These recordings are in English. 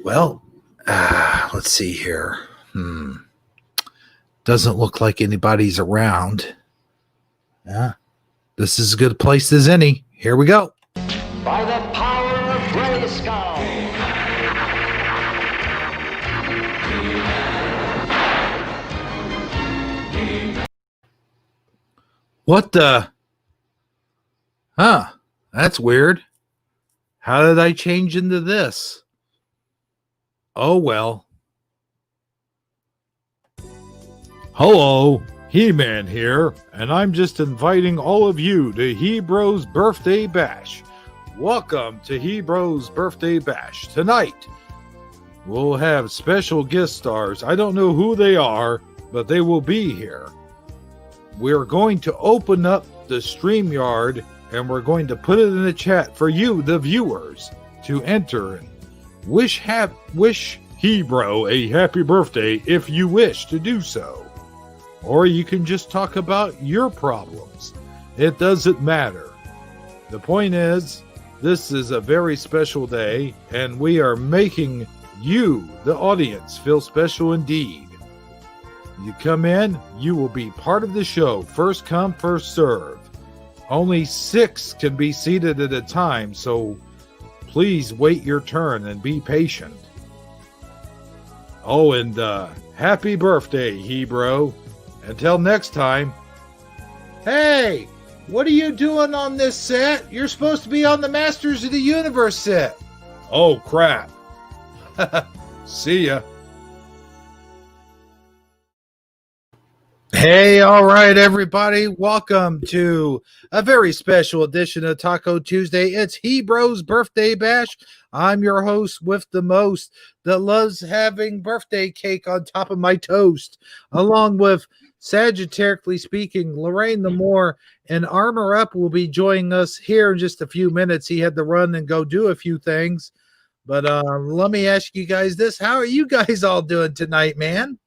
Well, let's see here. Doesn't look like anybody's around. Yeah, this is as good a place as any. Here we go. By the power of Grayskull. What the? Huh, that's weird. How did I change into this? Oh, well. Hello, He-Man here, and I'm just inviting all of you to Hebro's Birthday Bash. Welcome to Hebro's Birthday Bash. Tonight, we'll have special guest stars. I don't know who they are, but they will be here. We're going to open up the StreamYard, and we're going to put it in the chat for you, the viewers, to enter and wish Hebro a happy birthday if you wish to do so. Or you can just talk about your problems. It doesn't matter. The point is, this is a very special day, and we are making you, the audience, feel special indeed. You come in, you will be part of the show. First come, first serve. Only 6 can be seated at a time, so please wait your turn and be patient. Oh, and happy birthday, Hebro. Until next time. Hey, what are you doing on this set? You're supposed to be on the Masters of the Universe set. Oh, crap. See ya. Hey, all right, everybody. Welcome to a very special edition of Taco Tuesday. It's Hebro's Birthday Bash. I'm your host with the most that loves having birthday cake on top of my toast, along with Sagittarically speaking, Lorraine the Moore and Armor Up will be joining us here in just a few minutes. He had to run and go do a few things. But let me ask you guys this. How are you guys all doing tonight, man?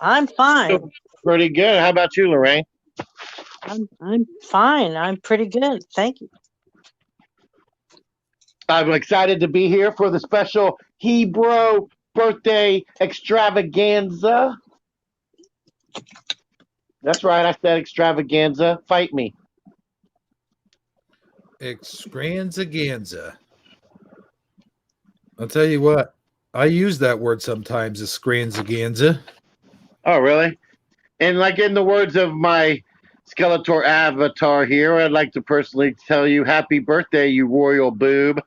I'm fine. Pretty good. How about you, Lorraine? I'm fine. I'm pretty good. Thank you. I'm excited to be here for the special Hebro birthday extravaganza. That's right. I said extravaganza. Fight me. Extravaganza. I'll tell you what. I use that word sometimes, extravaganza. Oh, really? And like in the words of my Skeletor avatar here, I'd like to personally tell you happy birthday, you royal boob.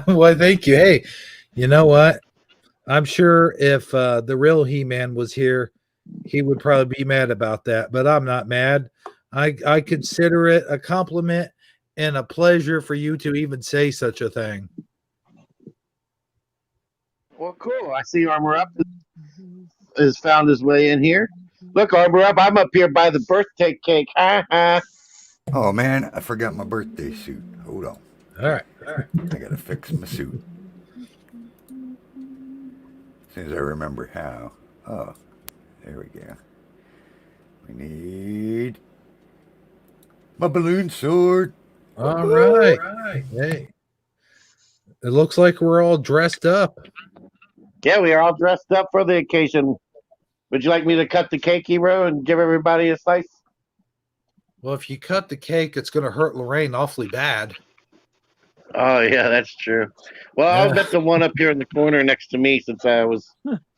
Well, thank you. Hey, you know what? I'm sure if the real He-Man was here, he would probably be mad about that, but I'm not mad. I consider it a compliment and a pleasure for you to even say such a thing. Well, cool. I see Armor Up has found his way in here. Look, Armor Up, I'm up here by the birthday cake. Oh, man, I forgot my birthday suit. Hold on. All right. I got to fix my suit. As soon as I remember how. Oh, there we go. We need my balloon sword. All right. Hey. It looks like we're all dressed up. Yeah, we are all dressed up for the occasion. Would you like me to cut the cake, Hero, and give everybody a slice? Well, if you cut the cake, it's going to hurt Lorraine awfully bad. Oh, yeah, that's true. Well, I'll bet the one up here in the corner next to me since I was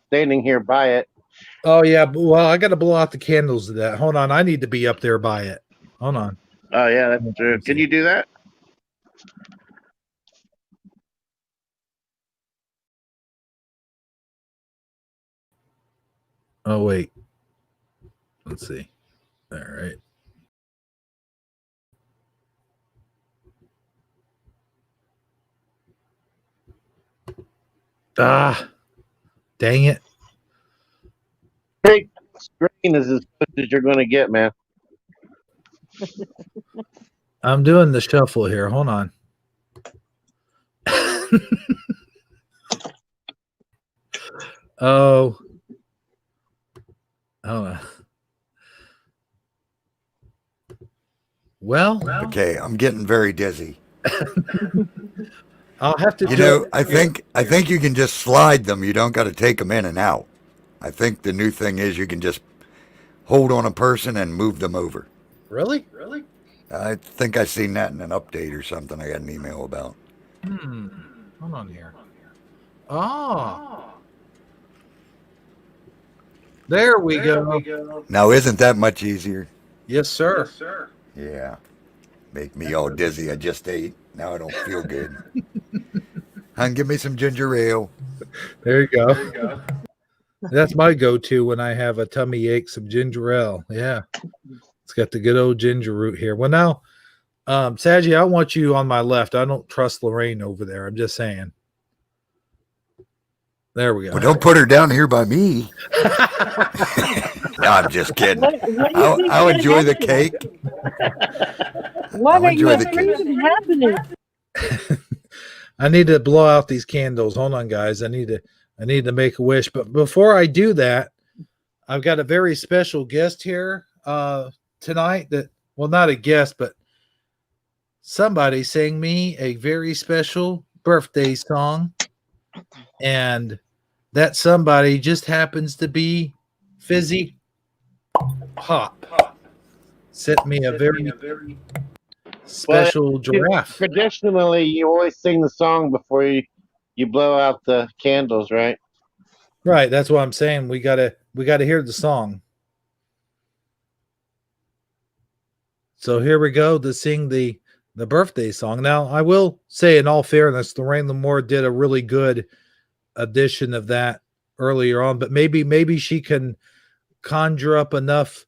standing here by it. Oh, yeah. Well, I got to blow out the candles to that. Hold on. I need to be up there by it. Hold on. Oh, yeah, that's true. Can you do that? Oh, wait. Let's see. All right. Ah, dang it. Big screen is as good as you're going to get, man. I'm doing the shuffle here. Hold on. Oh. Oh. Well. Okay, I'm getting very dizzy. I'll have to You do know, it. I think you can just slide them. You don't got to take them in and out. I think the new thing is you can just hold on a person and move them over. Really? I think I seen that in an update or something. I got an email about. Hold on here. Oh, there we go. Now, isn't that much easier? Yes, sir. Yeah. Make me all dizzy. I just ate. Now I don't feel good. Hun, give me some ginger ale. There you go. That's my go-to when I have a tummy ache. Some ginger ale. Yeah, it's got the good old ginger root here. Well, now, Saji, I want you on my left. I don't trust Lorraine over there. I'm just saying. There we go. Well, don't put her down here by me. No, I'm just kidding. What do you think I'll is enjoy the happening? cake. What I'll are you enjoy the afraid cake. of happening? I need to blow out these candles. Hold on, guys. I need to make a wish. But before I do that, I've got a very special guest here tonight. Well, not a guest, but somebody sang me a very special birthday song, and that somebody just happens to be Fizzy Pop. Sent me a very special giraffe. Traditionally, you always sing the song before you blow out the candles, right? Right, that's what I'm saying. We gotta hear the song. So here we go to sing the birthday song. Now, I will say, in all fairness, Lorraine Lamore did a really good edition of that earlier on, but maybe she can conjure up enough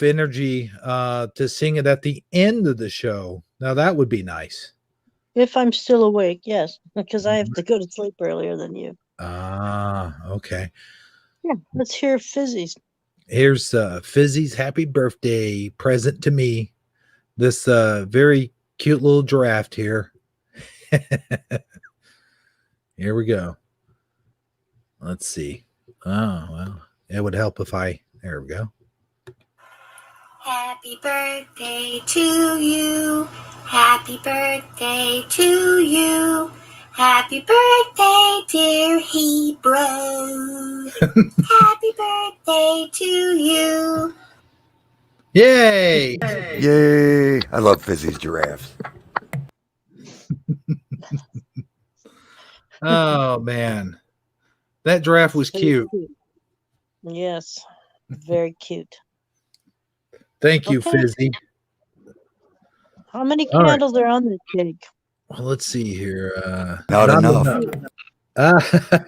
energy to sing it at the end of the show. Now that would be nice. If I'm still awake, yes, because I have to go to sleep earlier than you. Ah, okay. Yeah, let's hear Fizzy's. Here's Fizzy's happy birthday present to me. This very cute little giraffe here. Here we go. Let's see. Oh, well, it would help if there we go. Happy birthday to you. Happy birthday to you. Happy birthday, dear Hebro. Happy birthday to you. Yay! Yay. I love Fizzy's giraffes. Oh, man. That giraffe was cute. Yes, very cute. Thank you, Okay. Fizzy. How many All right. candles are on the cake? Well, let's see here. Not enough.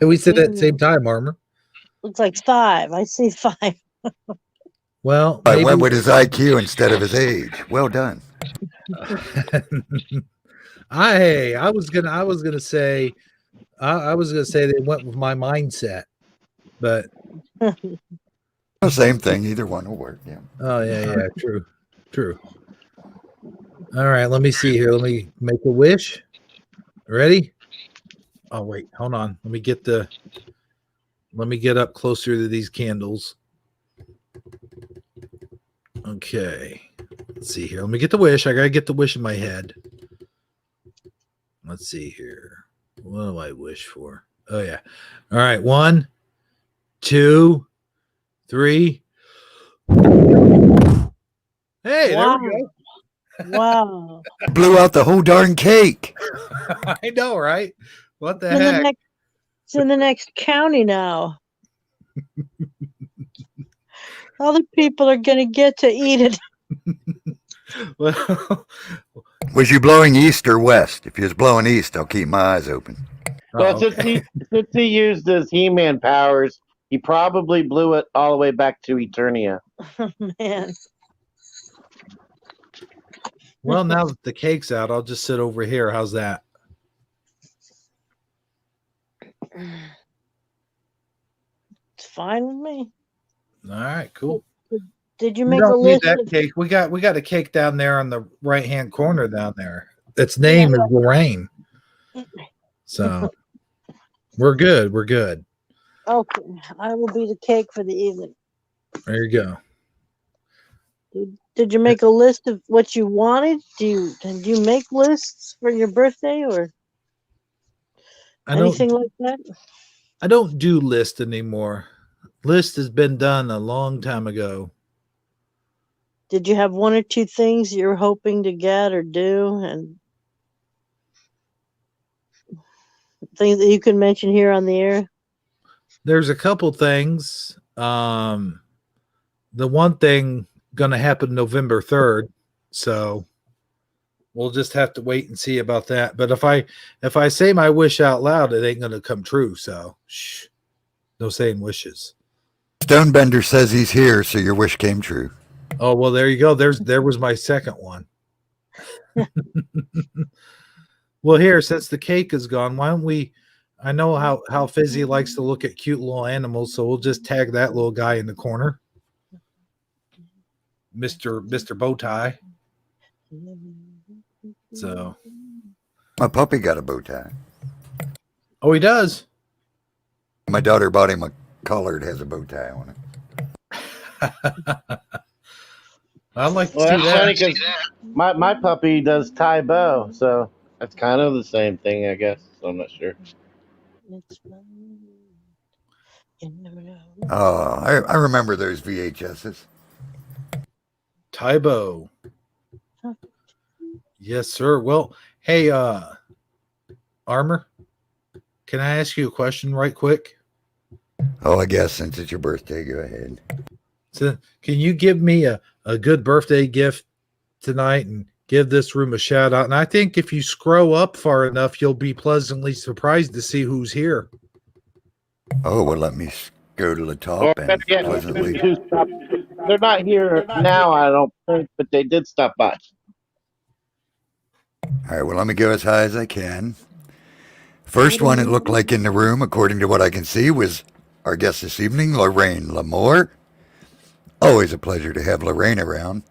We said at the same time, Armor. Looks like 5. I see 5. Well, I maybe went with his IQ instead of his age. Well done. I was gonna say they went with my mindset, but Same thing. Either one will work. Yeah. oh yeah, true. All right, let me see here. Let me make a wish. Ready? Oh wait, hold on. Let me get up closer to these candles. Okay. Let's see here. Let me get the wish. I gotta get the wish in my head. Let's see here. What do I wish for? Oh yeah. All right. 1, 2, 3. Hey, Wow. there we go. Wow. Blew out the whole darn cake. I know, right? What the In the heck? it's in the next county now. Other people are going to get to eat it. Well, Was you blowing east or west? If you was blowing east, I'll keep my eyes open. Well, okay. since he used his He-Man powers, he probably blew it all the way back to Eternia. Man. Well, now that the cake's out, I'll just sit over here. How's that? It's fine with me. All right, cool. Did you We make a don't need list? that cake. We got a cake down there on the right hand corner down there. Its name is Lorraine. So we're good. We're good. Okay, I will be the cake for the evening. There you go. Did you make a list of what you wanted? Did you make lists for your birthday or I anything don't like that? I don't do list anymore. List has been done a long time ago. Did you have one or two things you're hoping to get or do, and things that you can mention here on the air? There's a couple things. The one thing gonna happen November 3rd, so we'll just have to wait and see about that. But if I say my wish out loud, it ain't gonna come true. So shh, no saying wishes. Stonebender says he's here, so your wish came true. Oh well, there you go. There was my second one. Well, here, since the cake is gone, why don't we? I know how Fizzy likes to look at cute little animals, so we'll just tag that little guy in the corner, Mister Bowtie. So, My puppy got a bow tie. oh, he does. My daughter bought him a collar that has a bow tie on it. I'd like to Well, see that's that. funny because my puppy does Tai Bo, so that's kind of the same thing, I guess. So I'm not sure. It's fun. You never know. Oh, I remember those VHSs. Tybo. Yes, sir. Well, hey, Armor, can I ask you a question right quick? Oh, I guess since it's your birthday, go ahead. So, can you give me a good birthday gift tonight and give this room a shout out? And I think if you scroll up far enough, you'll be pleasantly surprised to see who's here. Oh, well, let me go to the Or top better and yet, pleasantly. who stopped- they're not here now, I don't think, but they did stop by. All right, well, let me go as high as I can. First one it looked like in the room, according to what I can see, was our guest this evening, Lorraine Lamore. Always a pleasure to have Lorraine around.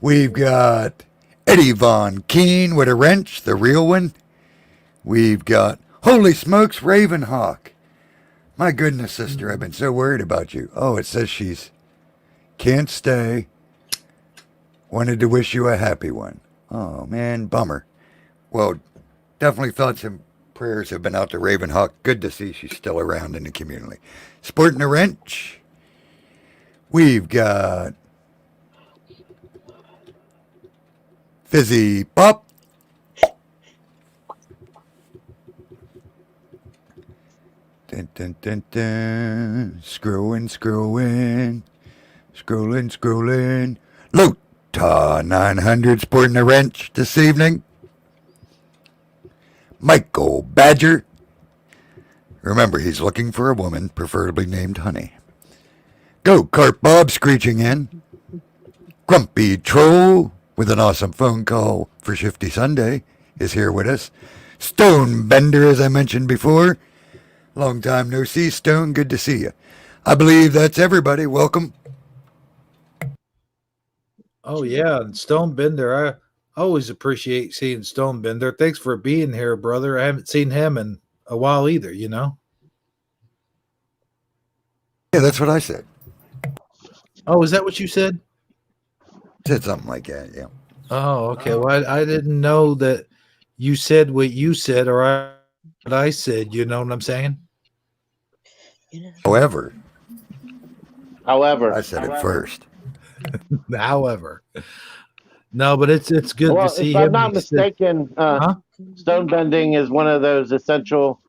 We've got Eddie Von Keen with a wrench, the real one. We've got, holy smokes, Ravenhawk. My goodness, sister, I've been so worried about you. Oh, it says she's can't stay. Wanted to wish you a happy one. Oh, man, bummer. Well, definitely thoughts and prayers have been out to Ravenhawk. Good to see she's still around in the community. Sporting a wrench. We've got Fizzy Pop. Dun, dun, dun, dun. Scrolling. Lota 900 sporting a wrench this evening. Michael Badger. Remember, he's looking for a woman, preferably named Honey. Go-Kart Bob screeching in. Grumpy Troll with an awesome phone call for Shifty Sunday is here with us. Stone Bender, as I mentioned before. Long time no see, Stone. Good to see you. I believe that's everybody. Welcome. Oh yeah, and Stonebender. I always appreciate seeing Stonebender. Thanks for being here, brother. I haven't seen him in a while either. You know. Yeah, that's what I said. Oh, is that what you said? Said something like that, yeah. Oh, okay. Well, I didn't know that you said what you said, or what I said. You know what I'm saying? However, However, I said it first. However, no, but it's good well, to see if I'm him. not He said- mistaken, Huh? stone bending is one of those essential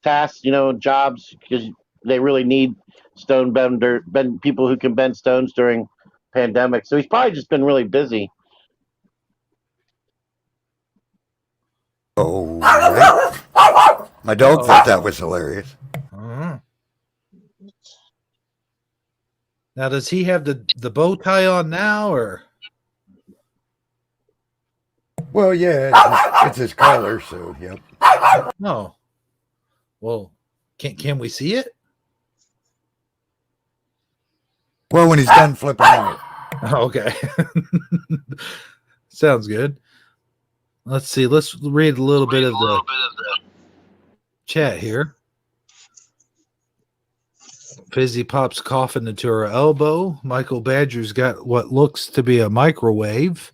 tasks, jobs, because they really need people who can bend stones during pandemic. So he's probably just been really busy. Oh, right. My dog thought that was hilarious. Uh-huh. Now, does he have the bow tie on now, or? Well, yeah, it's his collar, so yep. No. Well, can we see it? Well, when he's done flipping out. Okay. Sounds good. Let's see. Let's read a little bit of the chat here. Fizzy Pop's coughing into her elbow. Michael Badger's got what looks to be a microwave.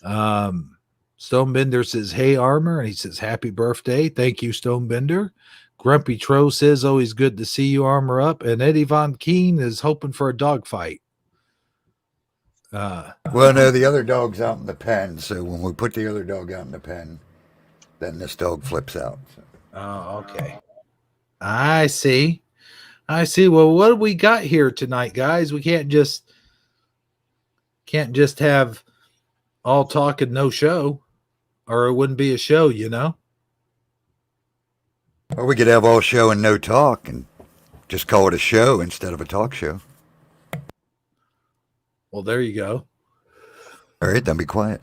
Stonebender says, "Hey, Armor," and he says, "Happy birthday." Thank you, Stonebender. Grumpy Tro says, "Always good to see you, Armor Up." And Eddie Von Keen is hoping for a dog fight. Well, no, the other dog's out in the pen, so when we put the other dog out in the pen, then this dog flips out. So. Oh, okay. I see. Well, what do we got here tonight, guys? We can't just have all talk and no show, or it wouldn't be a show, you know? Or we could have all show and no talk and just call it a show instead of a talk show. Well, there you go. All right, then be quiet.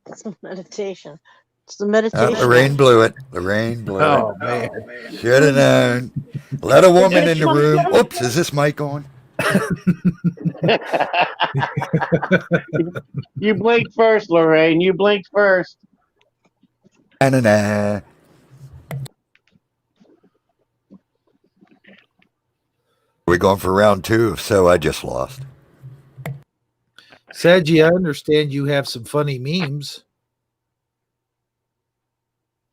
It's a meditation. It's the meditation. Lorraine blew it. Lorraine blew Oh, it. man. Should have known. Let a woman in the room. Oops, is this mic on? You blinked first, Lorraine. You blinked first. Na-na-na. We're going for round 2. If so, I just lost. Saji, I understand you have some funny memes.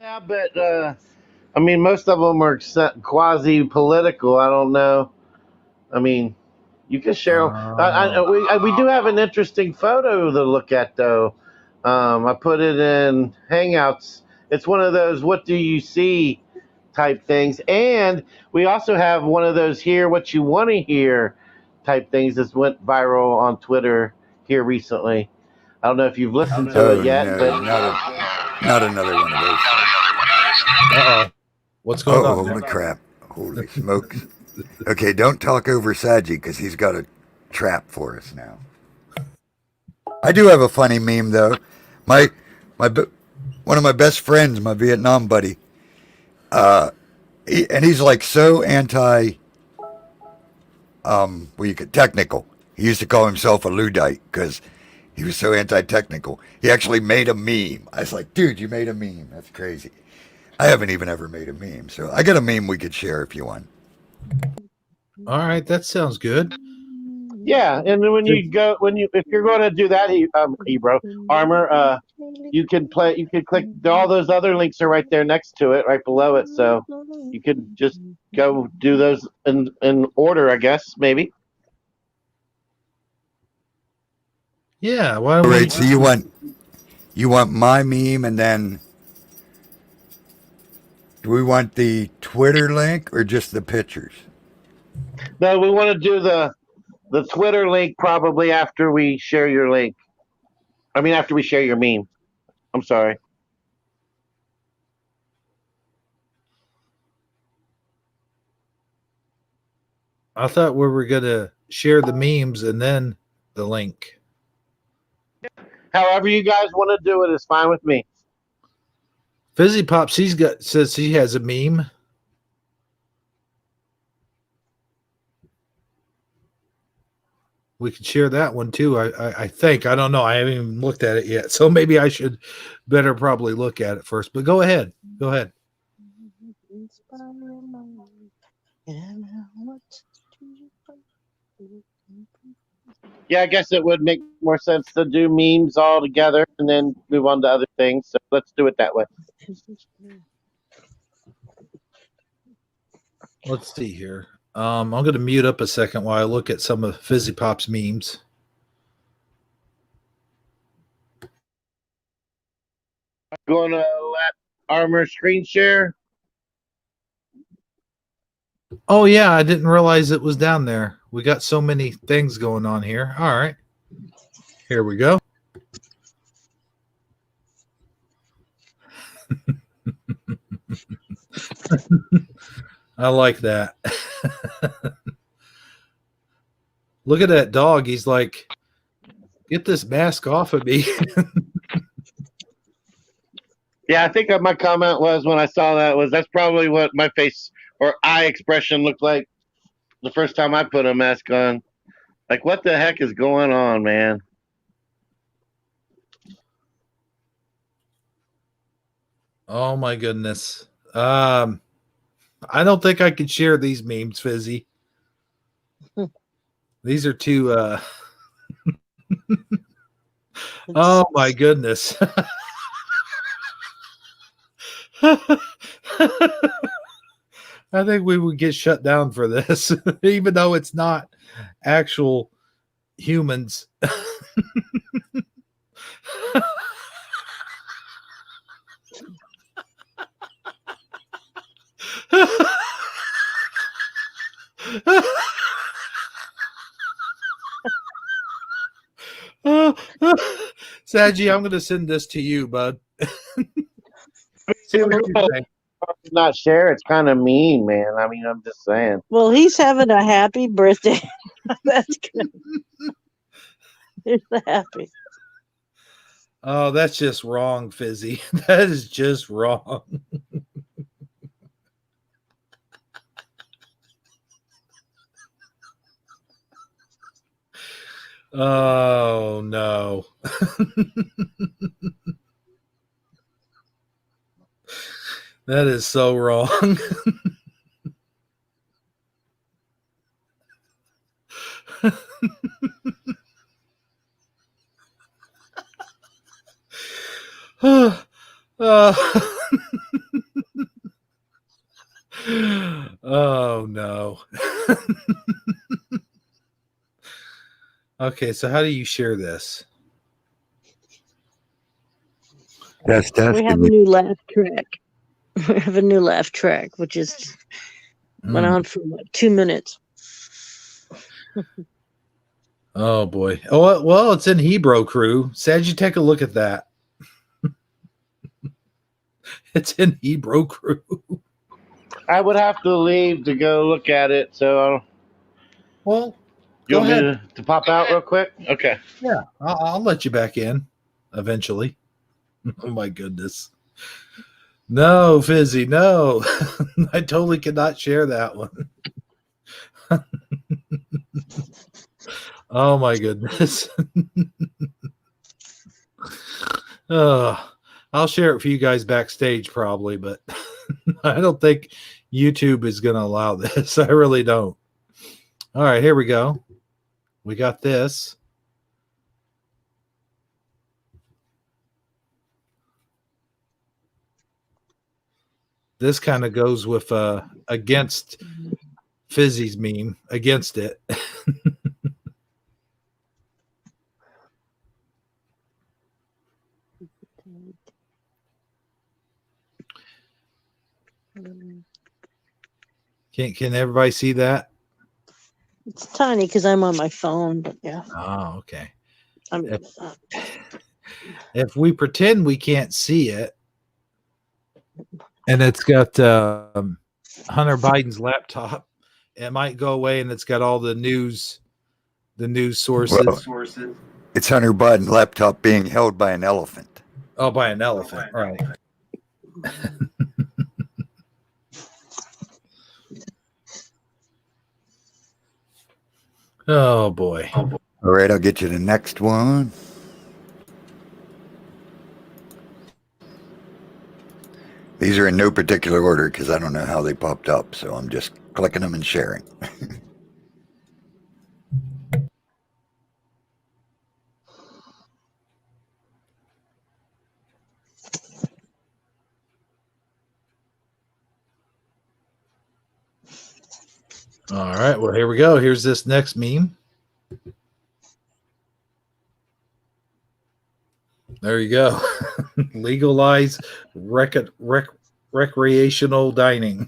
Yeah, but I mean, most of them are quasi-political. I don't know. I mean, you can share. We do have an interesting photo to look at, though. I put it in Hangouts. It's one of those "What do you see?" type things, and we also have one of those "Hear what you want to hear" type things that went viral on Twitter here recently. I don't know if you've listened to it yet, no, but not another one of those. Uh-oh. What's going on? Holy crap. Holy smokes. Okay, don't talk over Saji because he's got a trap for us now. I do have a funny meme, though. One of my best friends, my Vietnam buddy, he's like so technical. He used to call himself a Luddite because he was so anti-technical. He actually made a meme. I was like, dude, you made a meme. That's crazy. I haven't even ever made a meme. So I got a meme we could share if you want. All right, that sounds good. yeah, and then if you're going to do that, Hebro Armor, you can click. All those other links are right there next to it, right below it. So you could just go do those in order, I guess, maybe. Yeah. Why All don't right, so you want my meme, and then do we want the Twitter link or just the pictures? No, we want to do the Twitter link probably after we share your link. I mean, after we share your meme. I'm sorry. I thought we were going to share the memes and then the link. However you guys want to do it is fine with me. Fizzy Pop, says he has a meme. We could share that one too. I think. I don't know. I haven't even looked at it yet. So maybe I should better probably look at it first. But go ahead. Go ahead. Yeah, I guess it would make more sense to do memes all together and then move on to other things. So let's do it that way. Let's see here. I'm going to mute up a second while I look at some of Fizzy Pop's memes. Going to let Armor screen share? Oh, yeah. I didn't realize it was down there. We got so many things going on here. All right. Here we go. I like that. Look at that dog. He's like, get this mask off of me. Yeah, I think my comment was when I saw that was that's probably what my face or eye expression looked like the first time I put a mask on. Like, what the heck is going on, man? Oh my goodness. I don't think I could share these memes, Fizzy. These are too oh my goodness. I think we would get shut down for this, even though it's not actual humans. Saji, I'm going to send this to you, bud. See what you think. Not share. It's kind of mean, man. I mean, I'm just saying. Well, he's having a happy birthday. That's good. Here's the happy. Oh, that's just wrong, Fizzy. That is just wrong. Oh, no. That is so wrong. Oh, no. Okay, so how do you share this? Test, test. We have a new laugh track. We have a new laugh track, which is went on for like 2 minutes. Oh boy. Oh well, it's in Hebro, crew. Said you take a look at that. It's in Hebro, crew. I would have to leave to go look at it. So, Well, you go want ahead. me to pop out real quick? Okay. Yeah, I'll let you back in eventually. Oh my goodness. No, Fizzy, no. I totally cannot share that one. Oh my goodness. I'll share it for you guys backstage probably, but I don't think YouTube is going to allow this. I really don't. All right, here we go. We got this. This kind of goes with against Fizzy's meme, against it. Can everybody see that? It's tiny because I'm on my phone, but yeah. Oh, okay. I mean, If we pretend we can't see it, and it's got Hunter Biden's laptop, it might go away, and it's got all the news sources. Well, it's Hunter Biden laptop being held by an elephant. Oh, by an elephant, right? Oh boy. All right, I'll get you the next one. These are in no particular order because I don't know how they popped up, so I'm just clicking them and sharing. All right, well, here we go. Here's this next meme. There you go. Legalize recreational dining.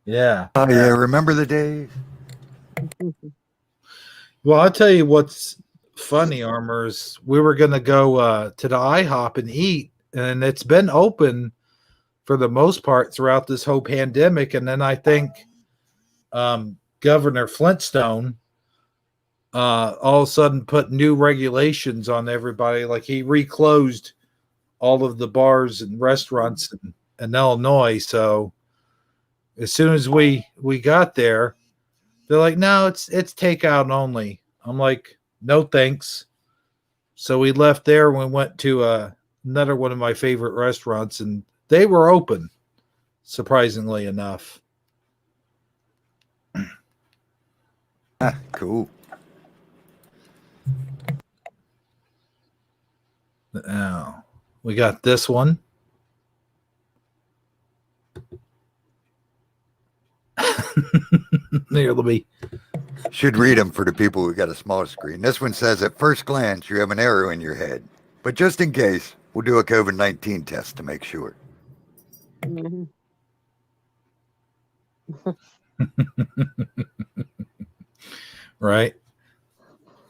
Yeah. Oh, yeah, remember the days? Well, I'll tell you what's funny, Armors. We were going to go to the IHOP and eat, and it's been open for the most part throughout this whole pandemic. And then I think Governor Flintstone all of a sudden put new regulations on everybody. Like he reclosed all of the bars and restaurants in Illinois. So as soon as we got there, they're like, no, it's takeout only. I'm like, no thanks. So we left there and we went to another one of my favorite restaurants, and they were open, surprisingly enough. Cool. Now, we got this one. Here, let me. Should read them for the people who got a small screen. This one says, at first glance, you have an arrow in your head. But just in case, we'll do a COVID-19 test to make sure. Mhm. Right.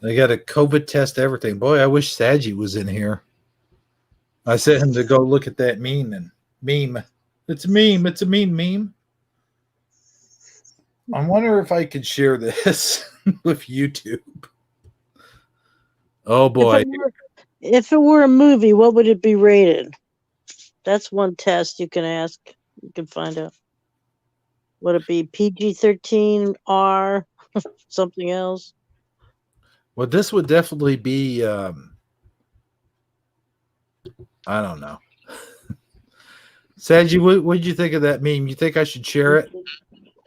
They got a COVID test, everything. Boy, I wish Saji was in here. I sent him to go look at that meme. It's a meme. It's a meme. I wonder if I could share this with YouTube. Oh boy. If it were a movie, what would it be rated? That's one test you can ask. You can find out. Would it be PG-13, R, something else? Well, this would definitely be I don't know. Saji, what did you think of that meme? You think I should share it?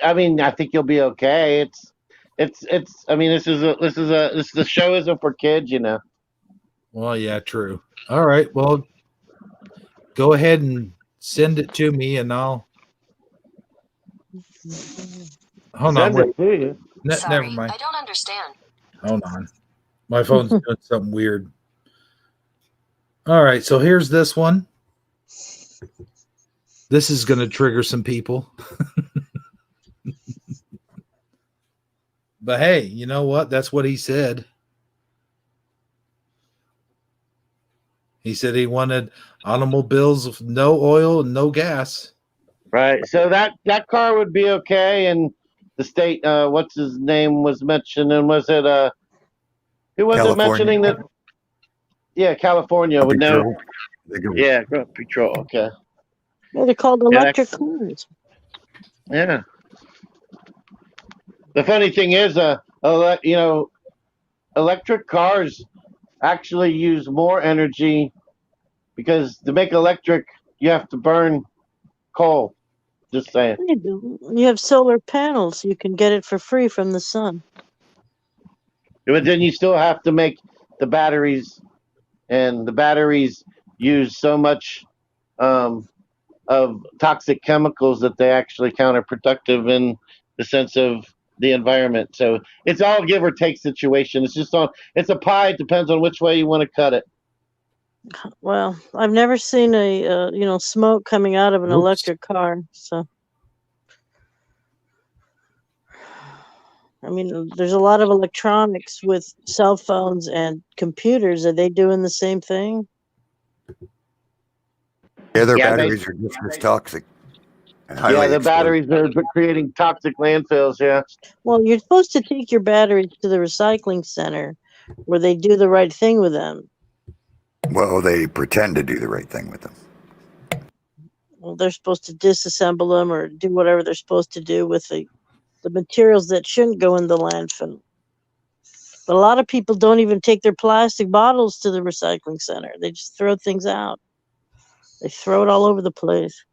I mean, I think you'll be okay. It's. I mean, the show isn't for kids, you know. Well, yeah, true. All right. Well, go ahead and send it to me, and I'll. Hold on. Send Wait. it to you. Never mind. I don't understand. Hold on. My phone's doing something weird. All right. So here's this one. This is going to trigger some people. But hey, you know what? That's what he said. He said he wanted automobiles with no oil and no gas. Right. So that car would be okay, and the state. What's his name was mentioned, and was it who was it mentioning that? Yeah, California would know. Yeah, Patrol. Okay. Yeah, they're called electric cars. Yeah. The funny thing is, electric cars actually use more energy because to make electric, you have to burn coal. Just saying. You do. You have solar panels. You can get it for free from the sun. But then you still have to make the batteries, and the batteries use so much of toxic chemicals that they actually counterproductive in the sense of the environment. So it's all give or take situation. It's a pie. It depends on which way you want to cut it. Well, I've never seen a smoke coming out of an electric car. So, I mean, there's a lot of electronics with cell phones and computers. Are they doing the same thing? Yeah, their batteries are just as toxic. Yeah, the batteries are creating toxic landfills. Yeah. Well, you're supposed to take your batteries to the recycling center where they do the right thing with them. Well, they pretend to do the right thing with them. Well, they're supposed to disassemble them or do whatever they're supposed to do with the materials that shouldn't go in the landfill. But a lot of people don't even take their plastic bottles to the recycling center. They just throw things out. They throw it all over the place.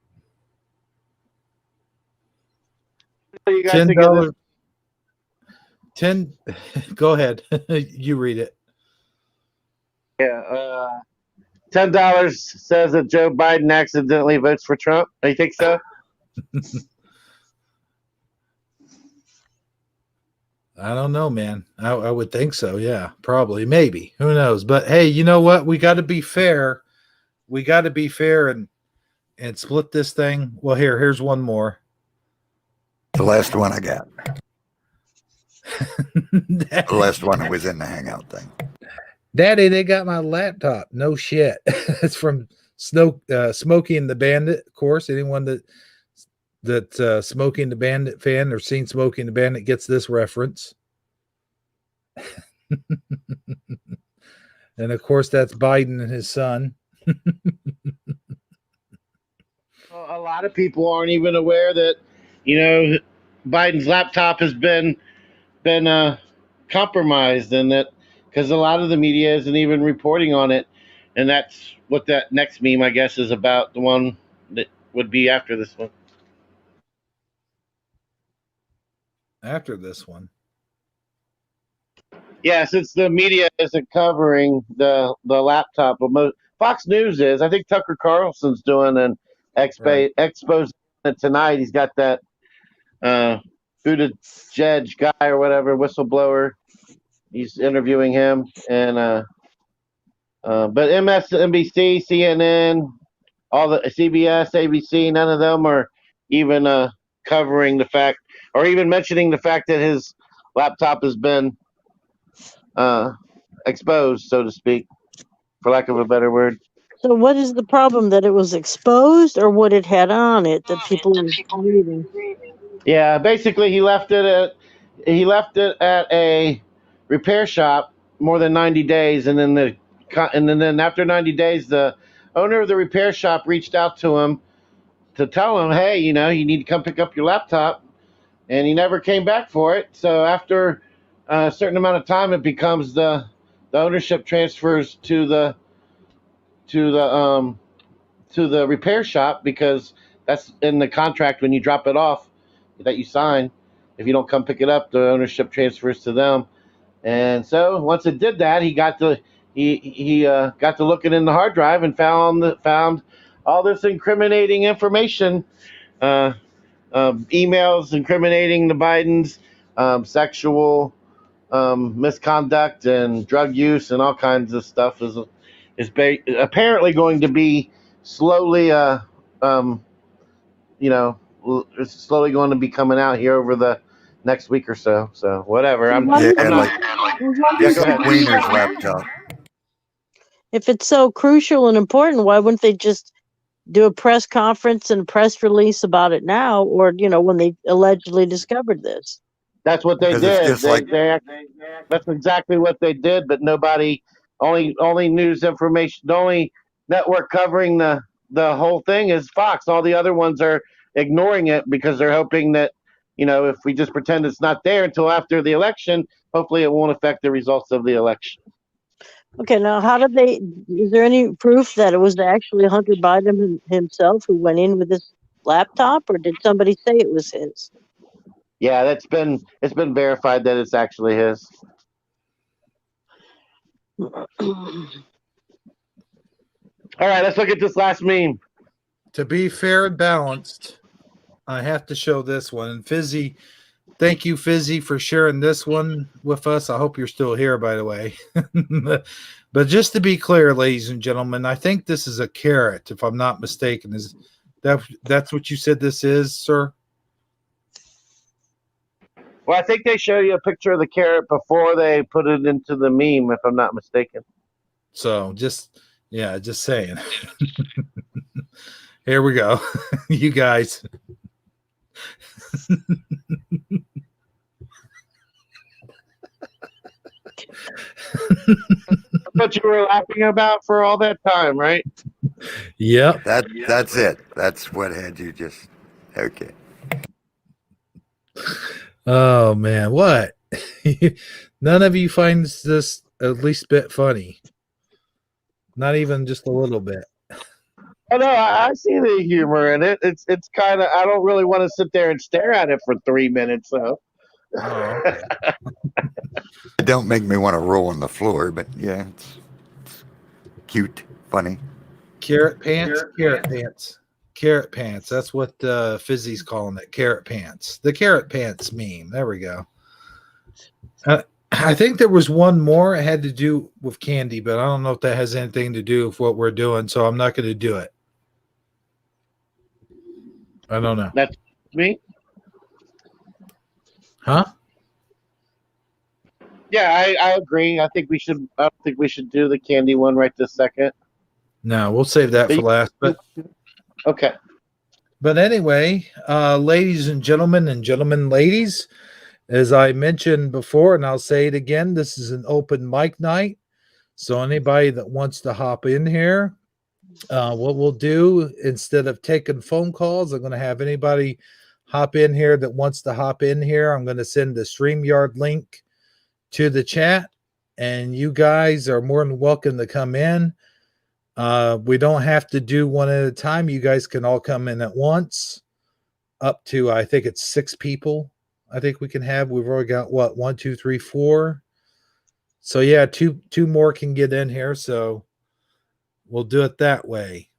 $10. Go ahead. You read it. Yeah. $10 says that Joe Biden accidentally votes for Trump. You think so? I don't know, man. I would think so. Yeah, probably, maybe. Who knows? But hey, you know what? We got to be fair. We got to be fair and split this thing. Well, here's one more. The last one I got. The last one was in the Hangout thing. Daddy, they got my laptop. No shit. It's from Smokey and the Bandit. Of course, anyone that Smokey and the Bandit fan or seen Smokey and the Bandit gets this reference. And of course, that's Biden and his son. A lot of people aren't even aware that, Biden's laptop has been compromised, and that because a lot of the media isn't even reporting on it. And that's what that next meme, I guess, is about. The one that would be after this one. After this one. Yeah, since the media isn't covering the laptop, but Fox News is. I think Tucker Carlson's doing an expose tonight. He's got that Buttigieg guy or whatever, whistleblower. He's interviewing him, and but MSNBC, CNN, all the CBS, ABC, none of them are even covering the fact, or even mentioning the fact that his laptop has been exposed, so to speak, for lack of a better word. So what is the problem? That it was exposed, or what it had on it that people are reading? Yeah, basically he left it at a repair shop more than 90 days, and then after 90 days, the owner of the repair shop reached out to him to tell him, hey, you need to come pick up your laptop, and he never came back for it. So after a certain amount of time, it becomes the ownership transfers to the repair shop, because that's in the contract when you drop it off that you sign. If you don't come pick it up, the ownership transfers to them. And so once it did that, he got to looking in the hard drive and found all this incriminating information, emails incriminating the Bidens, sexual misconduct and drug use and all kinds of stuff is apparently going to be slowly it's slowly going to be coming out here over the next week or so. So whatever. I'm Why Yeah, would like yeah, go ahead. Wiener's laptop. If it's so crucial and important, why wouldn't they just do a press conference and press release about it now, or when they allegedly discovered this? That's what they Because it's did. just like That's exactly what they did. But nobody, only news information, the only network covering the whole thing is Fox. All the other ones are ignoring it because they're hoping that if we just pretend it's not there until after the election, hopefully it won't affect the results of the election. Okay, now is there any proof that it was actually Hunter Biden himself who went in with this laptop, or did somebody say it was his? Yeah, it's been verified that it's actually his. All right, let's look at this last meme. To be fair and balanced, I have to show this one. And Fizzy, thank you, Fizzy, for sharing this one with us. I hope you're still here, by the way. But just to be clear, ladies and gentlemen, I think this is a carrot, if I'm not mistaken. Is that's what you said this is, sir? Well, I think they show you a picture of the carrot before they put it into the meme, if I'm not mistaken. So just saying. Here we go. You guys. What you were laughing about for all that time, right? Yep. that's it. That's what had you just okay. Oh man, what? None of you finds this at least bit funny. Not even just a little bit. I know. I see the humor in it. It's kind of. I don't really want to sit there and stare at it for 3 minutes, though. Oh, okay. It don't make me want to roll on the floor, but yeah, it's cute, funny. Carrot pants. Carrot pants. That's what Fizzy's calling it. Carrot pants. The carrot pants meme. There we go. I think there was one more. It had to do with candy, but I don't know if that has anything to do with what we're doing, so I'm not going to do it. I don't know. That's me. Huh? Yeah, I agree. I think we should. I don't think we should do the candy one right this second. No, we'll save that for last. But okay. But anyway, ladies and gentlemen, ladies, as I mentioned before, and I'll say it again, this is an open mic night. So anybody that wants to hop in here, what we'll do, instead of taking phone calls, I'm going to have anybody hop in here that wants to hop in here. I'm going to send the StreamYard link to the chat, and you guys are more than welcome to come in. We don't have to do one at a time. You guys can all come in at once. Up to, I think it's 6 people. I think we can have. We've already got what, 1, 2, 3, 4. So yeah, two more can get in here. So we'll do it that way.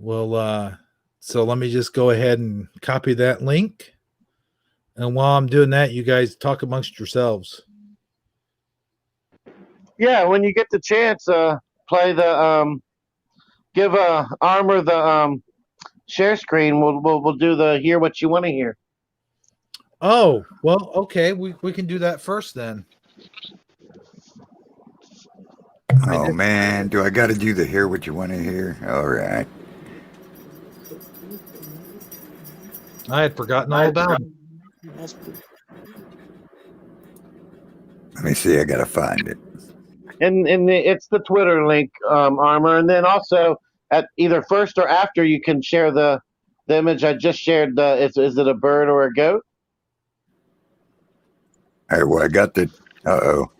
So let me just go ahead and copy that link. And while I'm doing that, you guys talk amongst yourselves. Yeah, when you get the chance, play the give Armor the share screen. We'll do the hear what you want to hear. Oh, well, okay. We can do that first then. Oh man, do I got to do the hear what you want to hear? All right. I had forgotten all about it. Let me see. I got to find it. And it's the Twitter link, Armor, and then also at either first or after you can share the image I just shared. Is it a bird or a goat? All right. Well, I got the. Uh-oh.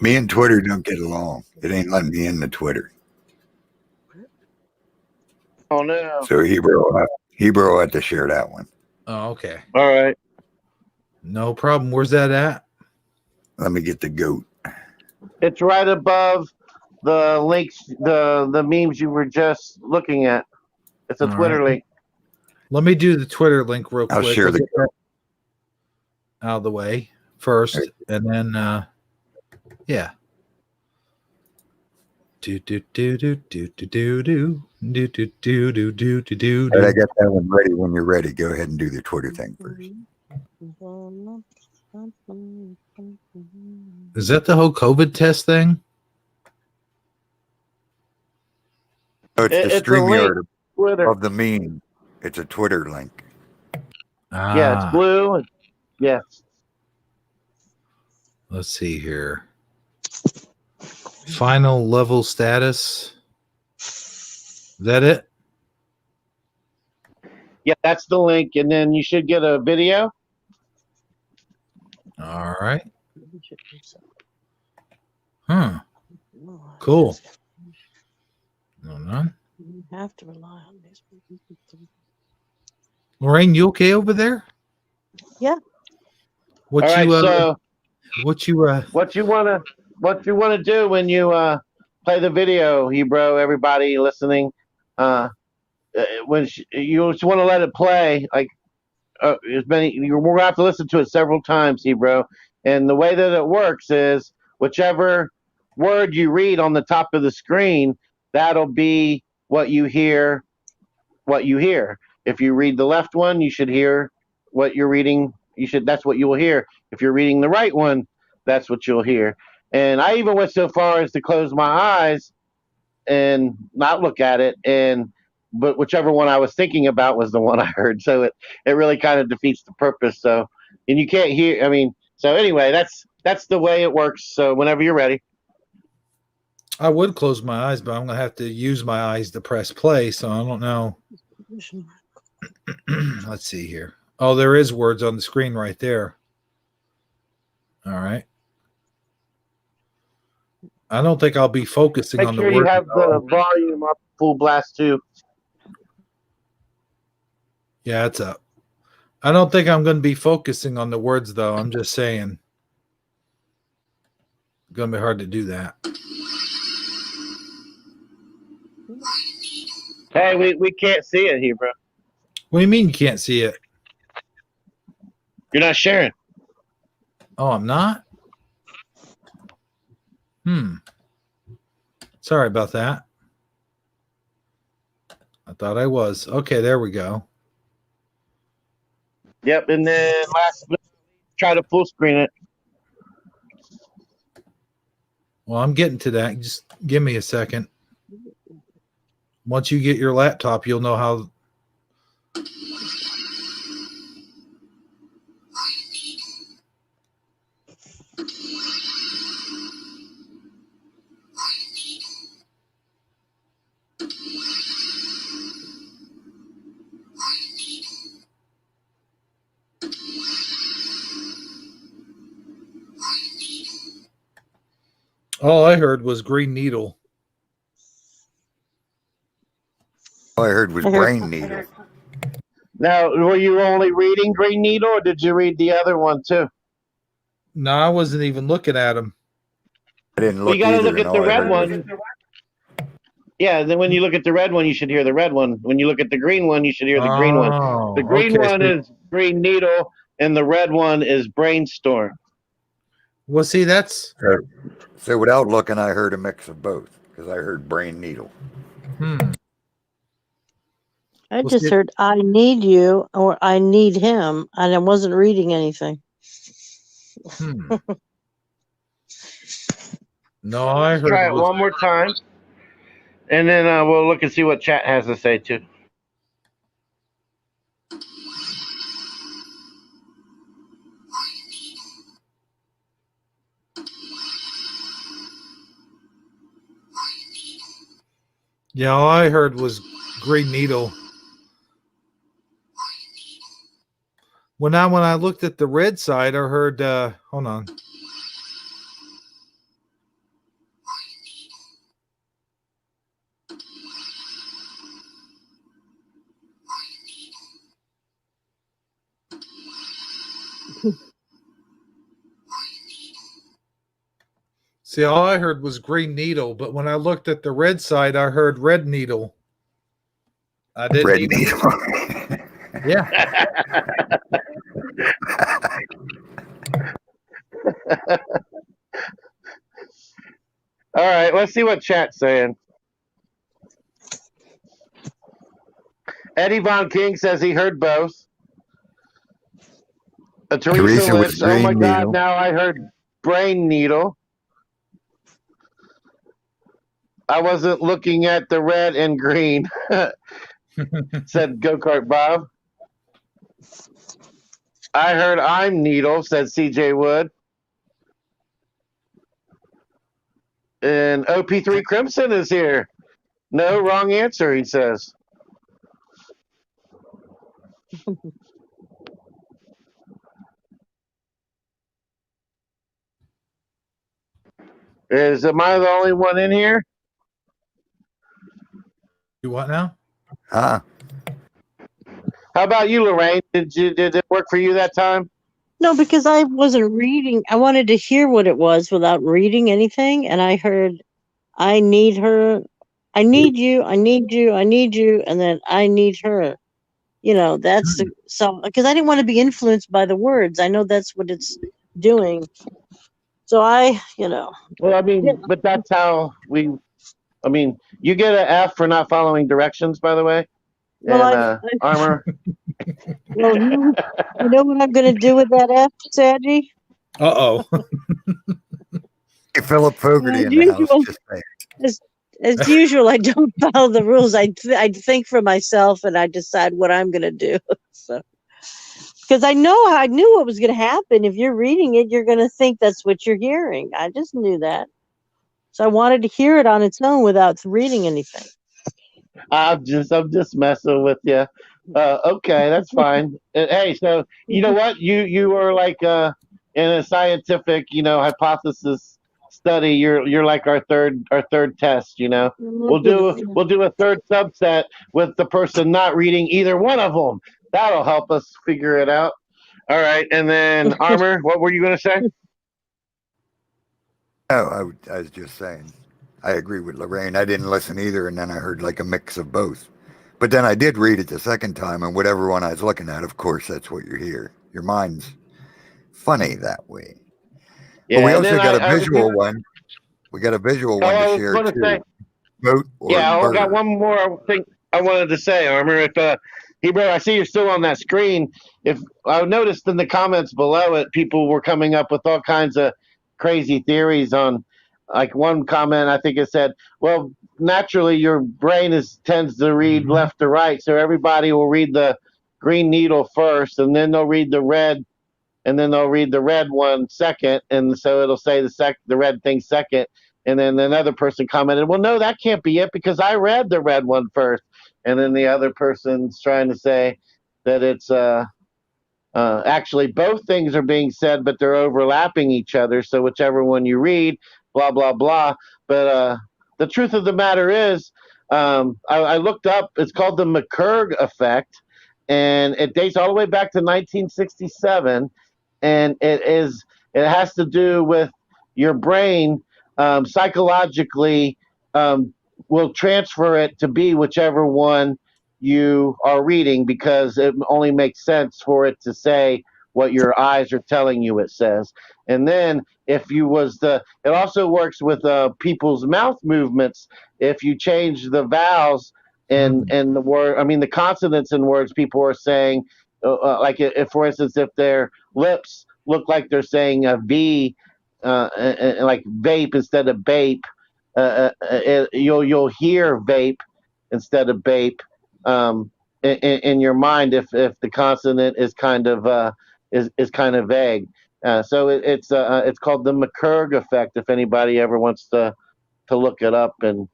Me and Twitter don't get along. It ain't letting me in the Twitter. Oh no! So Hebro had to share that one. Oh, okay. All right. No problem. Where's that at? Let me get the goat. It's right above the links, the memes you were just looking at. It's a All Twitter right. link. Let me do the Twitter link real I'll quick. share Let's the get that out of the way first, and then yeah. Do do do do do do do do do do do do do do All right, I do. got that one ready. When you're ready, go ahead and do the Twitter thing first. Is that the whole COVID test thing? Oh, it's the It's a link. StreamYard Twitter. of the meme. It's a Twitter link. Yeah, it's Ah, blue. Yeah. let's see here. Final level status. Is that it? Yeah, that's the link, and then you should get a video. All right. Huh. Cool. Hold on. You have to rely on these people. Lorraine, you okay over there? Yeah. What All right. you So what you what you wanna do when you play the video, Hebro? Everybody listening, when you just want to let it play, like as many, we're gonna have to listen to it several times, Hebro. And the way that it works is whichever word you read on the top of the screen, that'll be what you hear. What you hear. If you read the left one, you should hear what you're reading. That's what you will hear. If you're reading the right one, that's what you'll hear. And I even went so far as to close my eyes and not look at it, but whichever one I was thinking about was the one I heard. So it really kind of defeats the purpose. So, and you can't hear. I mean, so anyway, that's the way it works. So whenever you're ready. I would close my eyes, but I'm gonna have to use my eyes to press play, so I don't know. Let's see here. Oh, there is words on the screen right there. All right. I don't think I'll be focusing Make on the sure you words. have the volume up full blast too. Yeah, it's up. I don't think I'm going to be focusing on the words, though. I'm just saying. It's going to be hard to do that. Hey, we can't see it here, bro. What do you mean you can't see it? You're not sharing. Oh, I'm not? Sorry about that. I thought I was. Okay, there we go. Yep, and then last, try to full screen it. Well, I'm getting to that. Just give me a second. Once you get your laptop, you'll know how. All I heard was green needle. All I heard was I heard- brain needle. Now, were you only reading Green Needle, or did you read the other one too? No, I wasn't even looking at him. I didn't Well, look you got to either. look And at the all I red heard was one. Yeah, then when you look at the red one, you should hear the red one. When you look at the green one, you should hear the green one. Oh, The green okay, one is Green Needle, and the red one is Brainstorm. Well, see, that's so without looking, I heard a mix of both because I heard brain needle. I Well, just see- heard I need you or I need him, and I wasn't reading anything. No, I heard Try it it was. one more time, and then we'll look and see what chat has to say too. Yeah, all I heard was Green Needle. Well, now when I looked at the red side, I heard. Hold on. See, all I heard was Green Needle, but when I looked at the red side, I heard Red Needle. I didn't. Red even- needle. Yeah. All right, let's see what chat's saying. Eddie Von King says he heard both. Teresa was Lynch, oh my Green God, Needle. now I heard Brain Needle. I wasn't looking at the red and green, said Go-Kart Bob. I heard I'm Needle, said CJ Wood. And OP3 Crimson is here. No, wrong answer, he says. Am I the only one in here? You what now? Huh? How about you, Lorraine? Did it work for you that time? No, because I wasn't reading. I wanted to hear what it was without reading anything, and I heard, "I need her, I need you, I need you, I need you," and then "I need her." You know, that's the so because I didn't want to be influenced by the words. I know that's what it's doing. So Well, I mean, but that's how we. I mean, you get an F for not following directions, by the way. well, And Armor. well, you know what I'm going to do with that F, Sadie? Uh-oh. Hey, Philip Fogarty in the house. usual. Just saying. As usual, I don't follow the rules. I think for myself and I decide what I'm going to do. So, because I knew what was going to happen. If you're reading it, you're going to think that's what you're hearing. I just knew that. So I wanted to hear it on its own without reading anything. I'm just messing with you. Okay, that's fine. Hey, so you know what? You are like in a scientific, hypothesis study. You're like our third test. We'll do a third subset with the person not reading either one of them. That'll help us figure it out. All right, and then Armor, what were you going to say? Oh, I was just saying. I agree with Lorraine. I didn't listen either, and then I heard like a mix of both. But then I did read it the second time, and whatever one I was looking at, of course, that's what you hear. Your mind's funny that way. Yeah, but we and also then got a I was visual one. We got a visual one I to was share gonna too. say, Boat or yeah, I got bird. one more thing I wanted to say, Armor. If Hebro, I see you're still on that screen. If I noticed in the comments below it, people were coming up with all kinds of crazy theories on. Like one comment, I think it said, "Well, naturally, your brain tends to read left to right, so everybody will read the green needle first, and then they'll read the red, and then they'll read the red one second, and so it'll say the red thing second." And then another person commented, "Well, no, that can't be it because I read the red one first." And then the other person's trying to say that it's actually both things are being said, but they're overlapping each other. So whichever one you read, blah blah blah. But the truth of the matter is, I looked up. It's called the McCurg effect, and it dates all the way back to 1967, and it has to do with your brain psychologically will transfer it to be whichever one you are reading because it only makes sense for it to say what your eyes are telling you it says. And then if you was the it also works with people's mouth movements. If you change the vowels and the word, I mean the consonants in words people are saying, like if for instance if their lips look like they're saying a V, like vape instead of bape, you'll hear vape instead of bape in your mind if the consonant is kind of is kind of vague. So it's called the McCurg effect. If anybody ever wants to look it up and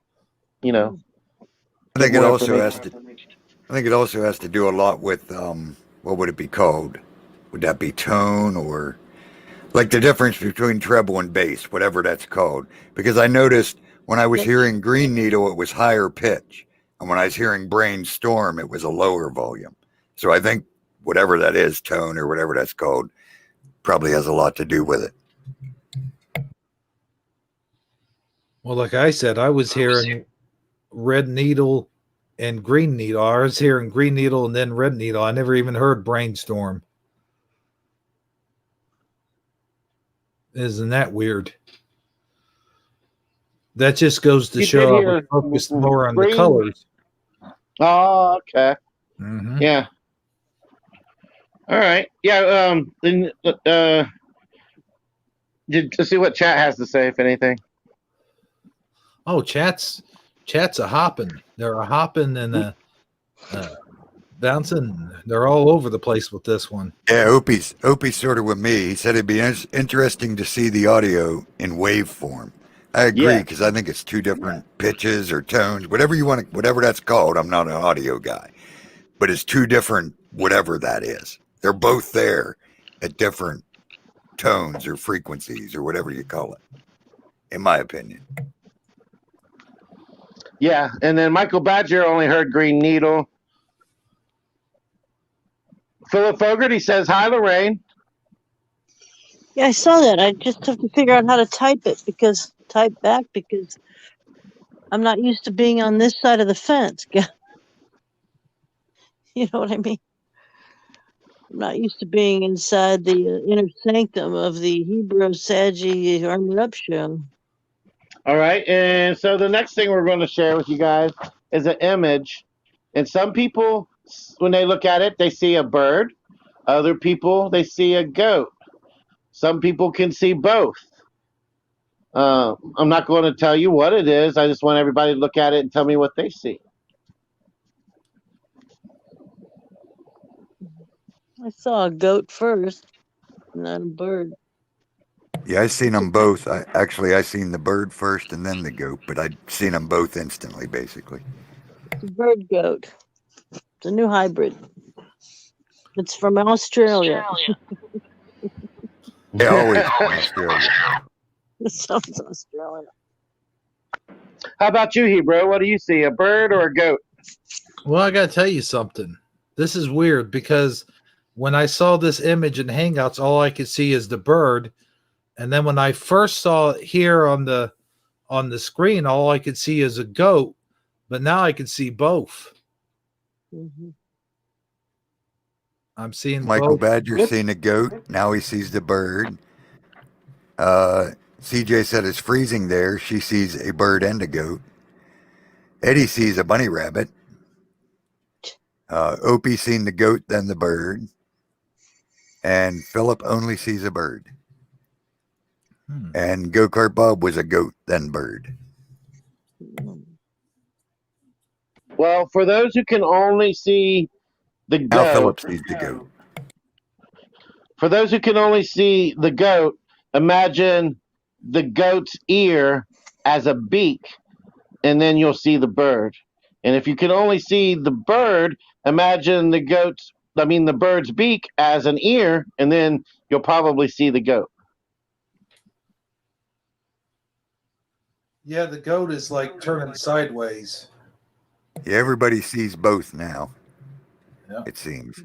you know I get think it more also information. has to. I think it also has to do a lot with what would it be called? Would that be tone or like the difference between treble and bass, whatever that's called? Because I noticed when I was Yep. hearing Green Needle, it was higher pitch, and when I was hearing Brainstorm, it was a lower volume. So I think whatever that is, tone or whatever that's called, probably has a lot to do with it. Well, like I said, I was hearing red needle and green needle. I was hearing green needle and then red needle. I never even heard brainstorm. Isn't that weird? That just goes to You did show I was hear focused more on the green. colors. Oh, okay. Mm-hmm. Yeah. All right. Yeah. Then to see what chat has to say, if anything. Oh, chat's a hopping. They're a hopping and a bouncing. They're all over the place with this one. Yeah, Opie's sort of with me. He said it'd be interesting to see the audio in waveform. I agree Yeah. because I think it's two different pitches or tones, whatever you want, whatever that's called. I'm not an audio guy, but it's two different whatever that is. They're both there at different tones or frequencies or whatever you call it, in my opinion. Yeah. And then Michael Badger only heard Green Needle. Philip Fogarty says hi, Lorraine. Yeah, I saw that. I just have to figure out how to type back because I'm not used to being on this side of the fence. You know what I mean? I'm not used to being inside the inner sanctum of the Hebro Saggy Armored Up show. All right. And so the next thing we're going to share with you guys is an image. And some people, when they look at it, they see a bird. Other people, they see a goat. Some people can see both. I'm not going to tell you what it is. I just want everybody to look at it and tell me what they see. I saw a goat first, and then a bird. Yeah, I seen them both. I seen the bird first and then the goat, but I'd seen them both instantly, basically. It's a bird goat. It's a new hybrid. It's from Australia. Yeah, always from Australia. It sounds Australian. How about you, Hebro? What do you see, a bird or a goat? Well, I got to tell you something. This is weird because when I saw this image in Hangouts, all I could see is the bird. And then when I first saw it here on the screen, all I could see is a goat. But now I can see both. Mm-hmm. I'm seeing Michael both. Badger seen a goat. Now he sees the bird. CJ said it's freezing there. She sees a bird and a goat. Eddie sees a bunny rabbit. Opie seen the goat, then the bird. And Philip only sees a bird. And Go-Kart Bob was a goat, then bird. Well, for those who can only see the Now goat, Philip sees the goat. for those who can only see the goat, imagine the goat's ear as a beak, and then you'll see the bird. And if you can only see the bird, imagine the bird's beak as an ear, and then you'll probably see the goat. Yeah, the goat is like turning sideways. Yeah, everybody sees both now. Yeah. It seems.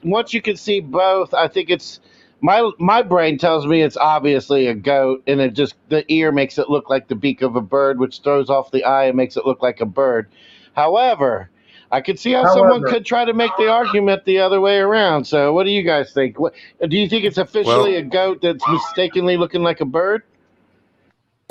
Once you can see both, I think it's my brain tells me it's obviously a goat, and it just the ear makes it look like the beak of a bird, which throws off the eye and makes it look like a bird. However, I could see how someone However, could try to make the argument the other way around. So, what do you guys think? What, do you think it's officially a Well, goat that's mistakenly looking like a bird?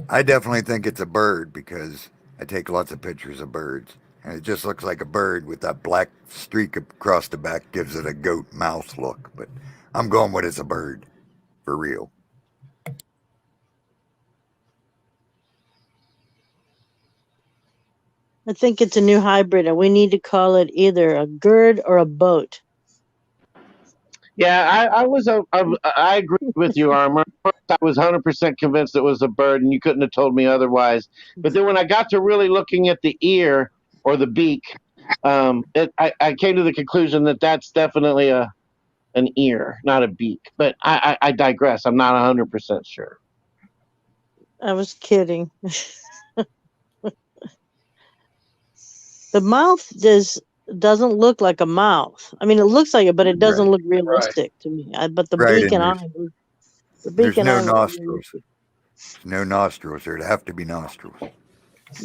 I definitely think it's a bird because I take lots of pictures of birds. And it just looks like a bird with that black streak across the back gives it a goat mouth look. But I'm going with it's a bird for real. I think it's a new hybrid, and we need to call it either a gird or a boat. Yeah, I agree with you, Armor. First, I was 100% convinced it was a bird, and you couldn't have told me otherwise. But then when I got to really looking at the ear or the beak, I came to the conclusion that that's definitely an ear, not a beak. But I digress. I'm not 100% sure. I was kidding. The mouth doesn't look like a mouth. I mean, it looks like it, but it doesn't Right. look realistic to me. But the Right. beak And and eye, the beak there's and no eye look nostrils. realistic. There's no nostrils. There'd have to be nostrils.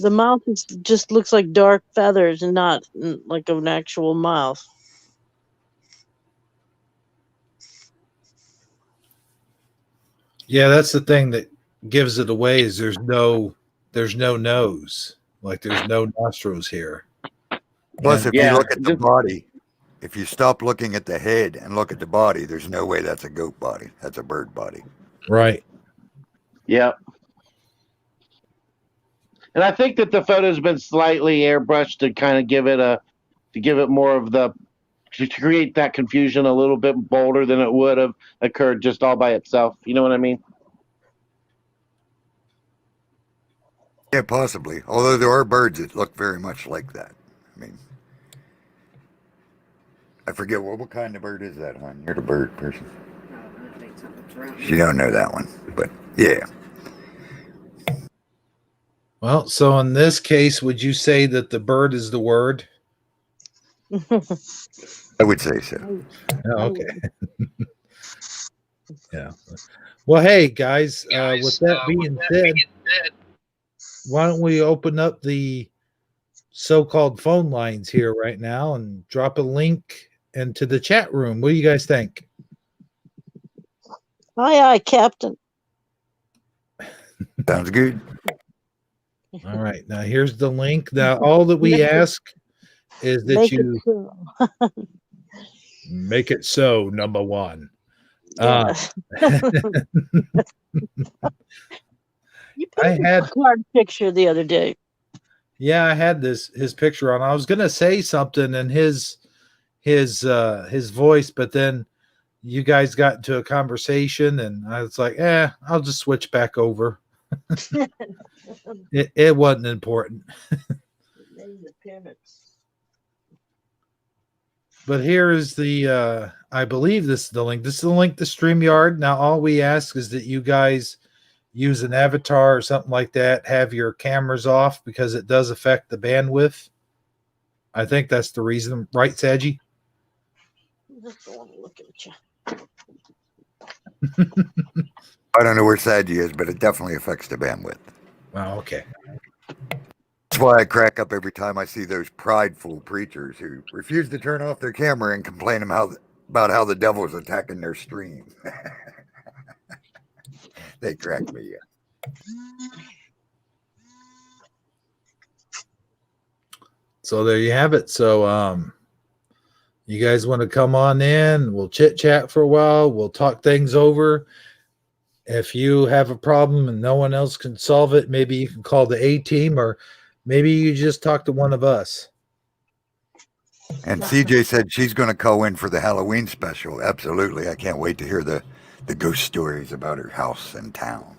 The mouth just looks like dark feathers and not like an actual mouth. yeah, that's the thing that gives it away is there's no nose. Like there's no nostrils here. Plus, And if you Yeah, look at the body, if you stop looking at the head and look at the body, there's no way that's a goat body. That's a bird body. right. yeah. And I think that the photo's been slightly airbrushed to kind of give it more of the to create that confusion a little bit bolder than it would have occurred just all by itself. You know what I mean? Yeah, possibly. Although there are birds that look very much like that. I mean, I forget what kind of bird is that, hon? You're the bird person. You don't know that one, but yeah. Well, so in this case, would you say that the bird is the word? I would say so. Oh, okay. Yeah. Well, hey guys, with that being said, why don't we open up the so-called phone lines here right now and drop a link into the chat room? What do you guys think? Aye, Captain. Sounds good. All right. Now here's the link. Now all that we ask is that you make it so, number one. Yeah. You I had a card picture the other day. Yeah, I had his picture on. I was gonna say something in his voice, but then you guys got into a conversation, and I was like, I'll just switch back over. It wasn't important. But here is the I believe this is the link. This is the link to StreamYard. Now all we ask is that you guys use an avatar or something like that, have your cameras off because it does affect the bandwidth. I think that's the reason, right, Saji? Just don't want to look at you. I don't know where Saji is, but it definitely affects the bandwidth. Oh, okay. That's why I crack up every time I see those prideful preachers who refuse to turn off their camera and complain about how the devil's attacking their stream. They crack me up. So there you have it. So you guys want to come on in? We'll chit chat for a while. We'll talk things over. If you have a problem and no one else can solve it, maybe you can call the A team, or maybe you just talk to one of us. And CJ said she's going to call in for the Halloween special. Absolutely. I can't wait to hear the ghost stories about her house and town.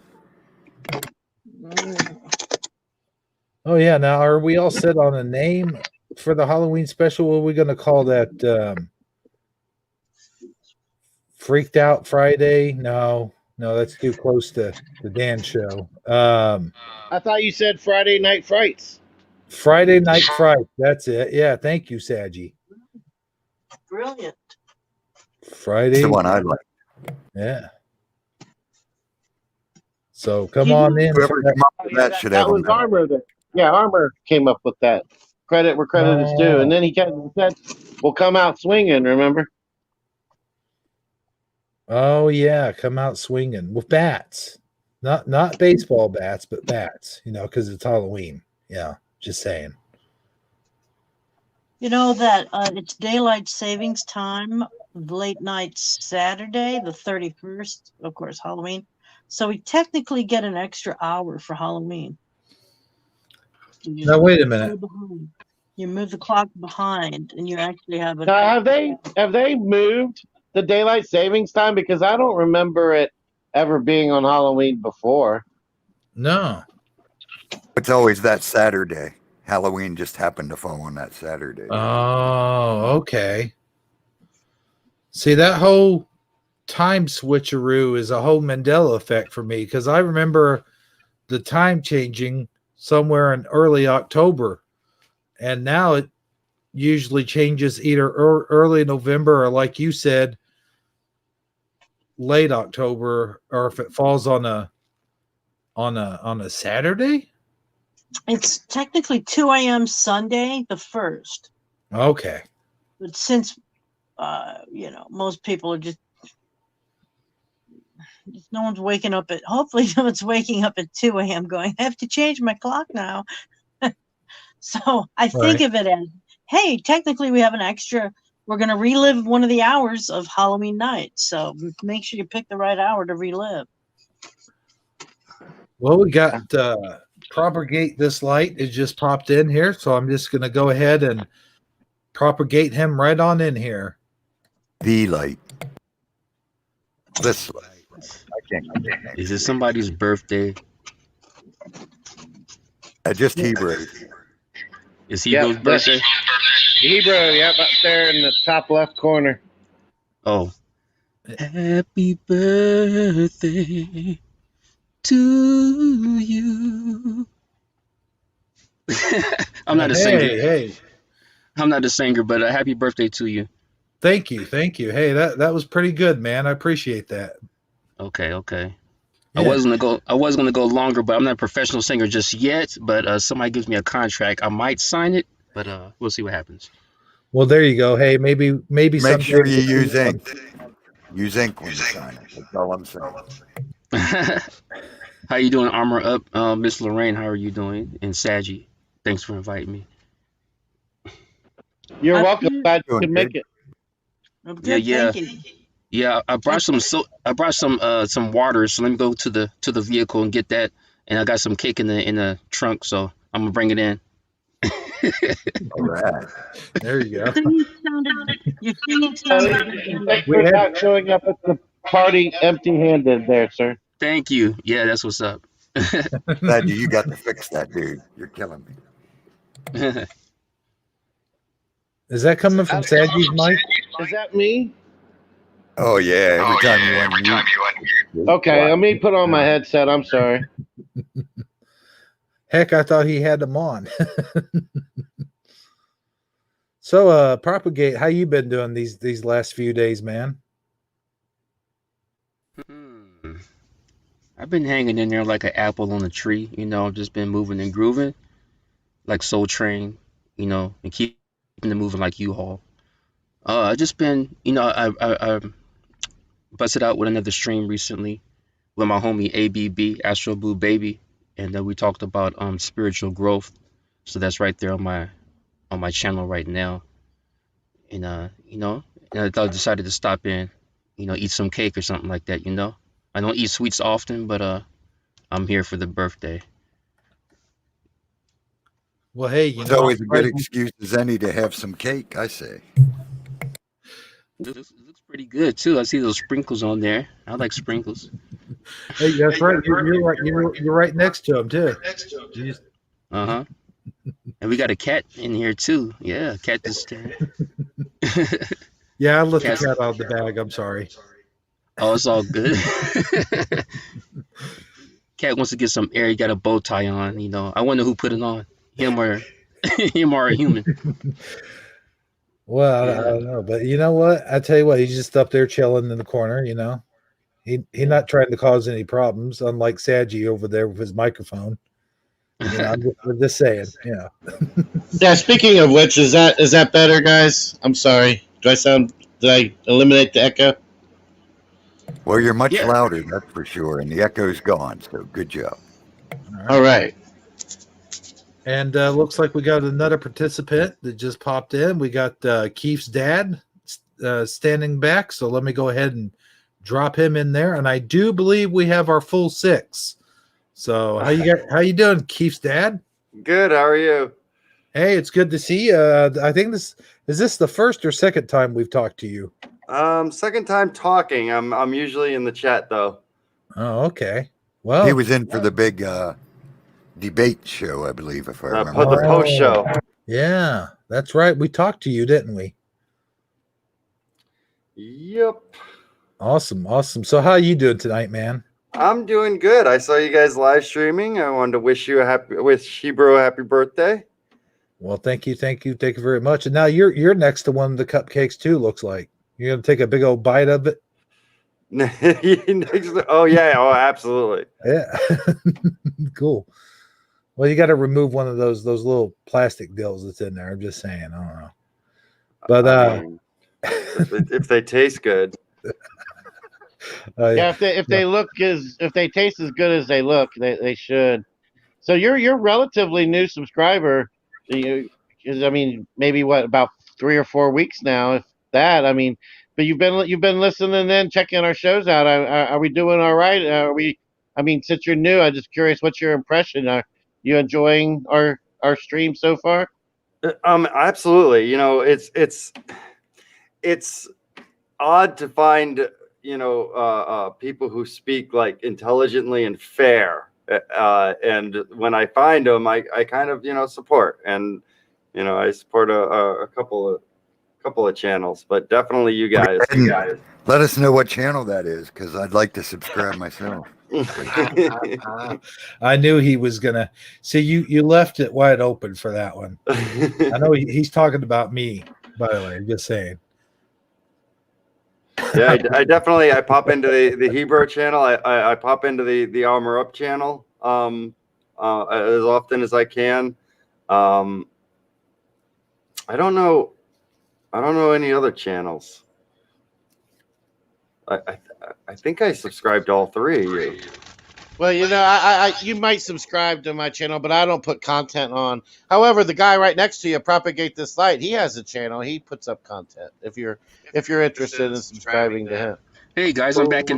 Oh, yeah. Now, are we all set on a name for the Halloween special? What are we going to call that? Freaked Out Friday? No. No, that's too close to the Dan show. I thought you said Friday Night Frights. Friday Night Fright. That's it. Yeah, thank you, Saji. Brilliant. It's Friday. the one I like. Yeah. So come on in. Whoever came up with that should have That a was medal. Armor. Armor came up with that. Credit where credit is due. And then he said, "We'll come out swinging." Remember? Oh yeah, come out swinging with bats, not baseball bats, but bats. Because it's Halloween. Yeah, just saying. You know that it's daylight savings time, late night Saturday, the 31st, of course, Halloween. So we technically get an extra hour for Halloween. Now wait a minute. You move the clock behind, and you actually have a. Now, have they moved the daylight savings time? Because I don't remember it ever being on Halloween before. No. It's always that Saturday. Halloween just happened to fall on that Saturday. Oh, okay. See, that whole time switcheroo is a whole Mandela effect for me, because I remember the time changing somewhere in early October, and now it usually changes either early November or, like you said, late October, or if it falls on a Saturday. It's technically 2 a.m. Sunday, the 1st. Okay. But since, most people are just no one's waking up hopefully no one's waking up at 2 a.m. going, I have to change my clock now. So I think of it as, hey, technically we have an extra, we're going to relive one of the hours of Halloween night. So make sure you pick the right hour to relive. Well, we got propagate this light. It just popped in here, so I'm just going to go ahead and propagate him right on in here. The light. This light. I can't. Is it somebody's birthday? Just Hebrew. Is Hebro's birthday? Hebrew, yep, up there in the top left corner. Oh. Happy birthday to you. I'm not a singer. Hey. I'm not a singer, but happy birthday to you. Thank you. Hey, that was pretty good, man. I appreciate that. Okay. Yeah. I was gonna go longer, but I'm not a professional singer just yet. But somebody gives me a contract, I might sign it, but we'll see what happens. Well, there you go. Hey, maybe make sure you use ink. Use ink when you sign it. That's all I'm saying. How you doing, Armor Up? Miss Lorraine, how are you doing? And Saji, thanks for inviting me. You're welcome. Glad you could make it. I'm good, thank you. Yeah, I brought some water, so let me go to the vehicle and get that. And I got some cake in the trunk, so I'm gonna bring it in. All right. There you go. Your singing sounded We're not showing up at the party empty-handed there, sir. Thank you. Yeah, that's what's up. Glad you got to fix that, dude. You're killing me. Is that coming from Saji's mic? Is that me? Oh yeah, every time you unmute. Okay, let me put on my headset. I'm sorry. Heck, I thought he had them on. So, propagate. How you been doing these last few days, man? I've been hanging in there like an apple on a tree. I've just been moving and grooving, like Soul Train. And keeping it moving like U-Haul. I just been, I busted out with another stream recently with my homie ABB, Astro Blue Baby, and we talked about spiritual growth. So that's right there on my channel right now. And I decided to stop in, eat some cake or something like that. I don't eat sweets often, but I'm here for the birthday. Well, hey, it's always a good excuse as any to have some cake, I say. It looks pretty good too. I see those sprinkles on there. I like sprinkles. Hey, that's right. You're right. You're right next to him too. And we got a cat in here too. Yeah, cat is staring. Yeah, I let the cat out of the bag. I'm sorry. Oh, it's all good. Cat wants to get some air. He got a bow tie on. I wonder who put it on. Him or him or a human. Well, I Yeah. don't know, but you know what? I tell you what, he's just up there chilling in the corner. He not trying to cause any problems, unlike Saji over there with his microphone. I'm just saying. Yeah. Speaking of which, is that better, guys? I'm sorry. Did I eliminate the echo? Well, you're much Yeah. louder, that's for sure, and the echo's gone. So good job. All right. And looks like we got another participant that just popped in. We got Keith's dad standing back. So let me go ahead and drop him in there. And I do believe we have our full 6. So how you doing, Keith's dad? Good. How are you? Hey, it's good to see you. I think this the first or second time we've talked to you. Second time talking. I'm usually in the chat though. Oh, okay. Well, He was in for the big debate show, I believe, if I remember. The post show. Yeah, that's right. We talked to you, didn't we? Yep. Awesome. So how are you doing tonight, man? I'm doing good. I saw you guys live streaming. I wanted to wish Hebro a happy birthday. Well, thank you very much. And now you're next to one of the cupcakes too. Looks like you're gonna take a big old bite of it. Oh yeah. Oh, absolutely. Yeah, cool. Well, you got to remove one of those little plastic deals that's in there. I'm just saying. I don't know, but if they taste good. Yeah, if they taste as good as they look, they should. So you're a relatively new subscriber. I mean, maybe about 3 or 4 weeks now, if that. I mean, but you've been listening and checking our shows out. Are we doing all right? I mean, since you're new, I'm just curious. What's your impression? Are you enjoying our stream so far? Absolutely. It's odd to find people who speak like intelligently and fair. And when I find them, I kind of support, and I support a couple of channels, but definitely you guys. Let us know what channel that is, because I'd like to subscribe myself. I knew he was gonna see you left it wide open for that one. I know he's talking about me, by the way. I'm just saying. Yeah, I pop into the Hebro channel. I pop into the Armor Up channel as often as I can. I don't know any other channels. I think I subscribed to all 3 of you. Well, you might subscribe to my channel, but I don't put content on. However, the guy right next to you, Propagate This Light, he has a channel. He puts up content. If you're interested in subscribing to him. Hey guys, I'm back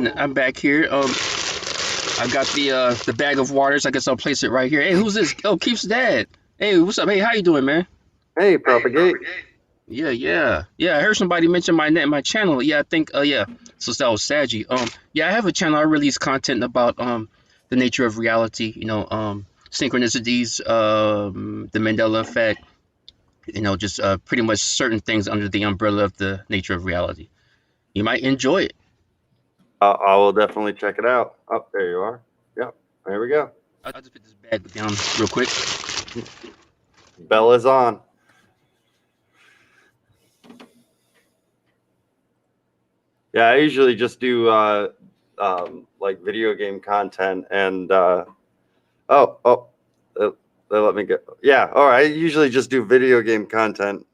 here. I got the bag of waters. I guess I'll place it right here. Hey, who's this? Oh, Keith's dad. Hey, what's up? Hey, how you doing, man? Hey, Propagate. Yeah. I heard somebody mention my channel. Yeah, I think yeah. So that was Saji. Yeah, I have a channel. I release content about the nature of reality. Synchronicities, the Mandela effect. Just pretty much certain things under the umbrella of the nature of reality. You might enjoy it. I will definitely check it out. Oh, there you are. Yep, there we go. I'll just put this bag down real quick. Bell is on. Yeah, I usually just do like video game content, and they let me go. Yeah, all right. I usually just do video game content,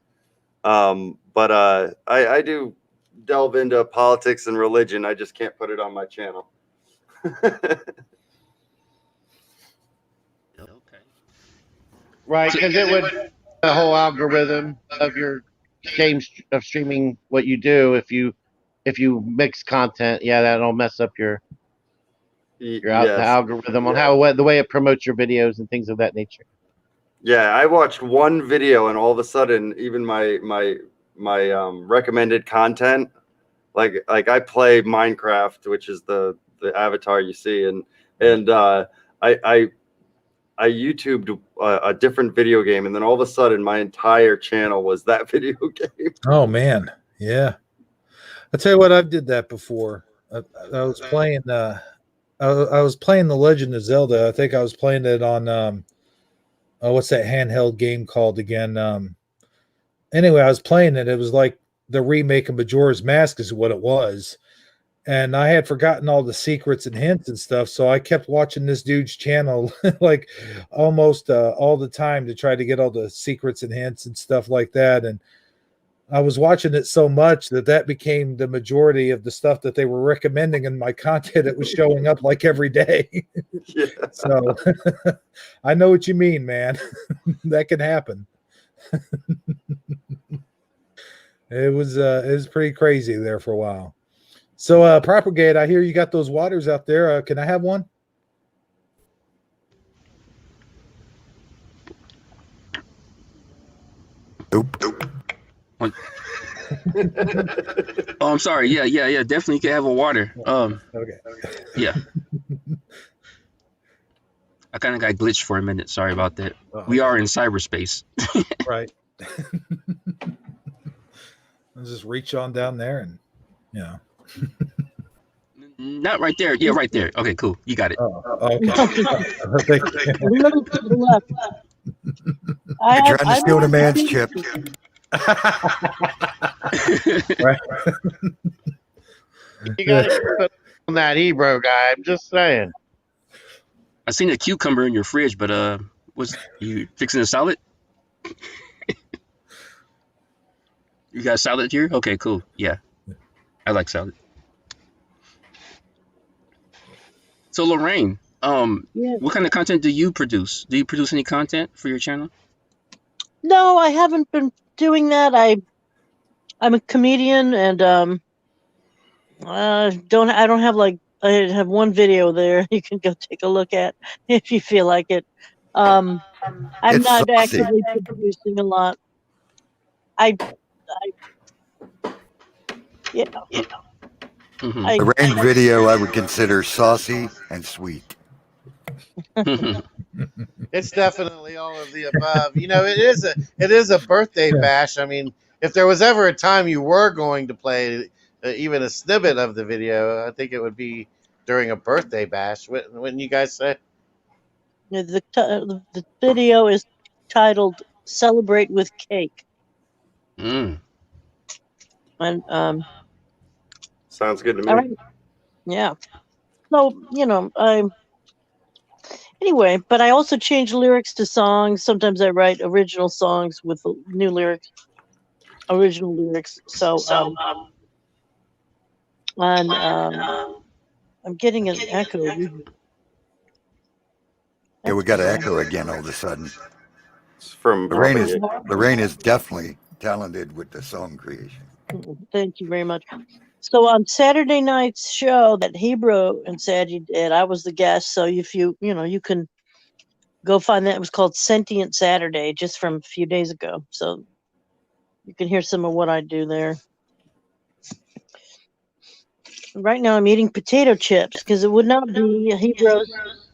but I do delve into politics and religion. I just can't put it on my channel. Okay. Right, because it would the whole algorithm of your of streaming what you do. If you mix content, yeah, that'll mess up the algorithm on the way it promotes your videos and things of that nature. Yeah, I watched one video and all of a sudden, even my recommended content, like I play Minecraft, which is the avatar you see, and I YouTubed a different video game, and then all of a sudden, my entire channel was that video game. Oh man, yeah. I tell you what, I've did that before. I was playing. I was playing The Legend of Zelda. I think I was playing it on what's that handheld game called again? Anyway, I was playing it. It was like the remake of Majora's Mask is what it was. And I had forgotten all the secrets and hints and stuff. So I kept watching this dude's channel like almost all the time to try to get all the secrets and hints and stuff like that. And I was watching it so much that became the majority of the stuff that they were recommending in my content. It was showing up like every day. Yeah. So I know what you mean, man. That can happen. It was pretty crazy there for a while. So Propagate, I hear you got those waters out there. Can I have one? Nope. Oh, I'm sorry. Yeah. Definitely can have a water. Okay. Yeah. I kind of got glitched for a minute. Sorry about that. Oh, We are in cyberspace. right. I'll just reach on down there and Not right there. Yeah, right there. Okay, cool. You got it. Oh, okay. Thank you. A little to the left. You're trying to steal the man's chip. Right. You got to put on that Hebro guy. I'm just saying. I seen a cucumber in your fridge, but was you fixing a salad? You got salad here? Okay, cool. Yeah, I like salad. So Lorraine, Yeah. what kind of content do you produce? Do you produce any content for your channel? No, I haven't been doing that. I'm a comedian, and I don't have I have one video there you can go take a look at if you feel like it. I'm It's not saucy. actively producing a lot. Yeah. Mhm. I, The rain video I would consider saucy and sweet. It's definitely all of the above. You know, it is a birthday bash. I mean, if there was ever a time you were going to play even a snippet of the video, I think it would be during a birthday bash. Wouldn't you guys say? the video is titled "Celebrate with Cake," Mm. and Sounds good to me. all right, yeah. So anyway, but I also change lyrics to songs. Sometimes I write original songs with new lyrics, original lyrics. So and I'm getting an echo. Yeah, we got to echo again all of a sudden. It's from Lorraine is definitely talented with the song creation. Thank you very much. So on Saturday night's show that Hebro and Sadie did, I was the guest. So if you can go find that. It was called Sentient Saturday, just from a few days ago. So you can hear some of what I do there. Right now I'm eating potato chips because it would not be a Hebro's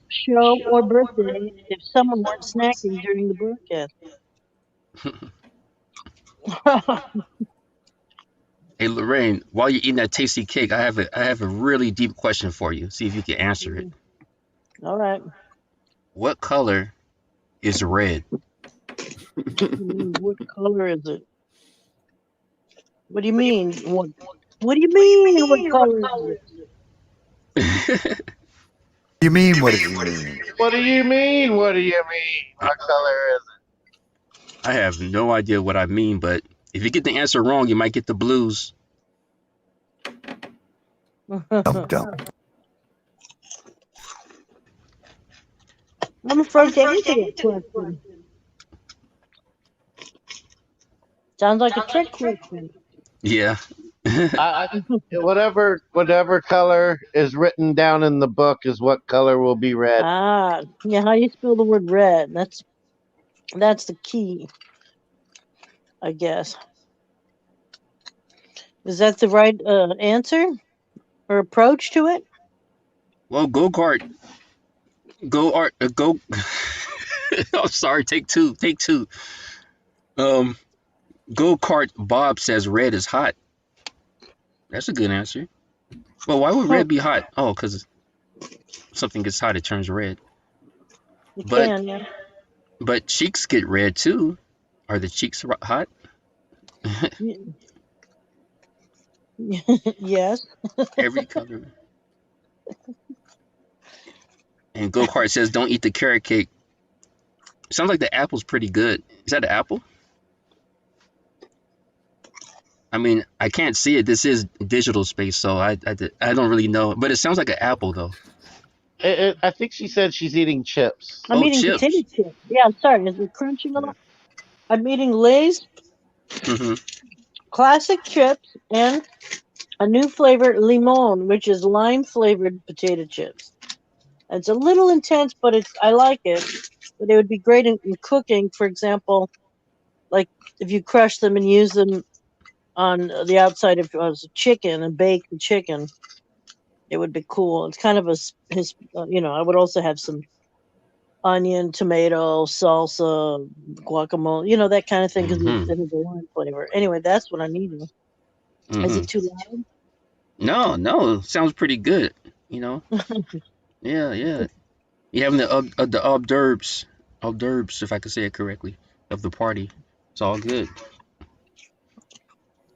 show or birthday if someone weren't snacking during the broadcast. Hey Lorraine, while you're eating that tasty cake, I have a really deep question for you. See if you can answer it. All right. What color is red? What color is it? What do you mean? What do you mean? What color is it? You mean what do you mean? What do you mean? What do you mean? What color is it? I have no idea what I mean, but if you get the answer wrong, you might get the blues. Dump. I'm afraid to answer that question. Sounds like a trick question. Yeah. I whatever color is written down in the book is what color will be red. Yeah. How you spell the word red? That's the key, I guess. Is that the right answer or approach to it? Well, go kart. Go art. Go. I'm sorry. Take two. Go kart. Bob says red is hot. That's a good answer. Well, why would red be hot? Oh, because something gets hot, it turns red. You But can, yeah. but cheeks get red too. Are the cheeks hot? Yes. Every color. And Go Kart says, "Don't eat the carrot cake." Sounds like the apple's pretty good. Is that an apple? I mean, I can't see it. This is digital space, so I don't really know. But it sounds like an apple, though. I think she said she's eating chips. I'm Oh, eating potato chips. chips. Yeah, sorry. Is it crunching a Yeah. lot? I'm eating Lay's Hmm. classic chips and a new flavor, limon, which is lime flavored potato chips. It's a little intense, but I like it. But it would be great in cooking. For example, like if you crush them and use them on the outside of chicken and bake the chicken, it would be cool. It's kind of I would also have some onion, tomato, salsa, guacamole, that kind of thing because Hmm. it has a lime flavor. Anyway, that's what I'm eating. Is Hmm. it too loud? No, no, sounds pretty good. You know? Yeah, yeah. You having the hors d'oeuvres, if I could say it correctly, of the party. It's all good.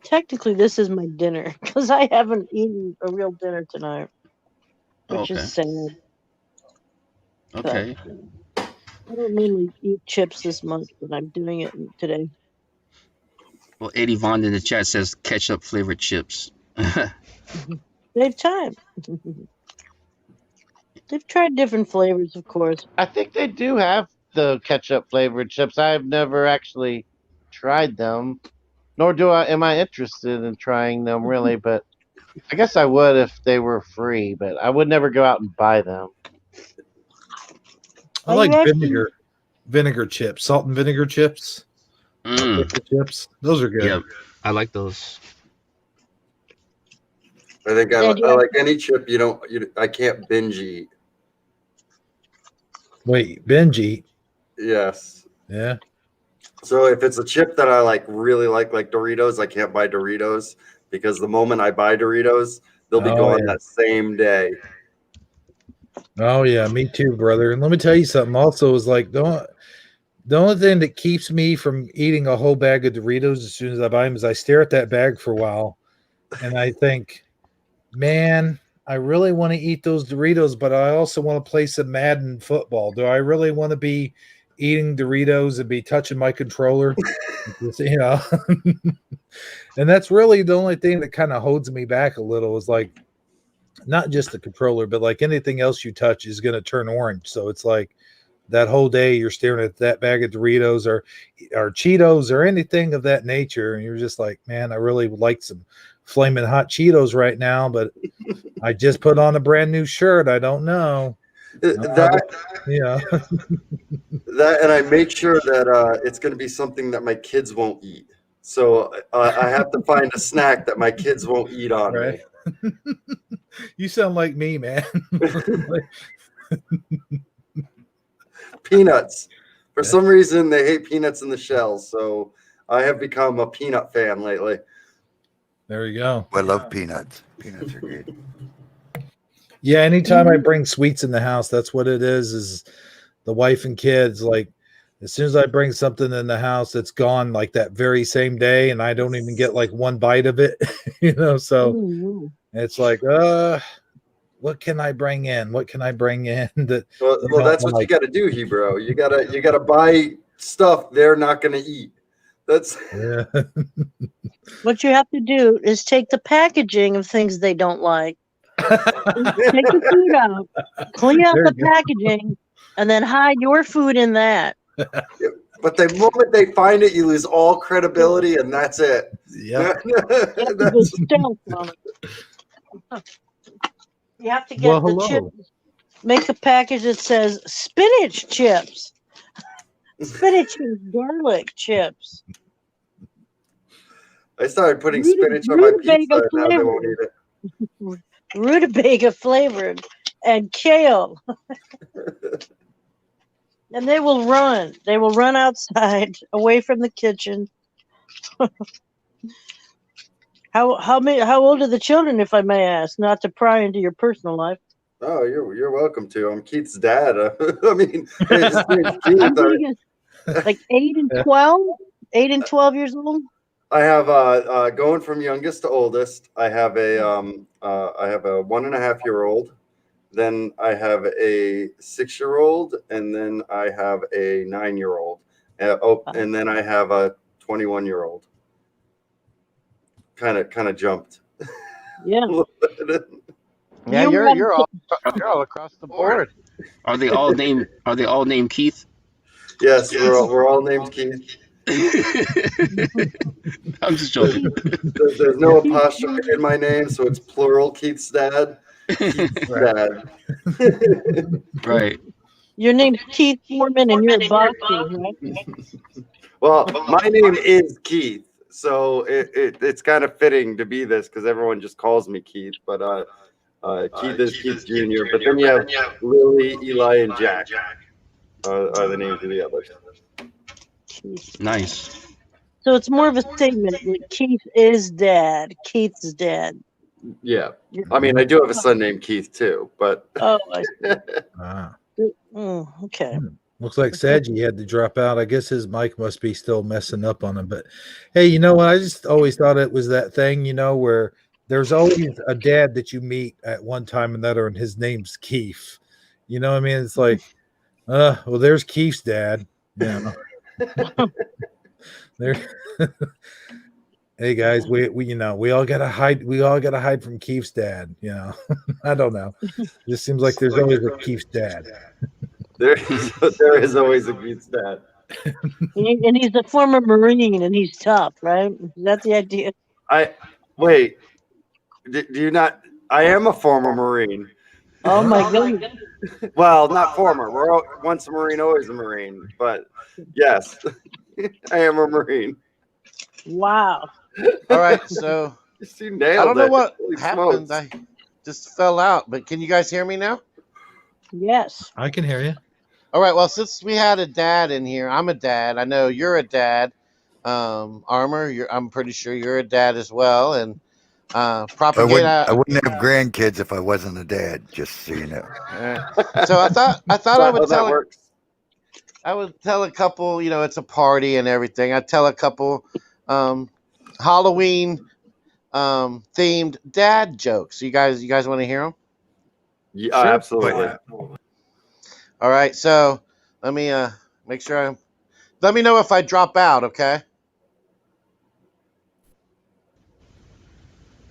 Technically, this is my dinner because I haven't eaten a real dinner tonight, which is Okay, sad. But okay. I don't normally eat chips this much, but I'm doing it today. Well, Eddie Vaughn in the chat says ketchup flavored chips. Save time. They've tried different flavors, of course. I think they do have the ketchup flavored chips. I've never actually tried them, nor am I interested in trying them really. But I guess I would if they were free. But I would never go out and buy them. I Are you like actually? vinegar chips, salt and vinegar chips, Mm, pickle chips. Those are good. yep, I like those. I think Did I you? like any chip. I can't binge eat. Wait, binge eat. Yes. Yeah. So if it's a chip that I really like Doritos, I can't buy Doritos because the moment I buy Doritos, they'll be Oh gone yeah. that same day. Oh yeah. Me too, brother. And let me tell you something. Also, is like the only thing that keeps me from eating a whole bag of Doritos as soon as I buy them is I stare at that bag for a while, and I think, man, I really want to eat those Doritos, but I also want to play some Madden football. Do I really want to be eating Doritos and be touching my controller? You know, and that's really the only thing that kind of holds me back a little is like not just the controller, but like anything else you touch is going to turn orange. So it's like that whole day you're staring at that bag of Doritos or Cheetos or anything of that nature, and you're just like, man, I really would like some flaming hot Cheetos right now, but I just put on a brand new shirt. I don't know. That Yeah. and I make sure that it's going to be something that my kids won't eat. So I have to find a snack that my kids won't eat on Right. me. You sound like me, man. Peanuts. For some reason, they hate peanuts in the shells. So I have become a peanut fan lately. There you go. I love peanuts. Peanuts are good. Yeah, anytime I bring sweets in the house, that's what it is the wife and kids. Like, as soon as I bring something in the house, it's gone like that very same day, and I don't even get like one bite of it, so Ooh. it's like, what can I bring in? What can I bring in that Well, that's what you got to do, Hebro. You gotta buy stuff they're not going to eat. That's yeah. What you have to do is take the packaging of things they don't like, take the food out, clean out There the you go. packaging, and then hide your food in that. But the moment they find it, you lose all credibility, and that's it. Yep. You have to go That's- stealth on it. You have to Well, get the hello. chips. Make a package that says spinach chips, spinach and garlic chips, I started putting spinach on my pizza, rutabaga and now they won't eat flavored, it. rutabaga flavored, and kale. And they will run. They will run outside, away from the kitchen. How old are the children, if I may ask? Not to pry into your personal life. Oh, you're welcome to. I'm Keith's dad. I mean, his name's Keith. I'm thinking like 8 and 12, 8 and 12 years old. I have going from youngest to oldest. I have a 1.5-year-old. Then I have a 6-year-old, and then I have a 9-year-old. And then I have a 21-year-old. Kind of jumped. Yeah. Yeah, you're all across the board. Are they all named Keith? Yes, we're all named Keith. I'm just joking. There's no apostrophe in my name, so it's plural. Keith's dad. Keith's dad. Right. Your name's Keith Foreman, and you're a boxer, right? Well, my name is Keith, so it's kind of fitting to be this because everyone just calls me Keith. But Keith is Keith Jr. But then you have Lily, Eli, and Jack are the names of the others. Nice. So it's more of a statement. Like Keith is dad. Keith's dad. Yeah. I mean, I do have a son named Keith too, but. Oh, I see. Ah. Okay. Looks like Sadgie had to drop out. I guess his mic must be still messing up on him. But hey, you know what? I just always thought it was that thing, where there's always a dad that you meet at one time or another, and his name's Keith. You know what I mean? It's like, well, there's Keith's dad. Yeah. There. Hey guys, we all gotta hide. We all gotta hide from Keith's dad. I don't know. It just seems like there's always a Keith's dad. There is always a Keith's dad. And he's a former Marine, and he's tough, right? Is that the idea? Wait. Do you not? I am a former Marine. Oh my goodness. Well, not former. We're once a Marine, always a Marine. But yes, I am a Marine. Wow. All right, so You nailed I don't know it. what Holy happened. smokes. I just fell out, but can you guys hear me now? Yes. I can hear you. All right, well, since we had a dad in here, I'm a dad. I know you're a dad. Armor, I'm pretty sure you're a dad as well. And Propagate. I wouldn't have grandkids if I wasn't a dad, just so you know. So I thought I would tell. Works. I would tell a couple. It's a party and everything. I'd tell a couple Halloween themed dad jokes. You guys want to hear them? Yeah, Sure. absolutely. All right. So let me make sure let me know if I drop out. Okay.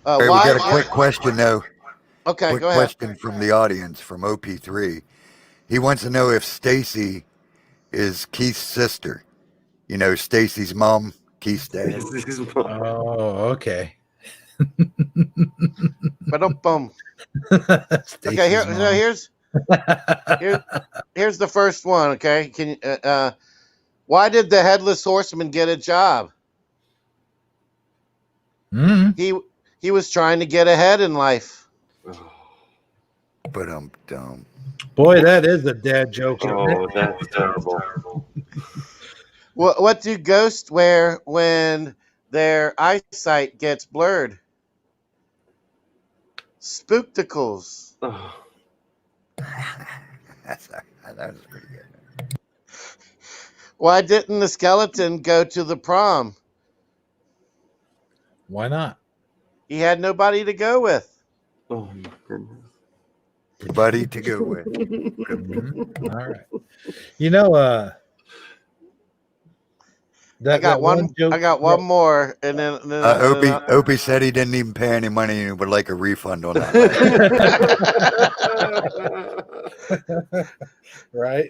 All right, we got a quick question though. Okay, Quick go ahead. question from the audience from OP3. He wants to know if Stacy is Keith's sister. Stacy's mom, Keith's dad. Oh, okay. Ba-dum-bum. Okay, here's the first one. Okay, why did the headless horseman get a job? Mm-hmm. He was trying to get ahead in life. But dumb. Boy, that is a dad joke. Oh, that's terrible. What do ghosts wear when their eyesight gets blurred? Spookticles. Oh. That was pretty good. Why didn't the skeleton go to the prom? Why not? He had nobody to go with. Oh my goodness. Buddy to go with. Mm-hmm. All right. I got one more, and then Opie said he didn't even pay any money and would like a refund on that. Right.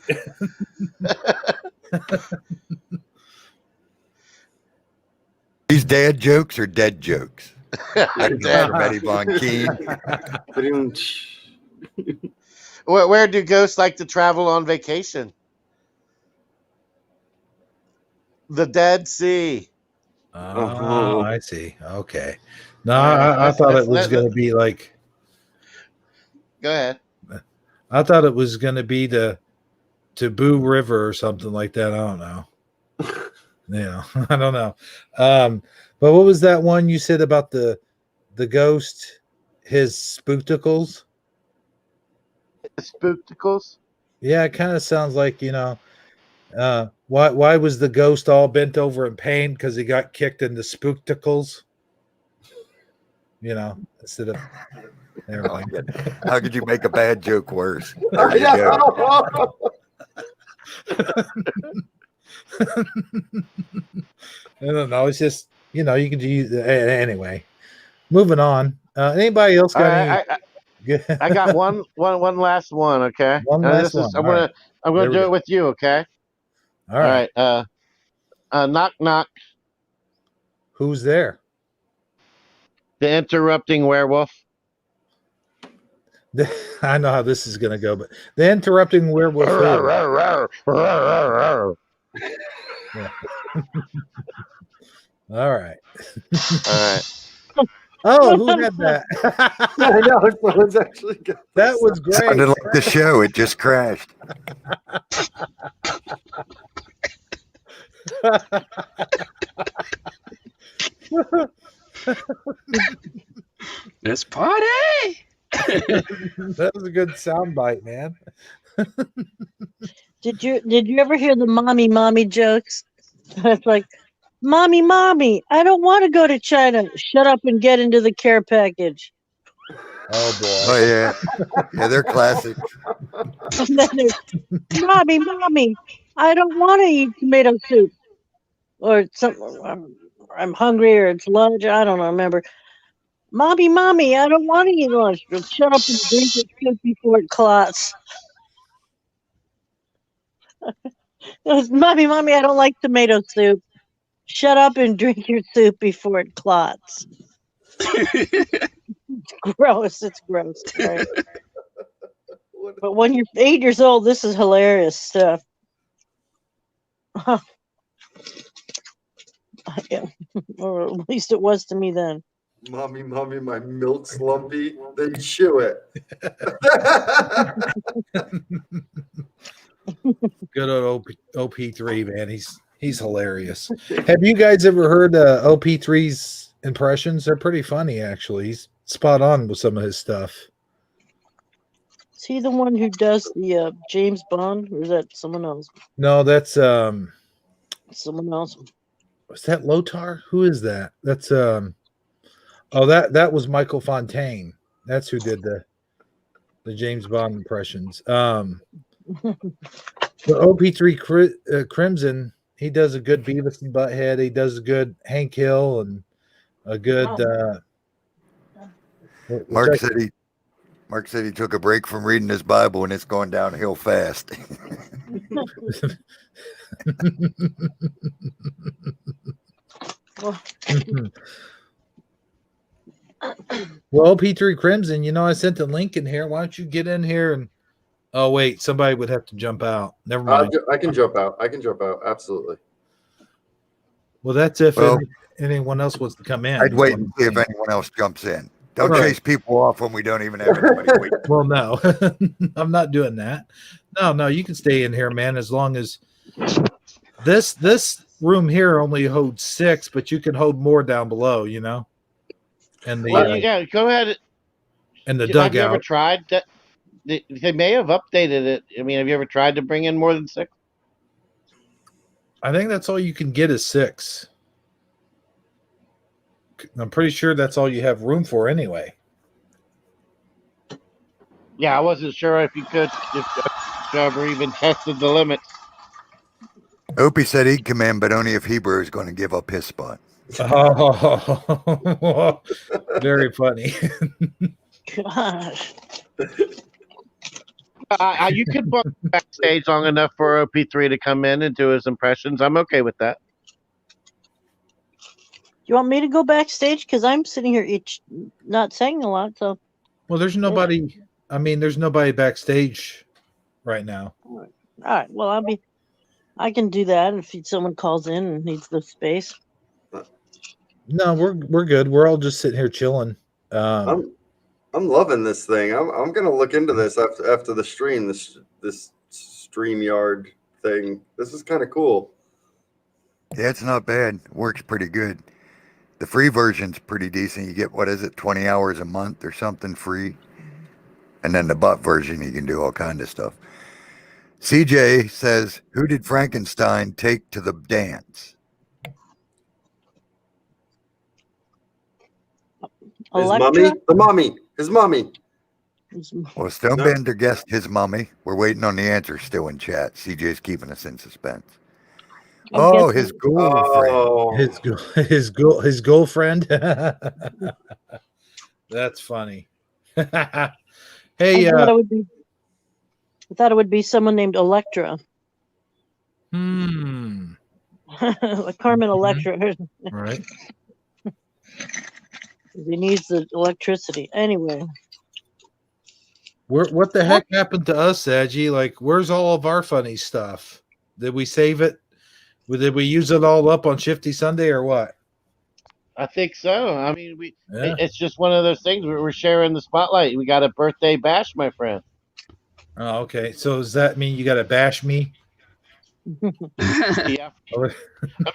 These dad jokes are dead jokes. From Eddie Von Keen. Where do ghosts like to travel on vacation? The Dead Sea. Oh, I see. Okay. No, I thought it was going to be like. Go ahead. I thought it was going to be the Taboo River or something like that. I don't know. I don't know. But what was that one you said about the ghost? His spookticles? Spookticles? Yeah, it kind of sounds like, why was the ghost all bent over in pain? Because he got kicked in the spookticles. Instead of never Oh, mind. yeah. How could you make a bad joke worse? There I you go. I don't know. It's just you can use anyway. Moving on. Anybody else All got any? right, I got one last one. Okay, One and last this is one. All right. I'm There gonna we do go. it with you. Okay. All All right. right. Knock knock. Who's there? The interrupting werewolf. I know how this is going to go, but the interrupting werewolf. Who? Yeah. All right. All right. Oh, who had that? I know someone's actually got That this. was great. Sounded like the show. It just crashed. Let's party. That was a good soundbite, man. Did you ever hear the mommy jokes? It's like, mommy, I don't want to go to China. Shut up and get into the care package. Oh boy. Oh, yeah. Yeah, they're classic. And then there's, mommy, I don't want to eat tomato soup. Or something. I'm hungry, or it's lunch. I don't remember. Mommy, I don't want to eat lunch. But shut up and drink your soup before it clots. It was, mommy, I don't like tomato soup. Shut up and drink your soup before it clots. Gross. It's gross. Right? But when you're 8 years old, this is hilarious stuff. Yeah. Or at least it was to me then. Mommy, my milk's lumpy. Then chew it. Good old OP3, man. He's hilarious. Have you guys ever heard OP3's impressions? They're pretty funny, actually. He's spot on with some of his stuff. Is he the one who does the James Bond, or is that someone else? No, that's Someone else. was that Lotar? Who is that? That's that was Michael Fontaine. That's who did the James Bond impressions. The OP3 Crimson, he does a good Beavis and Butthead. He does a good Hank Hill and a good Mark said he took a break from reading his Bible and it's going downhill fast. Well, P3 Crimson, I sent the link in here. Why don't you get in here and oh wait, somebody would have to jump out. Never mind. I can jump out. Absolutely. Well, that's if anyone else wants to come in. I'd wait and see if anyone else jumps in. Don't Right. chase people off when we don't even have anybody waiting. Well, no, I'm not doing that. No, you can stay in here, man, as long as this room here only holds 6, but you can hold more down below, And the Yeah, go ahead. and the Have you ever dugout. tried that? They may have updated it. I mean, have you ever tried to bring in more than 6? I think that's all you can get is 6. I'm pretty sure that's all you have room for anyway. Yeah, I wasn't sure if you could, if you ever even tested the limits. Opie said he'd come in, but only if Hebro is going to give up his spot. Oh, very funny. Gosh. You could book backstage long enough for OP3 to come in and do his impressions. I'm okay with that. You want me to go backstage? Because I'm sitting here not saying a lot. So. Well, there's nobody. I mean, there's nobody backstage right now. All right. Well, I can do that if someone calls in and needs the space. No, we're good. We're all just sitting here chilling. I'm loving this thing. I'm gonna look into this after the stream. This StreamYard thing. This is kind of cool. Yeah, it's not bad. Works pretty good. The free version's pretty decent. You get, what is it, 20 hours a month or something free. And then the butt version, you can do all kind of stuff. CJ says, who did Frankenstein take to the dance? His Electra? mummy? The mummy. His mummy. Well, Stonebender guessed his mummy. We're waiting on the answer still in chat. CJ's keeping us in suspense. Oh, his girlfriend. Oh. His girlfriend. That's funny. Hey, I thought it would be someone named Electra. Like Carmen Electra. Right. He needs the electricity. Anyway. What the heck happened to us, Aggie? Like, where's all of our funny stuff? Did we save it? Did we use it all up on Shifty Sunday or what? I think so. I mean, it's just one of those things where we're sharing the spotlight. We got a birthday bash, my friend. Oh, okay. So does that mean you got to bash me? Yeah. I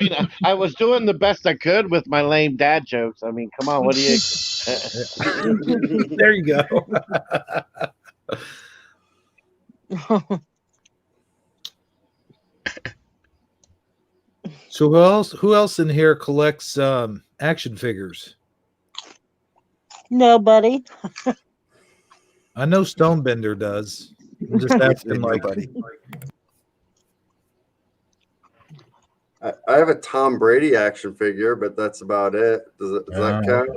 mean, I was doing the best I could with my lame dad jokes. I mean, come on, what do you? There you go. So who else in here collects action figures? Nobody. I know Stonebender does. I'm just asking, like, I have a Tom Brady action figure, but that's about it. Does that count?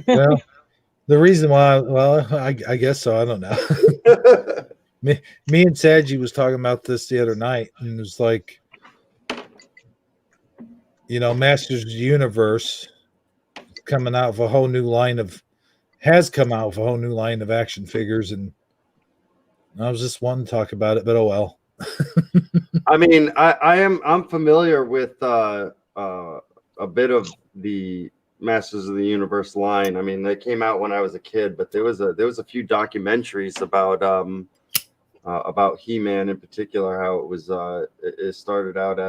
Well, the reason why, I guess so. I don't know. me and Saji was talking about this the other night, and it was like, Masters of the Universe has come out with a whole new line of action figures, and I was just wanting to talk about it, but oh well. I mean, I'm familiar with a bit of the Masters of the Universe line. I mean, they came out when I was a kid, but there was a few documentaries about He-Man in particular, how it was it started out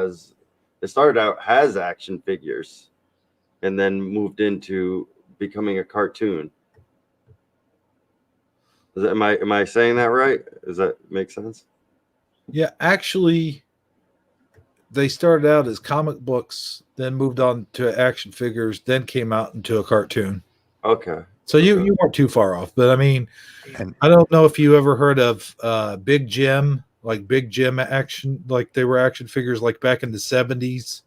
as action figures and then moved into becoming a cartoon. Am I saying that right? Does that make sense? Yeah, actually, they started out as comic books, then moved on to action figures, then came out into a cartoon. Okay. So you weren't too far off, but I mean, I don't know if you ever heard of Big Jim, like Big Jim action, like they were action figures like back in the 70s.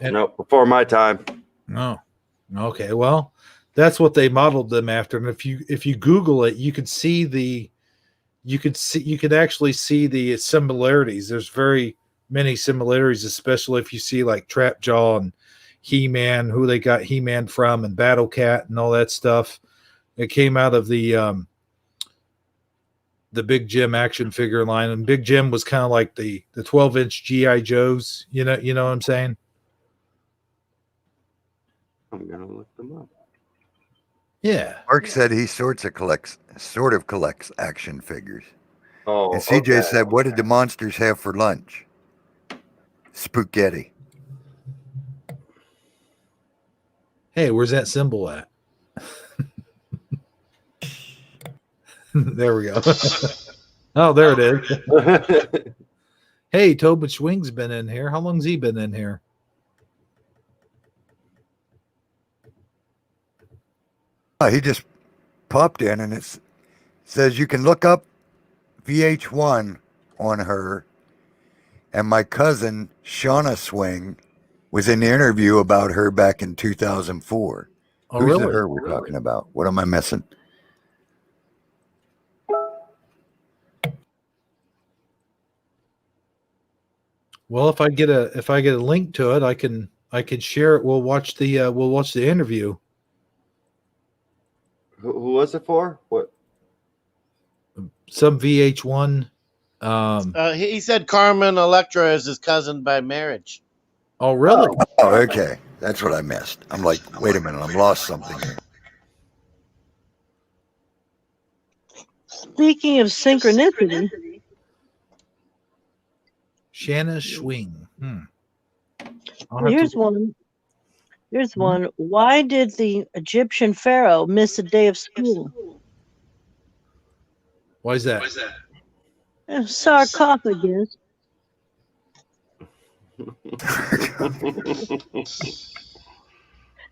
No, before my time. No. Okay, well, that's what they modeled them after. And if you Google it, you could actually see the similarities. There's very many similarities, especially if you see like Trapjaw and He-Man, who they got He-Man from, and Battle Cat and all that stuff. It came out of the Big Jim action figure line, and Big Jim was kind of like the 12-inch GI Joes. You know what I'm saying? I'm gonna look them up. Yeah. Mark said he sort of collects action figures. Oh, and CJ okay. said, what did the monsters have for lunch? Spaghetti. Hey, where's that symbol at? There we go. Oh, there it is. Hey, Tobin Schwing's been in here. How long's he been in here? He just popped in, and it says you can look up VH1 on her. And my cousin, Shauna Swing, was in the interview about her back in 2004. Oh, Who's really? the her we're talking about? What am I missing? Well, if I get a link to it, I can share it. We'll watch the interview. Who was it for? What? Some VH1. He said Carmen Electra is his cousin by marriage. Oh, really? Oh, okay. That's what I missed. I'm like, wait a minute, I'm lost something here. Speaking of synchronicity, Shanna Schwing. here's one. Here's one. Why did the Egyptian pharaoh miss a day of school? Why is that? Sarcophagus.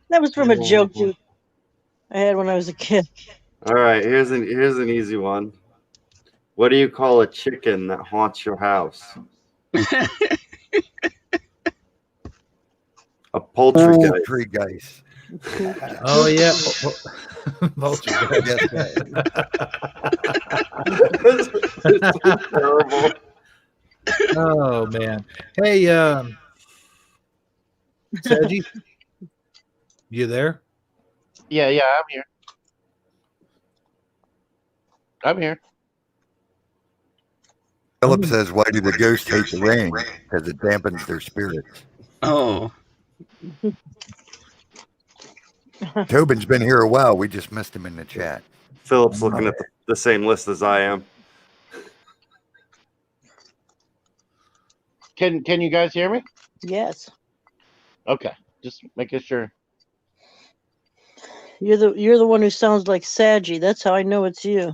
That was from a joke I had when I was a kid. All right, here's an easy one. What do you call a chicken that haunts your house? A poultrygeist. Poltergeist. Oh yeah, Poltergeist. Yes, that. This is terrible. Oh man. Hey, Sergi, you there? Yeah, I'm here. I'm here. Philip says, why do the ghosts hate the rain? Because it dampens their spirits. Oh, Tobin's been here a while. We just missed him in the chat. Philip's looking at the same list as I am. Can you guys hear me? Yes. Okay, just making sure. You're the one who sounds like Saggy. That's how I know it's you.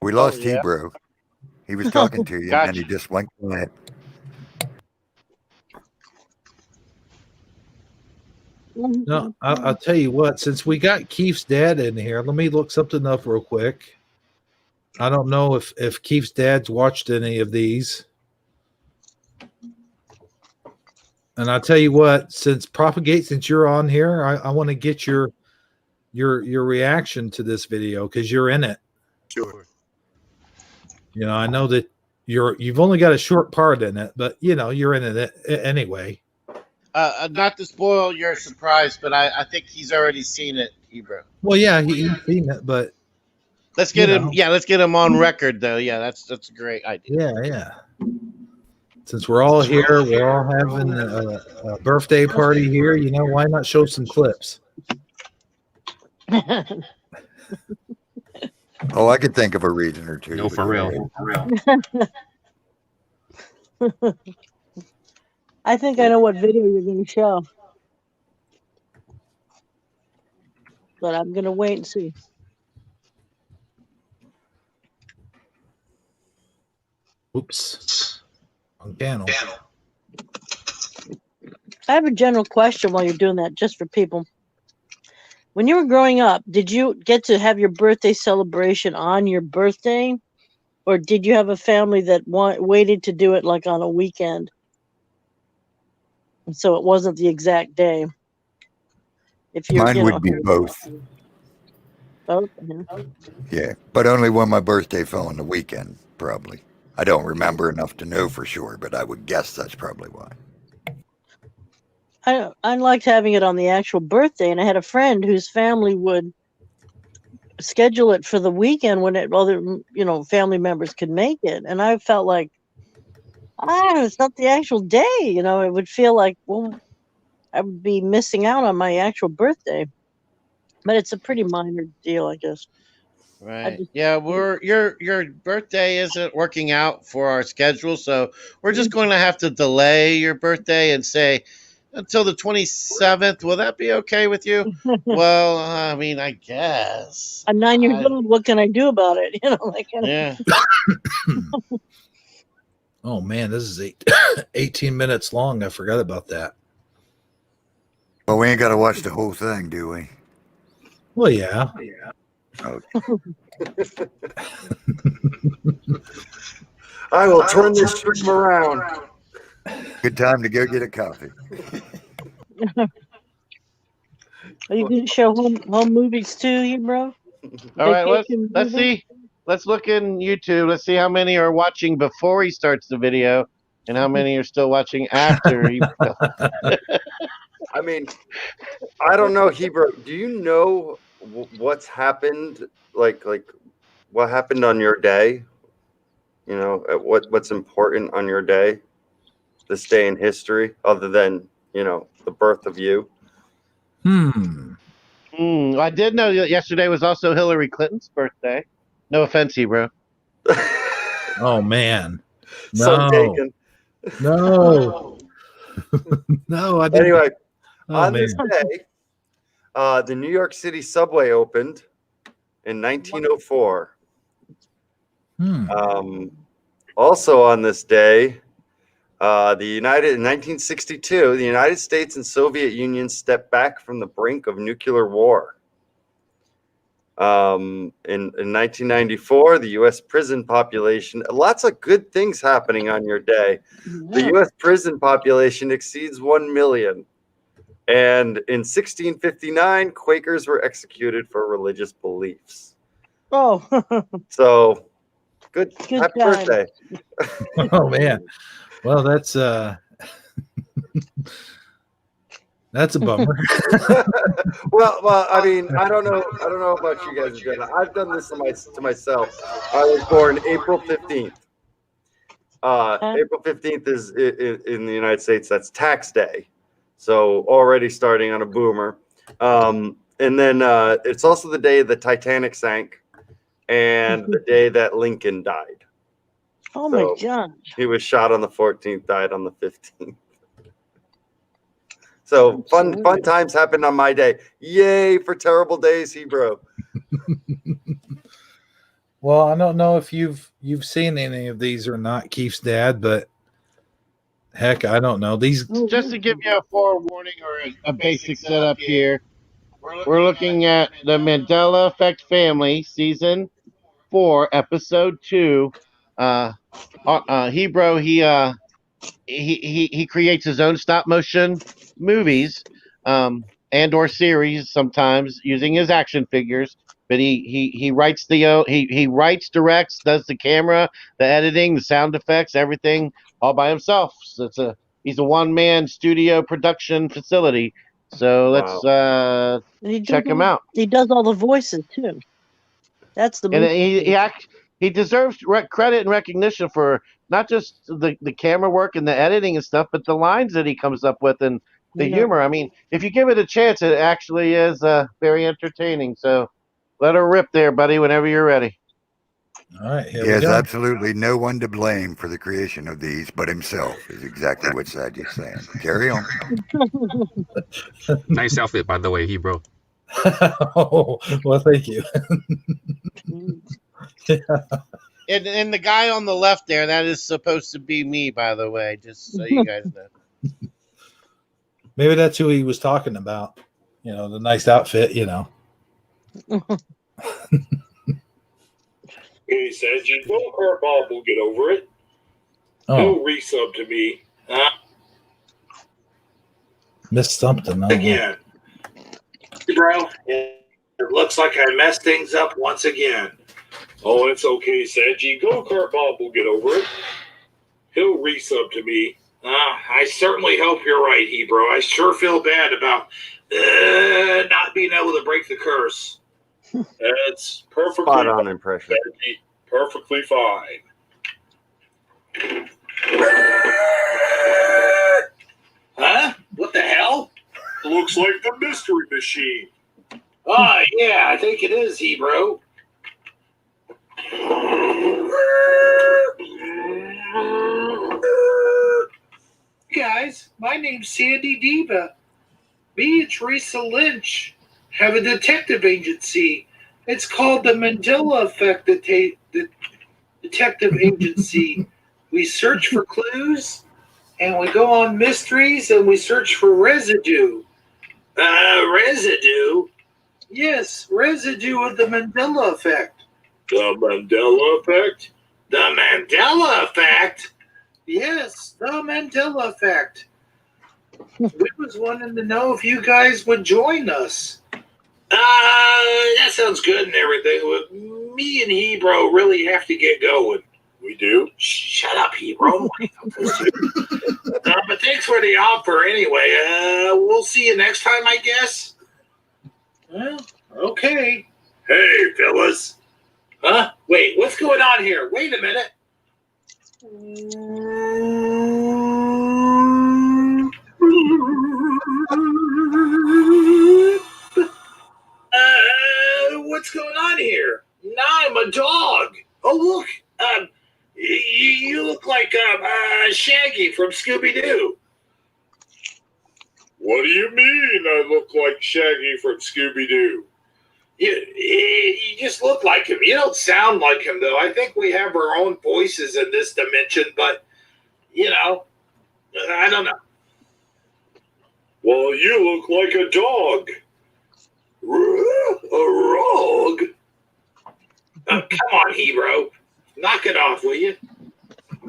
We lost yeah. Hebro. He was talking to you, and he just went quiet. No, I'll tell you what. Since we got Keith's dad in here, let me look something up real quick. I don't know if Keith's dad's watched any of these. And I'll tell you what, since you're on here, I want to get your reaction to this video because you're in it. Sure. You know, I know that you've only got a short part in it, but you know, you're in it anyway. Not to spoil your surprise, but I think he's already seen it, Hebro. Well, yeah, he's seen it, but let's get him. Yeah, let's get him on record, though. Yeah, that's a great idea. Yeah. Since we're all here, we're all having a birthday party here. You know, why not show some clips? Oh, I could think of a reason or two. no, for real. I think I know what video you're going to show. But I'm going to wait and see. Oops. On channel. I have a general question while you're doing that, just for people. When you were growing up, did you get to have your birthday celebration on your birthday? Or did you have a family that waited to do it like on a weekend? And so it wasn't the exact day. Mine would be both. Both? Yeah, but only when my birthday fell on the weekend, probably. I don't remember enough to know for sure, but I would guess that's probably why. I liked having it on the actual birthday, and I had a friend whose family would schedule it for the weekend when other family members could make it, and I felt like it's not the actual day. It would feel like, well, I would be missing out on my actual birthday, but it's a pretty minor deal, I guess. Right. Yeah, your birthday isn't working out for our schedule, so we're just going to have to delay your birthday and say until the 27th. Will that be okay with you? Well, I mean, I guess. I'm 9 years old. What can I do about it? Yeah. Oh man, this is 18 minutes long. I forgot about that. Well, we ain't got to watch the whole thing, do we? Well, yeah. Okay. I will turn this stream around. Good time to go get a coffee. Are you going to show home movies too, you bro? All right, let's see. Let's look in YouTube. Let's see how many are watching before he starts the video and how many are still watching after he. I mean, I don't know, Hebro. Do you know what's happened? Like what happened on your day? You know, what's important on your day, this day in history, other than the birth of you. I did know that yesterday was also Hillary Clinton's birthday. No offense, Hebro. Oh man, So taken. No. No, I didn't. Anyway, Oh, on man. this day, the New York City subway opened in 1904. Also on this day, in 1962, the United States and Soviet Union stepped back from the brink of nuclear war. In 1994, the U.S. prison population, lots of good things happening on your day. The U.S. prison population exceeds 1 million. And in 1659, Quakers were executed for religious beliefs. Oh, So, good Good happy times. birthday. Oh, man. Well, that's a bummer. Well, I mean, I don't know about you guys, Jenna. I've done this to myself. I was born April 15th. April 15th is in the United States. That's tax day, so already starting on a boomer. And then it's also the day the Titanic sank, and the day that Lincoln died. Oh my God. He was shot on the 14th, died on the 15th. So fun times happened on my day. Yay for terrible days, Hebro. Well, I don't know if you've seen any of these or not, Keith's dad, but heck, I don't know. These Just to give you a forewarning or a basic setup here, we're looking at the Mandela Effect Family, Season 4, Episode 2. Hebro, he creates his own stop motion movies and or series sometimes using his action figures, but he writes he writes, directs, does the camera, the editing, the sound effects, everything all by himself. So he's a one-man studio production facility. So let's check him out. He does all the voices too. That's the And most. he deserves credit and recognition for not just the camera work and the editing and stuff, but the lines that he comes up with and the humor. I mean, if you give it a chance, it actually is very entertaining. So let her rip there, buddy, whenever you're ready. All right, here He we has go. absolutely no one to blame for the creation of these but himself, is exactly what Saji's saying. Carry on. Nice outfit, by the way, Hebro. Oh, well, thank you. And the guy on the left there, that is supposed to be me, by the way, just so you guys know. Maybe that's who he was talking about. You know, the nice outfit, you know. He says, "You go, Kurt Bob will get over it. Oh, He'll resub to me missed something. again, bro. It looks like I messed things up once again. Oh, it's okay, Saji. Go, Kurt Bob will get over it. He'll resub to me. I certainly hope you're right, Hebro. I sure feel bad about not being able to break the curse. It's perfectly Spot on impression. Perfectly fine. Huh? What the hell? Looks like the mystery machine. Yeah, I think it is, Hebro. Guys, my name's Sandy Diva. Me and Teresa Lynch have a detective agency. It's called the Mandela Effect Detective Agency. We search for clues, and we go on mysteries, and we search for residue. Residue? Yes, residue of the Mandela Effect. The Mandela Effect? The Mandela Effect? Yes, the Mandela Effect. We was wanting to know if you guys would join us. That sounds good and everything, but me and Hebro really have to get going. We do? Shut up, Hebro. But thanks for the offer anyway. We'll see you next time, I guess. Well, okay. Hey, fellas. Huh? Wait, what's going on here? Wait a minute. What's going on here? Now I'm a dog. Oh, look. You look like Shaggy from Scooby-Doo. I look like Shaggy from Scooby-Doo? You just look like him. You don't sound like him, though. I think we have our own voices in this dimension, but, I don't know. Well, you look like a dog. A rog? Oh, come on, Hebro. Knock it off, will you?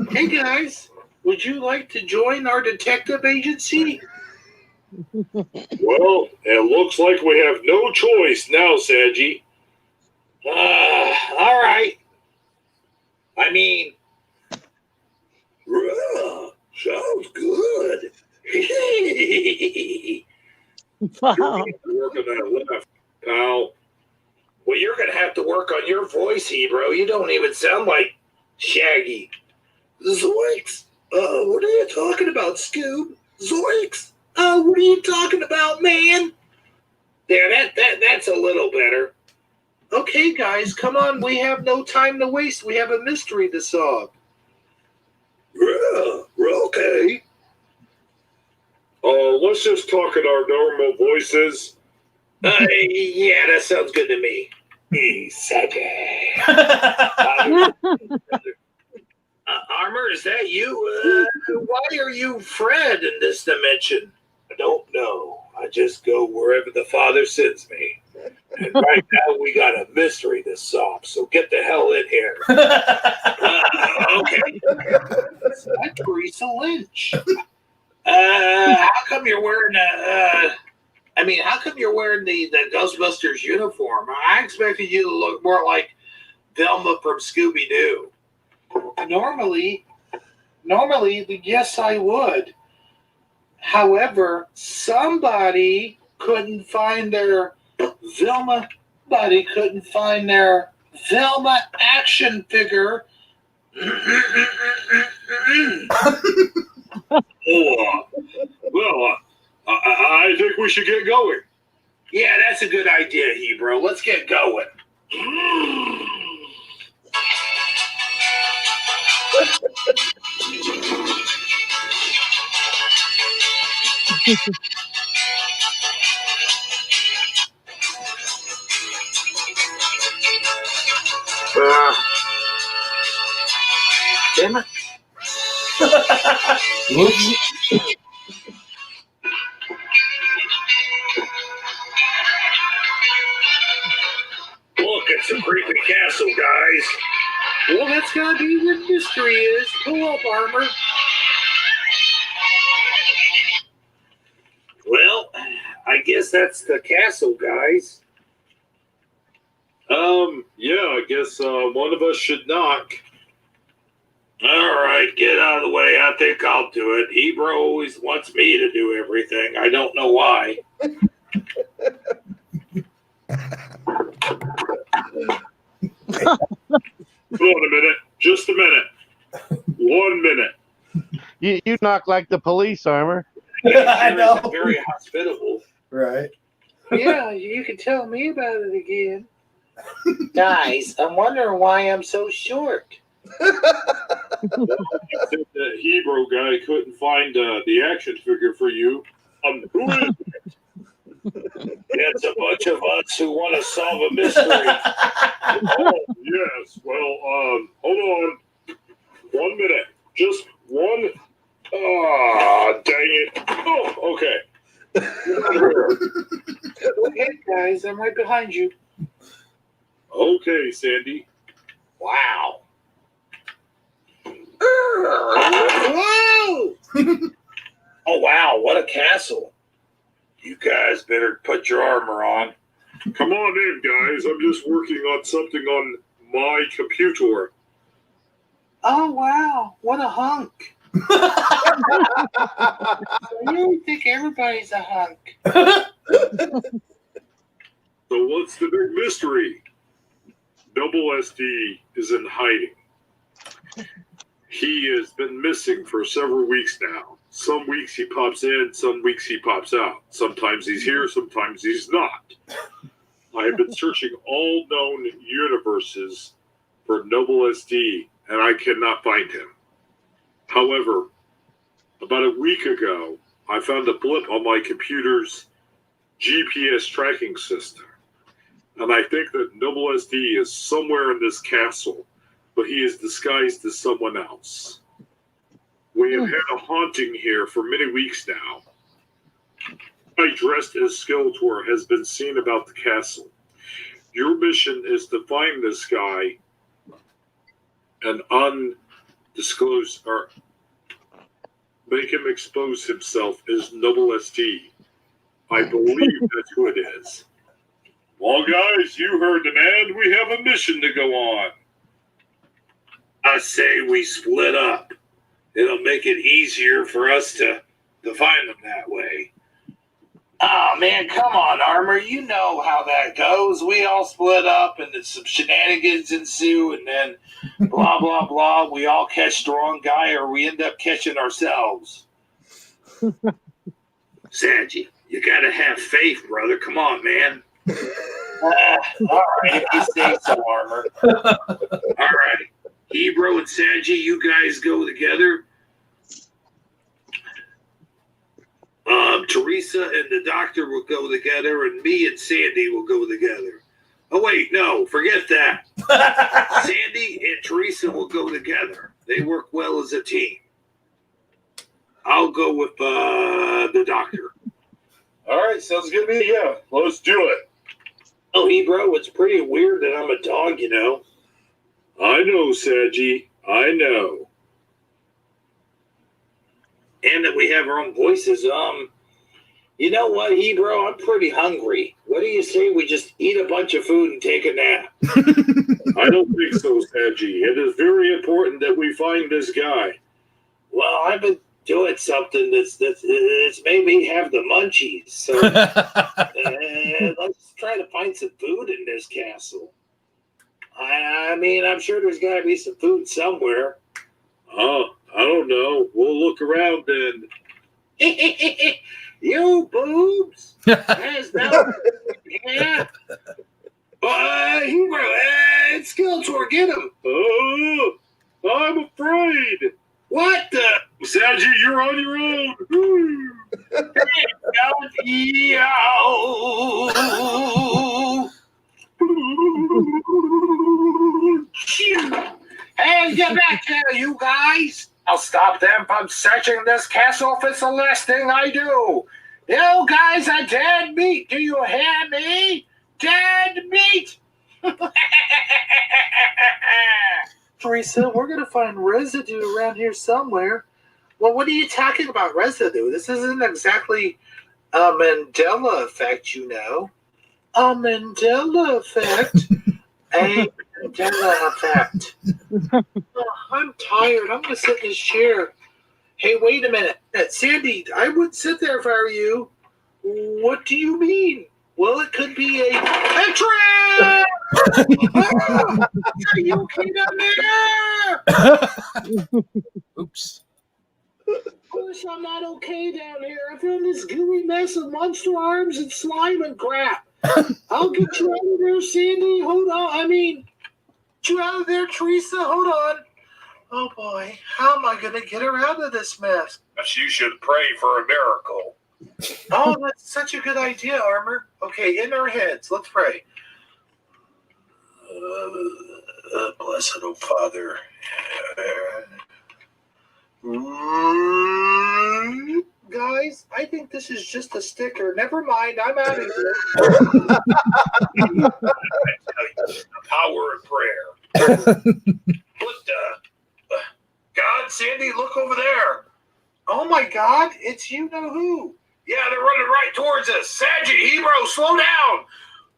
Hey, guys. Would you like to join our detective agency? Well, it looks like we have no choice now, Saji. All right. I mean, sounds good. Wow. Work on that left, pal. Well, you're going to have to work on your voice, Hebro. You don't even sound like Shaggy. Zoinks! What are you talking about, Scoob? Zoinks! What are you talking about, man? There, that's a little better. Okay, guys, come on. We have no time to waste. We have a mystery to solve. Yeah, okay. Let's just talk in our normal voices. Yeah, that sounds good to me. Armor, is that you? Why are you Fred in this dimension? I don't know. I just go wherever the Father sends me. And right now we got a mystery to solve, so get the hell in here. Okay. That's Teresa Lynch. How come you're wearing how come you're wearing the Ghostbusters uniform? I expected you to look more like Velma from Scooby-Doo. Normally, yes, I would. However, somebody couldn't find their Velma action figure. I think we should get going. Yeah, that's a good idea, Hebro. Let's get going. Damn it. Look, it's a creepy castle, guys. Well, that's gotta be what mystery is. Pull up, Armor. Well, I guess that's the castle, guys. Yeah, I guess one of us should knock. All right, get out of the way. I think I'll do it. Hebro always wants me to do everything. I don't know why. Hold on a minute. Just a minute. 1 minute. You knock like the police, Armor. I know. Very hospitable. Right. Yeah, you can tell me about it again. Guys, I'm wondering why I'm so short. The Hebro guy couldn't find the action figure for you. Who is it? It's a bunch of us who want to solve a mystery. Oh, yes. Well, hold on. 1 minute. Just one. Ah, dang it. Oh, okay. Go ahead, guys. I'm right behind you. Okay, Sandy. Wow. Whoa! Oh, wow. What a castle. You guys better put your armor on. Come on in, guys. I'm just working on something on my computer. Oh, wow. What a hunk. I really think everybody's a hunk. So what's the big mystery? Double SD is in hiding. He has been missing for several weeks now. Some weeks he pops in, some weeks he pops out. Sometimes he's here, sometimes he's not. I have been searching all known universes for Noble SD, and I cannot find him. However, about a week ago, I found a blip on my computer's GPS tracking system. And I think that Noble SD is somewhere in this castle, but he is disguised as someone else. We have had a haunting here for many weeks now. I dressed as Skeletor has been seen about the castle. Your mission is to find this guy and undisclose or make him expose himself as Noble SD. I believe that's who it is. Well, guys, you heard the man. We have a mission to go on. I say we split up. It'll make it easier for us to find them that way. Oh, man, come on, Armor. You know how that goes. We all split up, and then some shenanigans ensue, and then blah, blah, blah. We all catch the wrong guy, or we end up catching ourselves. Sanji, you gotta have faith, brother. Come on, man. All right, if you say so, Armor. All right. Hebro and Sanji, you guys go together. Teresa and the doctor will go together, and me and Sandy will go together. Oh, wait, no, forget that. Sandy and Teresa will go together. They work well as a team. I'll go with the doctor. All right, sounds good to me. Yeah, Let's do it. Oh, Hebro, it's pretty weird that I'm a dog, you know. I know, Sanji. I know. And that we have our own voices. You know what, Hebro? I'm pretty hungry. What do you say we just eat a bunch of food and take a nap? I don't think so, Sanji. It is very important that we find this guy. Well, I've been doing something that's made me have the munchies. So let's try to find some food in this castle. I mean, I'm sure there's got to be some food somewhere. Oh, I don't know. We'll look around and... You boobs! There's no... Yeah. Hebro, it's Skeletor, get him! Oh, I'm afraid. What the? Sanji, you're on your own. Hey, get back here, you guys! I'll stop them from searching this castle if it's the last thing I do. You guys are dead meat. Do you hear me? Dead meat. Teresa, we're going to find residue around here somewhere. Well, what are you talking about, residue? This isn't exactly a Mandela effect, you know. A Mandela effect? A Mandela effect. Oh, I'm tired. I'm going to sit in this chair. Hey, wait a minute. Sandy, I wouldn't sit there if I were you. What do you mean? Well, it could be a trap! Are you okay down there? Oops. Of course I'm not okay down here. I found this gooey mess of monster arms and slime and crap. I'll get you out of there, Sandy. Hold on. Get you out of there, Teresa. Hold on. Oh, boy. How am I going to get her out of this mess? You should pray for a miracle. Oh, that's such a good idea, Armor. Okay, in our heads. Let's pray. Blessed, oh Father. Guys, I think this is just a sticker. Never mind, I'm out of here. Power of prayer. God, Sandy, look over there. Oh my God, it's you know who. Yeah, they're running right towards us. Sanji, Hebro, slow down.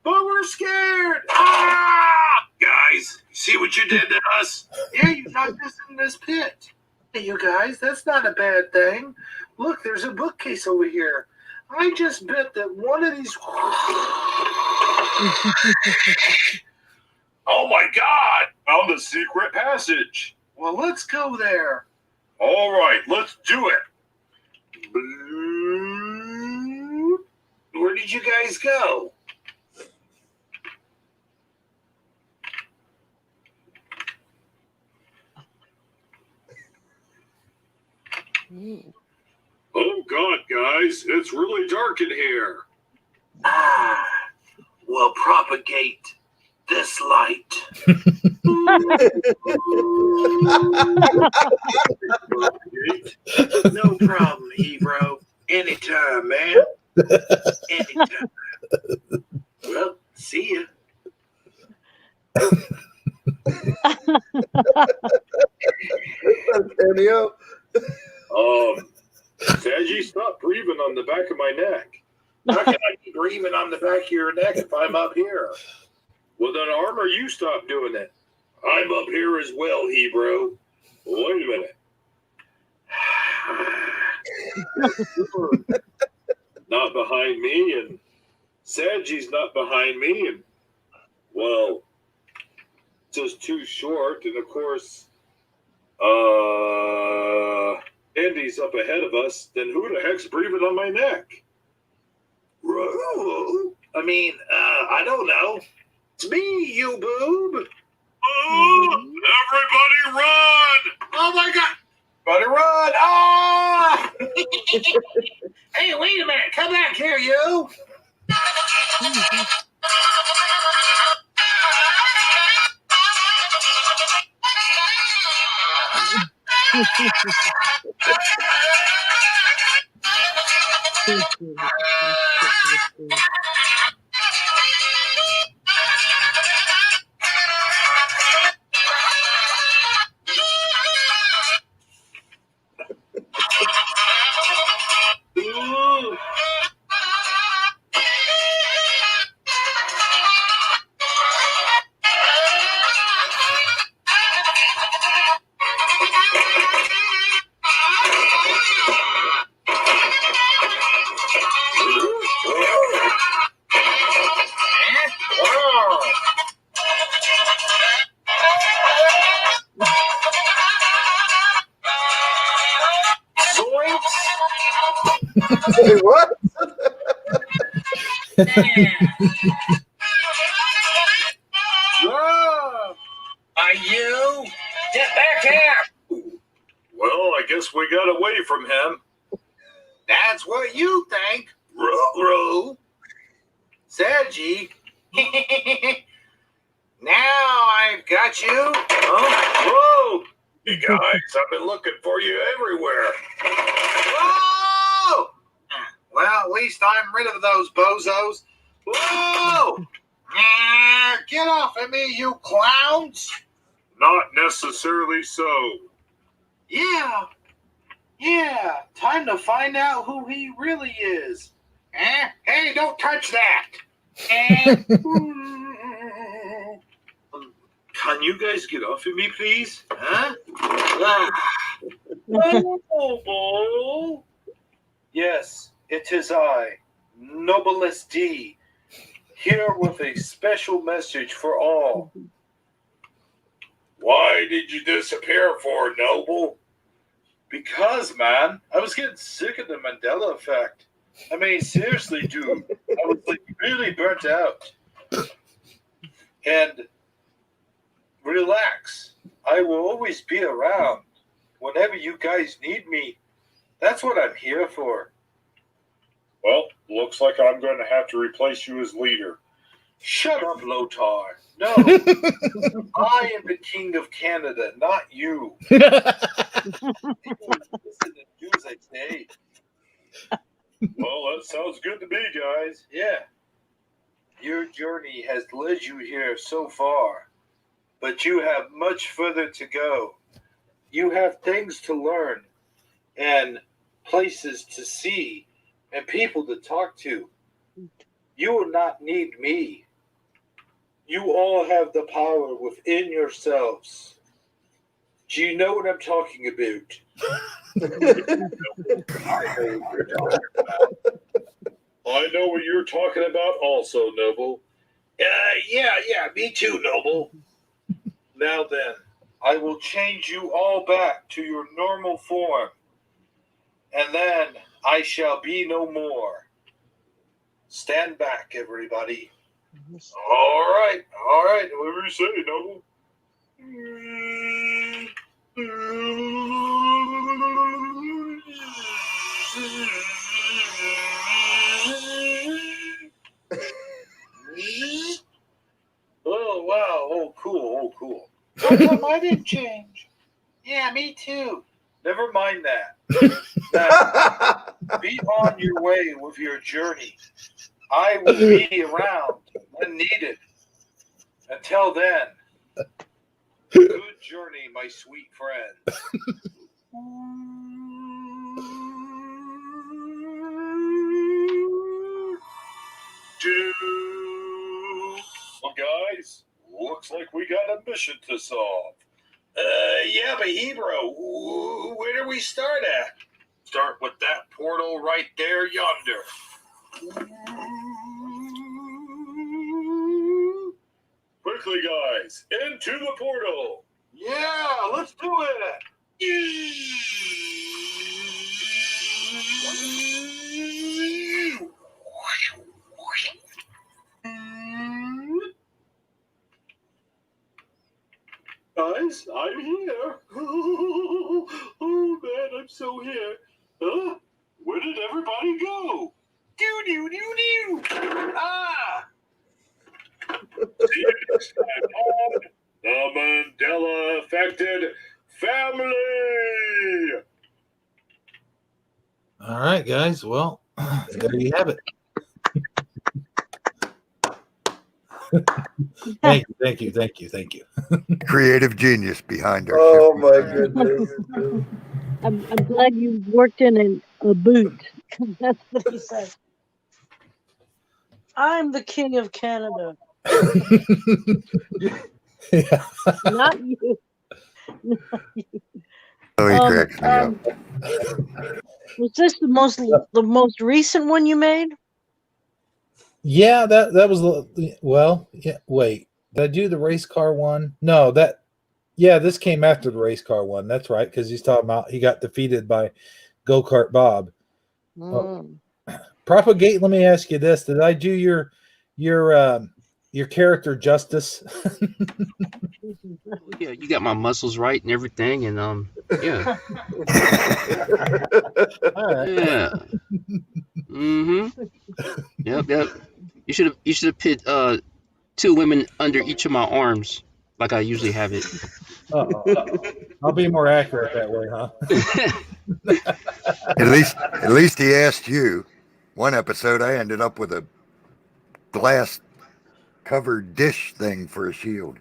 But we're scared. Ah! Guys, see what you did to us? Yeah, you knocked us in this pit. Hey, you guys, that's not a bad thing. Look, there's a bookcase over here. I just bet that one of these... Oh my God! Found the secret passage. Well, let's go there. All right, let's do it. Where did you guys go? Oh God, guys, it's really dark in here. will propagate this light. No problem, Hebro. Anytime, man. Anytime. Well, see ya. Antonio. Saji, stop breathing on the back of my neck. How can I be breathing on the back of your neck if I'm up here? Well, then, Armor, you stop doing it. I'm up here as well, Hebro. Wait a minute. Not behind me, and Saji's not behind me, and, well, just too short, and of course, Andy's up ahead of us, then who the heck's breathing on my neck? I mean, I don't know. It's me, you boob. Oh, everybody run! Oh my God! Everybody run! Ah! Hey, wait a minute! Come back here, you! Wait, what? Whoa! Are you? Get back here! Well, I guess we got away from him. That's what you think. Ruh-roh. Saji. Now I've got you. Huh? Whoa! You guys, I've been looking for you everywhere. Whoa! Well, at least I'm rid of those bozos. Whoa! Get off of me, you clowns! Not necessarily so. Yeah. Time to find out who he really is. Hey, don't touch that. Can you guys get off of me, please? Huh? Noble. Yes, it is I, Noblest D, here with a special message for all. Why did you disappear for, Noble? Because, man, I was getting sick of the Mandela effect. I mean, seriously, dude, I was like really burnt out. And relax, I will always be around whenever you guys need me. That's what I'm here for. Well, looks like I'm going to have to replace you as leader. Shut up, Lotar. No, I am the king of Canada, not you. Listen to do as I say. Well, that sounds good to me, guys. Yeah. Your journey has led you here so far, but you have much further to go. You have things to learn and places to see and people to talk to. You will not need me. You all have the power within yourselves. Do you know what I'm talking about? I know what you're talking about also, Noble. Yeah, me too, Noble. Now then, I will change you all back to your normal form, and then I shall be no more. Stand back, everybody. All right. Whatever you say, Noble. cool. How come I didn't change? Yeah, me too. Never mind that. Now, be on your way with your journey. I will be around when needed. Until then, good journey, my sweet friends. Well, guys, looks like we got a mission to solve. Yeah, but Hebro, where do we start at? Start with that portal right there yonder. Quickly, guys, into the portal. Yeah, let's do it. Guys, I'm here. Oh man, I'm so here. Huh? Where did everybody go? Do. Ah! See you next time on the Mandela Affected Family. All right, guys. Well, there you have it. Thank you. Creative genius behind our Oh show. my goodness. I'm glad you worked in a boot. That's what he said. I'm the king of Canada. Yeah. Not you. Oh, he cracks me up. Was this the most recent one you made? Yeah, that was well. Yeah, wait, did I do the race car one? No, this came after the race car one. That's right, because he's talking about he got defeated by Go-Kart Bob. Propagate. Let me ask you this: did I do your character justice? Yeah, you got my muscles right and everything, and yeah. All right. Yeah. Yep. You should have put 2 women under each of my arms, like I usually have it. I'll be more accurate that way, huh? At least he asked you. One episode, I ended up with a glass covered dish thing for a shield.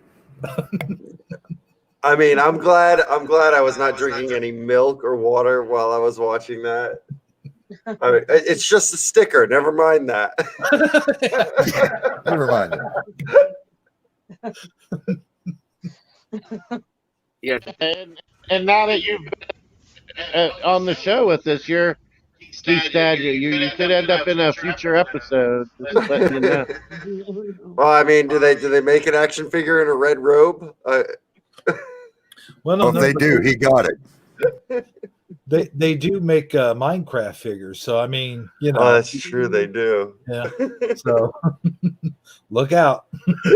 I mean, I'm glad I was not drinking any milk or water while I was watching that. I mean, it's just a sticker. Never mind that. Never mind that. Yeah. And now that you've been on the show with us, you're Steve Stad. You could end up in a future episode. Just letting you know. Well, I mean, do they make an action figure in a red robe? Well, if they do, he got it. They do make Minecraft figures, so I mean, Oh, that's true. They do. Yeah. So look out.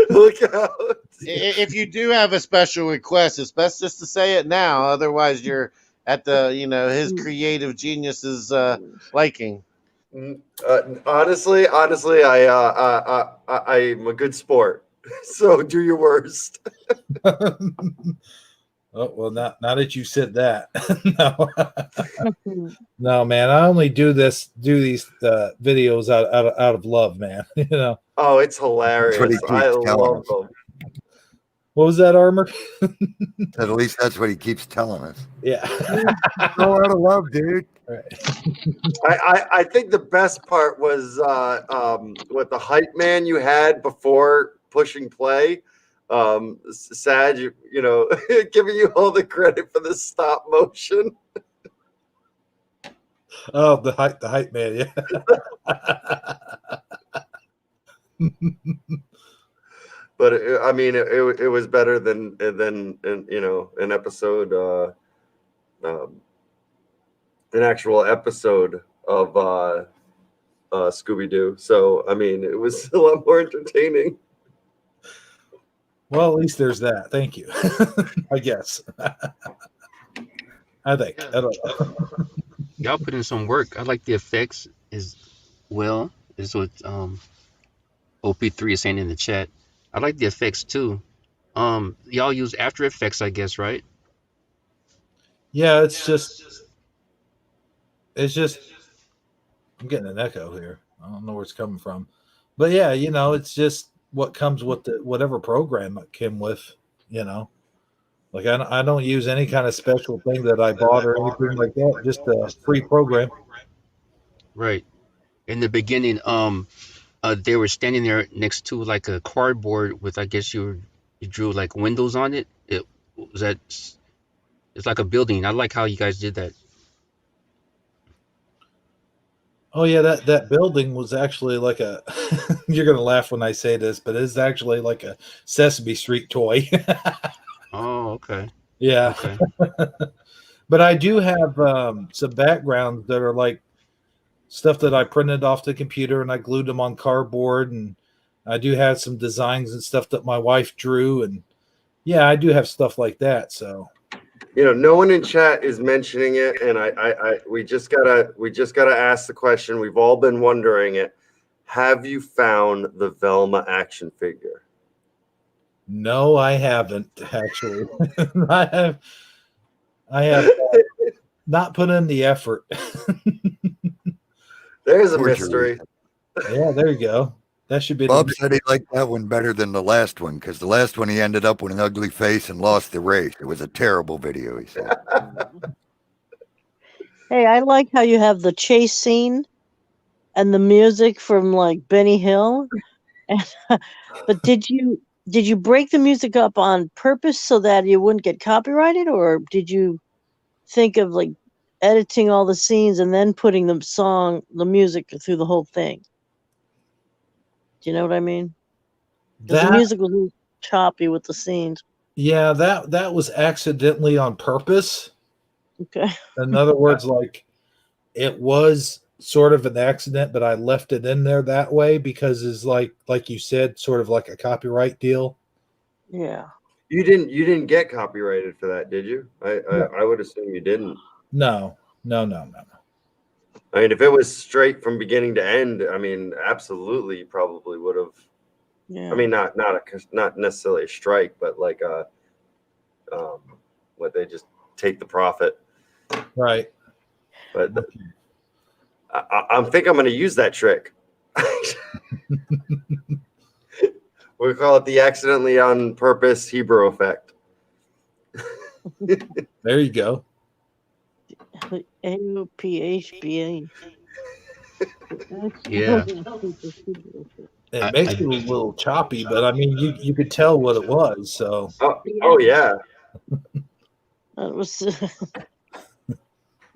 Look out. If you do have a special request, it's best just to say it now. Otherwise, you're at the his creative genius's liking. Honestly, I'm a good sport. So do your worst. Oh, well, now that you said that, no, man, I only do these videos out of love, man. Oh, it's hilarious. I love them. What was that, Armor? At least that's what he keeps telling us. Yeah. All out of love, dude. Right. I think the best part was what the hype man you had before pushing play. Sad, giving you all the credit for the stop motion. Oh, the hype man, yeah. But it was better than an episode, an actual episode of Scooby-Doo. So it was a lot more entertaining. Well, at least there's that. Thank you. I guess. I think. I don't know. Y'all put in some work. I like the effects as well. Is what OP3 is saying in the chat. I like the effects too. Y'all use After Effects, I guess, right? Yeah, it's just I'm getting an echo here. I don't know where it's coming from. But yeah, it's just what comes with the whatever program it came with, you know. Like I don't use any kind of special thing that I bought or anything like that. Just a free program. Right. In the beginning, they were standing there next to like a cardboard with, I guess you drew like windows on it. It was that it's like a building. I like how you guys did that. Oh yeah, that building was actually like a. You're gonna laugh when I say this, but it's actually like a Sesame Street toy. Oh, okay. Yeah, Okay. but I do have some backgrounds that are like stuff that I printed off the computer and I glued them on cardboard, and I do have some designs and stuff that my wife drew, and yeah, I do have stuff like that. So No one in chat is mentioning it, and we just gotta ask the question. We've all been wondering it. Have you found the Velma action figure? no, I haven't actually. I have not put in the effort. There's a Poor mystery. Yeah, there you go. That should be. Bob said he liked that one better than the last one because the last one he ended up with an ugly face and lost the race. It was a terrible video, he said. Hey, I like how you have the chase scene and the music from like Benny Hill. But did you break the music up on purpose so that you wouldn't get copyrighted, or did you think of like editing all the scenes and then putting the music through the whole thing? Do you know what I mean? Because the music was choppy with the scenes. Yeah, that was accidentally on purpose. Okay. In other words, like it was sort of an accident, but I left it in there that way because it's like you said, sort of like a copyright deal. Yeah. You didn't get copyrighted for that, did you? I would assume you didn't. No. I mean, if it was straight from beginning to end, I mean, absolutely, you probably would have. Yeah. I mean, not necessarily a strike, but like what they just take the profit. Right. But I think I'm going to use that trick. We call it the accidentally on purpose Hebro effect. There you go. AOPHBA. Yeah. It makes it a little choppy, but I mean, you could tell what it was. So. Oh yeah. It was.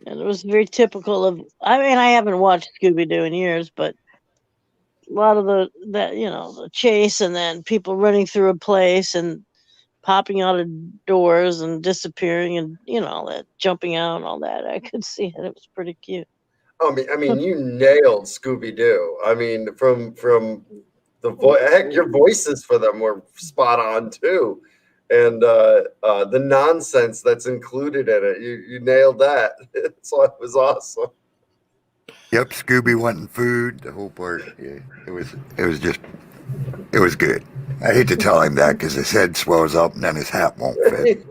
And it was very typical of. I mean, I haven't watched Scooby Doo in years, but a lot of the chase and then people running through a place and popping out of doors and disappearing and all that, jumping out and all that. I could see it. It was pretty cute. I mean, you nailed Scooby Doo. I mean, from the voice, heck, your voices for them were spot on too, and the nonsense that's included in it, you nailed that. So it was awesome. Yep, Scooby wanting food, the whole part. Yeah, it was good. I hate to tell him that because his head swells up and then his hat won't fit.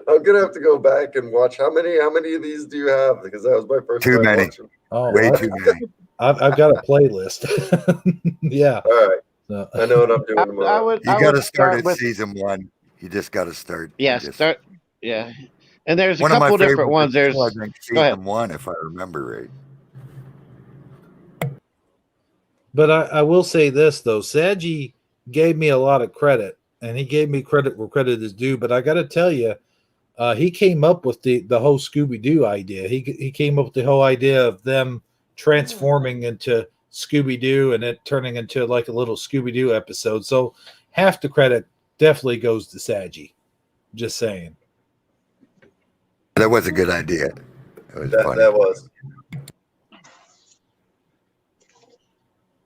I'm gonna have to go back and watch how many of these do you have? Because that was my first Too time many. watching. Way too many. I've got a playlist. Yeah. All right. So. I know what I'm doing tomorrow. You got to start at season 1. You just got to start. Yeah, start. Yeah, and there's a One of my couple different favorites ones. There's I think season 1, if I remember right. But I will say this though, Saji gave me a lot of credit, and he gave me credit where credit is due. But I got to tell you, he came up with the whole Scooby Doo idea. He came up with the whole idea of them transforming into Scooby Doo and it turning into like a little Scooby Doo episode. So half the credit definitely goes to Saji. Just saying. That was a good idea. That was.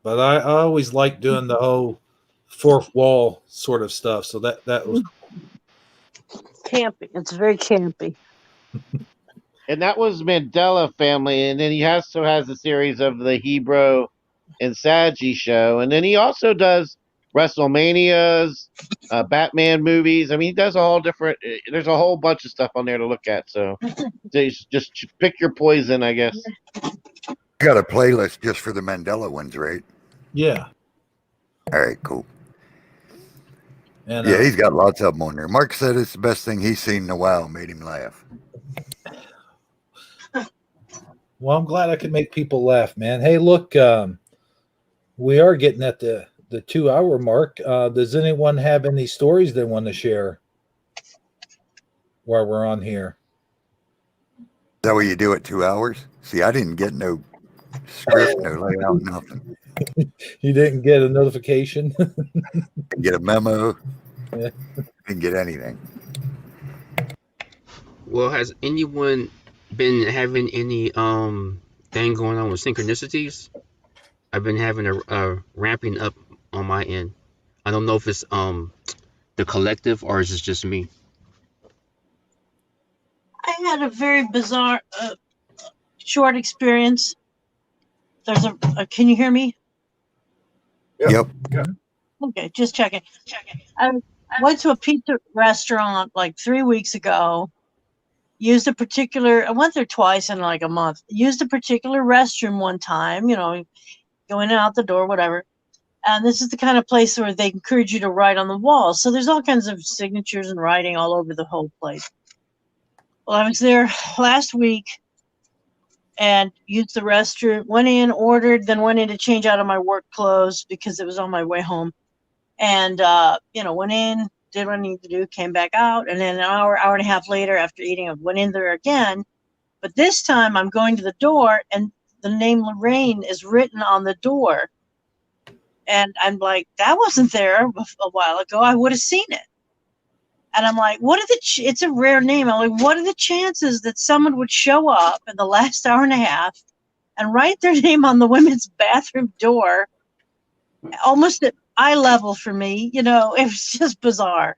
But I always like doing the whole fourth wall sort of stuff. So that was campy. It's very campy. And that was Mandela Family, and then he has a series of the Hebro and Saji show, and then he also does WrestleManias, Batman movies. I mean, he does all different. There's a whole bunch of stuff on there to look at. So just pick your poison, I guess. You got a playlist just for the Mandela ones, right? Yeah. All right, cool. And Yeah, he's got lots of them on there. Mark said it's the best thing he's seen in a while. Made him laugh. well, I'm glad I could make people laugh, man. Hey, look, we are getting at the 2-hour mark. Does anyone have any stories they want to share while we're on here? Is that what you do at 2 hours? See, I didn't get no script, no layout, nothing. You didn't get a notification? Didn't get a memo. Yeah. Didn't get anything. Well, has anyone been having any thing going on with synchronicities? I've been having a ramping up on my end. I don't know if it's the collective or is it just me. I had a very bizarre, short experience. There's a can you hear me? Yep. Okay, just checking. I went to a pizza restaurant like 3 weeks ago. I went there twice in like a month. Used a particular restroom one time, going out the door, whatever. And this is the kind of place where they encourage you to write on the walls. So there's all kinds of signatures and writing all over the whole place. Well, I was there last week and used the restroom, went in, ordered, then went in to change out of my work clothes because it was on my way home. And, went in, did what I needed to do, came back out. And then an hour and a half later after eating, I went in there again. But this time I'm going to the door and the name Lorraine is written on the door. And I'm like, that wasn't there a while ago. I would have seen it. And I'm like, it's a rare name. I'm like, what are the chances that someone would show up in the last hour and a half and write their name on the women's bathroom door, almost at eye level for me? It was just bizarre.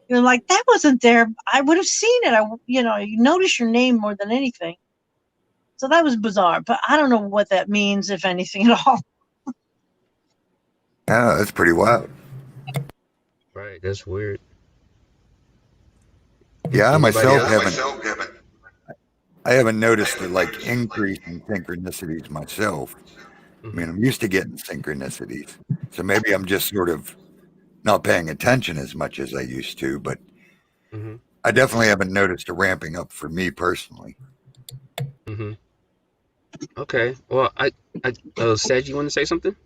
Like, that wasn't there. I would have seen it. You notice your name more than anything. So that was bizarre, but I don't know what that means, if anything at all. Yeah, that's pretty wild. Right, that's weird. Yeah, I myself haven't noticed a increase in synchronicities myself. I mean, I'm used to getting synchronicities, so maybe I'm just sort of not paying attention as much as I used to. But I definitely haven't noticed a ramping up for me personally. Okay. Well, Saj, you want to say something?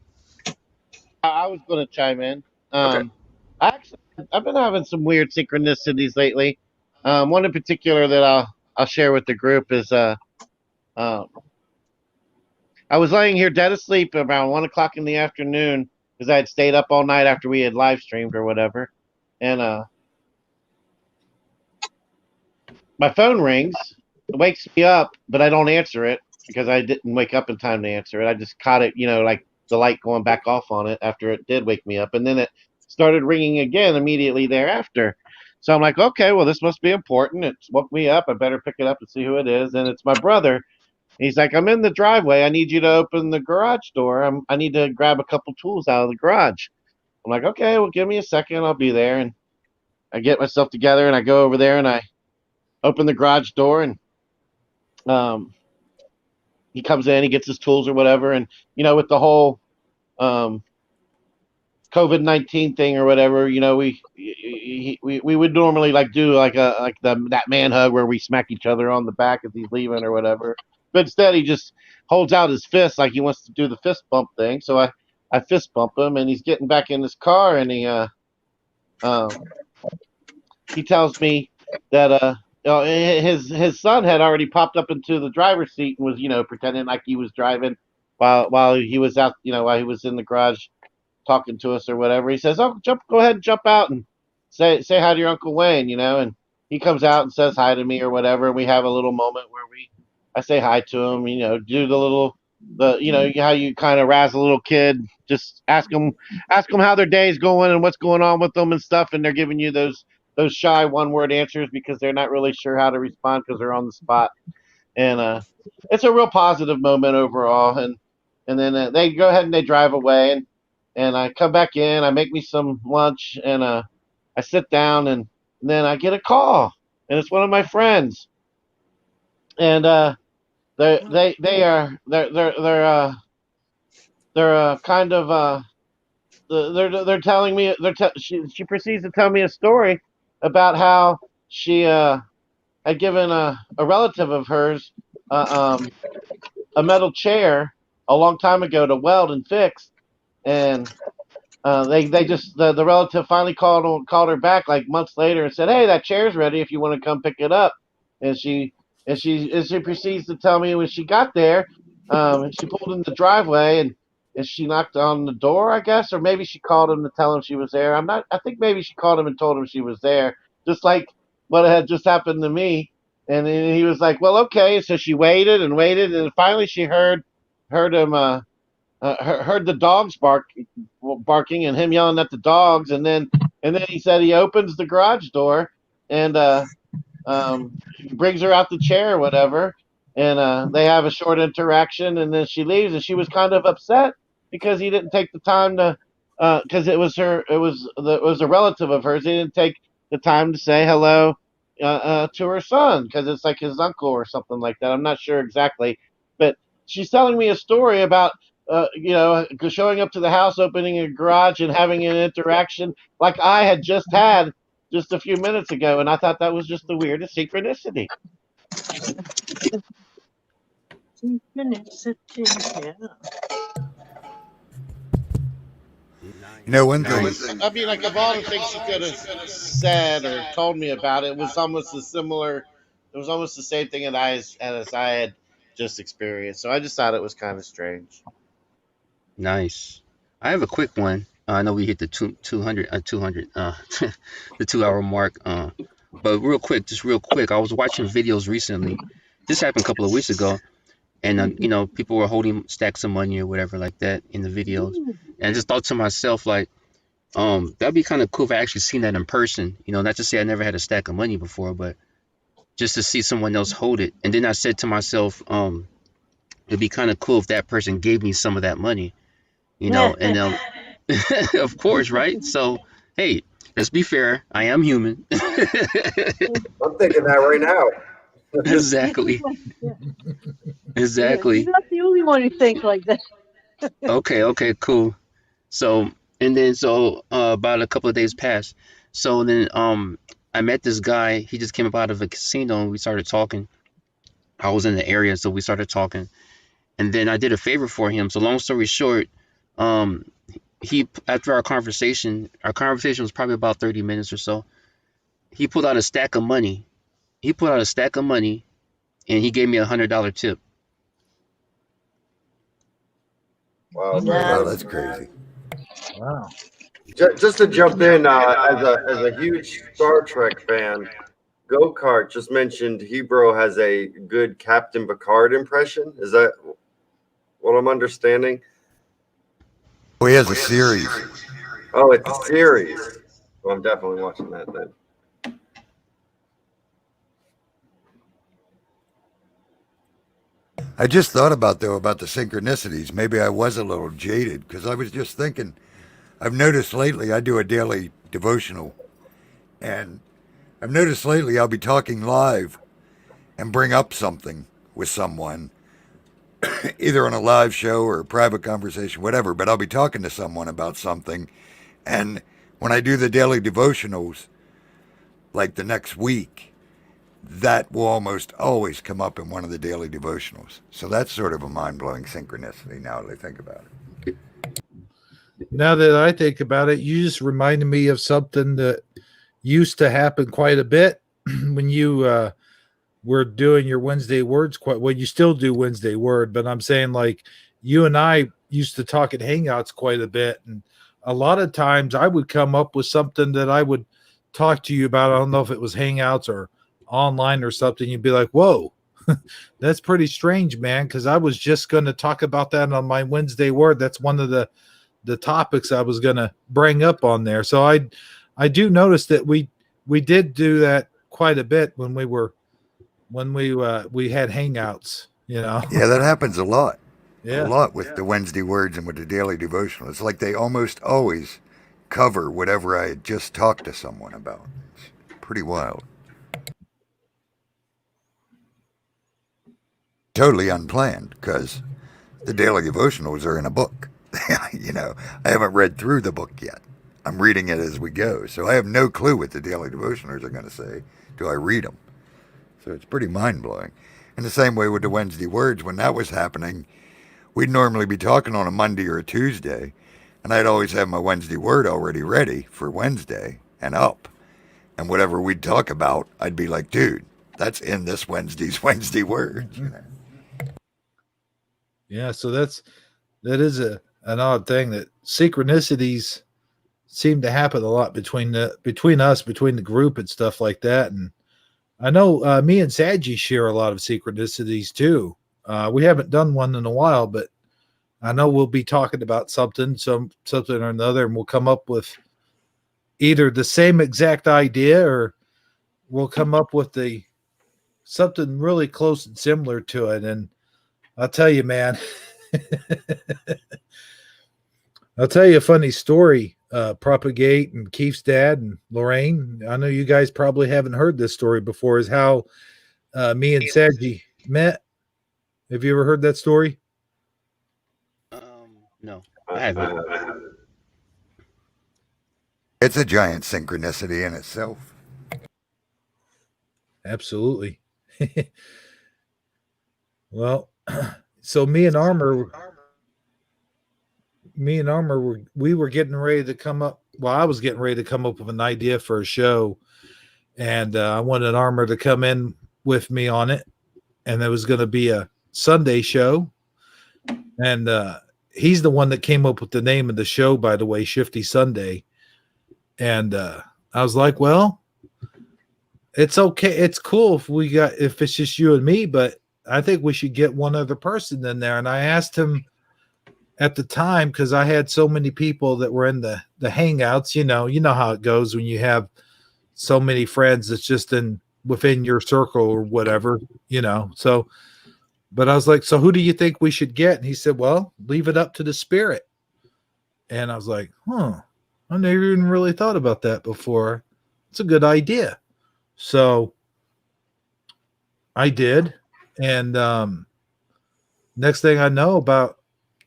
I was going to chime in. Okay. I've been having some weird synchronicities lately. One in particular that I'll share with the group is I was laying here dead asleep around 1 o'clock in the afternoon because I had stayed up all night after we had live streamed or whatever, and my phone rings, it wakes me up, but I don't answer it because I didn't wake up in time to answer it. I just caught it, like the light going back off on it after it did wake me up, and then it started ringing again immediately thereafter. So I'm like, okay, well, this must be important. It woke me up. I better pick it up and see who it is. And it's my brother. He's like, I'm in the driveway. I need you to open the garage door. I need to grab a couple tools out of the garage. I'm like, okay, well, give me a second. I'll be there. And I get myself together and I go over there and I open the garage door and he comes in, he gets his tools or whatever. And, with the whole COVID-19 thing or whatever, we would normally do that man hug where we smack each other on the back as he's leaving or whatever. But instead, he just holds out his fist like he wants to do the fist bump thing. So I fist bump him, and he's getting back in his car, and he tells me that his son had already popped up into the driver's seat and was pretending like he was driving while he was out, while he was in the garage talking to us or whatever. He says, "Oh, go ahead and jump out and say hi to your Uncle Wayne," and he comes out and says hi to me or whatever. And we have a little moment where I say hi to him, do how you kind of razz a little kid, just ask them how their day's going and what's going on with them and stuff. And they're giving you those shy 1-word answers because they're not really sure how to respond because they're on the spot. And it's a real positive moment overall. And then they go ahead and they drive away. And and I come back in. I make me some lunch, and I sit down, and then I get a call, and it's one of my friends, and they're kind of they're telling me she proceeds to tell me a story about how she had given a relative of hers a metal chair a long time ago to weld and fix, and they just the relative finally called her back like months later and said, "Hey, that chair's ready if you want to come pick it up." And she proceeds to tell me when she got there, she pulled in the driveway and she knocked on the door, I guess, or maybe she called him to tell him she was there. I'm not. I think maybe she called him and told him she was there, just like what had just happened to me. And then he was like, "Well, okay." So she waited and waited, and finally she heard him heard the dogs barking and him yelling at the dogs, and then he said he opens the garage door and brings her out the chair or whatever, and they have a short interaction, and then she leaves, and she was kind of upset because he didn't take the time to, because it was a relative of hers. He didn't take the time to say hello to her son because it's like his uncle or something like that. I'm not sure exactly, but she's telling me a story about showing up to the house, opening a garage, and having an interaction like I had just had just a few minutes ago, and I thought that was just the weirdest synchronicity. Synchronicity, yeah. One thing. I mean, like of all the things she could have said or told me about, it was almost a similar. It was almost the same thing as I had just experienced. So I just thought it was kind of strange. Nice. I have a quick one. I know we hit the 200, the 2 hour mark. But real quick, I was watching videos recently. This happened a couple of weeks ago, and people were holding stacks of money or whatever like that in the videos, and I just thought to myself like, that'd be kind of cool if I actually seen that in person. Not to say I never had a stack of money before, but just to see someone else hold it. And then I said to myself, it'd be kind of cool if that person gave me some of that money, and of course, right? So, hey, let's be fair. I am human. I'm thinking that right now. Exactly. You're not the only one who thinks like that. Okay, cool. So, about a couple of days passed. So then, I met this guy. He just came up out of a casino, and we started talking. I was in the area, so we started talking. And then I did a favor for him. So long story short, after our conversation was probably about 30 minutes or so. He pulled out a stack of money. And he gave me $100 tip. Wow, Wow, that's crazy. Wow. Just to jump in, as a huge Star Trek fan, Go-Kart just mentioned Hebro has a good Captain Picard impression. Is that what I'm understanding? Oh, he has a series. Oh, it's a series. Well, I'm definitely watching that then. I just thought about the synchronicities. Maybe I was a little jaded because I was just thinking. I've noticed lately I do a daily devotional, and I've noticed lately I'll be talking live and bring up something with someone, either on a live show or a private conversation, whatever, but I'll be talking to someone about something. And when I do the daily devotionals, like the next week, that will almost always come up in one of the daily devotionals. So that's sort of a mind-blowing synchronicity now that I think about it. Now that I think about it, you just reminded me of something that used to happen quite a bit when you were doing your Wednesday words. You still do Wednesday word, but I'm saying like you and I used to talk at Hangouts quite a bit, and a lot of times I would come up with something that I would talk to you about. I don't know if it was Hangouts or online or something. You'd be like, "Whoa, that's pretty strange, man," because I was just going to talk about that on my Wednesday word. That's one of the topics I was going to bring up on there. So I do notice that we did do that quite a bit when we had Hangouts. Yeah, that happens a lot. a lot with the Wednesday words and with the daily devotional. It's like they almost always cover whatever I had just talked to someone about. It's pretty wild. Totally unplanned because the daily devotionals are in a book. I haven't read through the book yet. I'm reading it as we go, so I have no clue what the daily devotionals are going to say till I read them. So it's pretty mind blowing. In the same way with the Wednesday words, when that was happening, we'd normally be talking on a Monday or a Tuesday, and I'd always have my Wednesday word already ready for Wednesday and up. And whatever we'd talk about, I'd be like, dude, that's in this Wednesday's Wednesday words. Yeah, so that is an odd thing that synchronicities seem to happen a lot between the group and stuff like that. And I know me and Saji share a lot of synchronicities too. We haven't done one in a while, but I know we'll be talking about something or another, and we'll come up with either the same exact idea or we'll come up with something really close and similar to it. And I'll tell you, man, I'll tell you a funny story. Propagate and Keith's dad and Lorraine. I know you guys probably haven't heard this story before. Is how me and Saji met. Have you ever heard that story? No, I haven't. It's a giant synchronicity in itself. Absolutely. Well, so me and Armor we were getting ready to come up. Well, I was getting ready to come up with an idea for a show, and I wanted Armor to come in with me on it, and there was going to be a Sunday show, and he's the one that came up with the name of the show, by the way, Shifty Sunday. And I was like, well, it's okay. It's cool if it's just you and me, but I think we should get one other person in there. And I asked him at the time, because I had so many people that were in the hangouts, you know how it goes when you have so many friends that's just within your circle or whatever, so, but I was like, so who do you think we should get? And he said, well, leave it up to the spirit. And I was like, I never even really thought about that before. It's a good idea. So I did. And next thing I know, about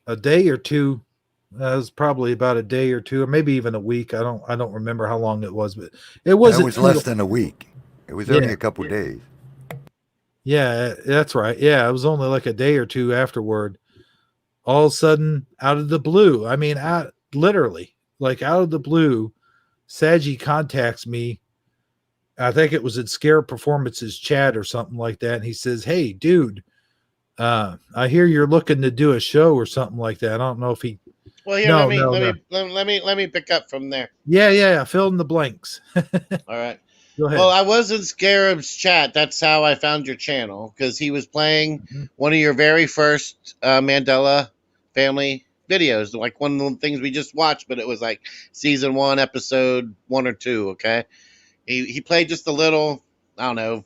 a day or two, it was probably about a day or two, or maybe even a week. I don't remember how long it was, but it wasn't. It was less than a week. It was only a couple days. Yeah, that's right. Yeah, it was only like a day or two afterward. All of a sudden, out of the blue, literally, like out of the blue, Saji contacts me. I think it was in Scare Performances chat or something like that. And he says, hey, dude, I hear you're looking to do a show or something like that. I don't know if he. Well, here, let me pick up from there. Yeah. Fill in the blanks. All right. Go ahead. Well, I was in Scarab's chat. That's how I found your channel, because he was playing one of your very first Mandela family videos, like one of the things we just watched, but it was like season 1, episode 1 or 2. Okay. He played just a little, I don't know,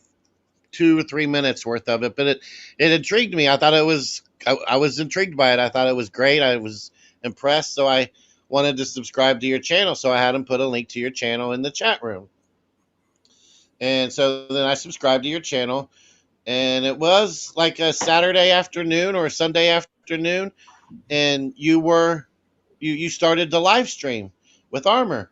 2 or 3 minutes worth of it, but it intrigued me. I thought I was intrigued by it. I thought it was great. I was impressed. So I wanted to subscribe to your channel. So I had him put a link to your channel in the chat room. And so then I subscribed to your channel, and it was like a Saturday afternoon or a Sunday afternoon. And you started the live stream with Armor.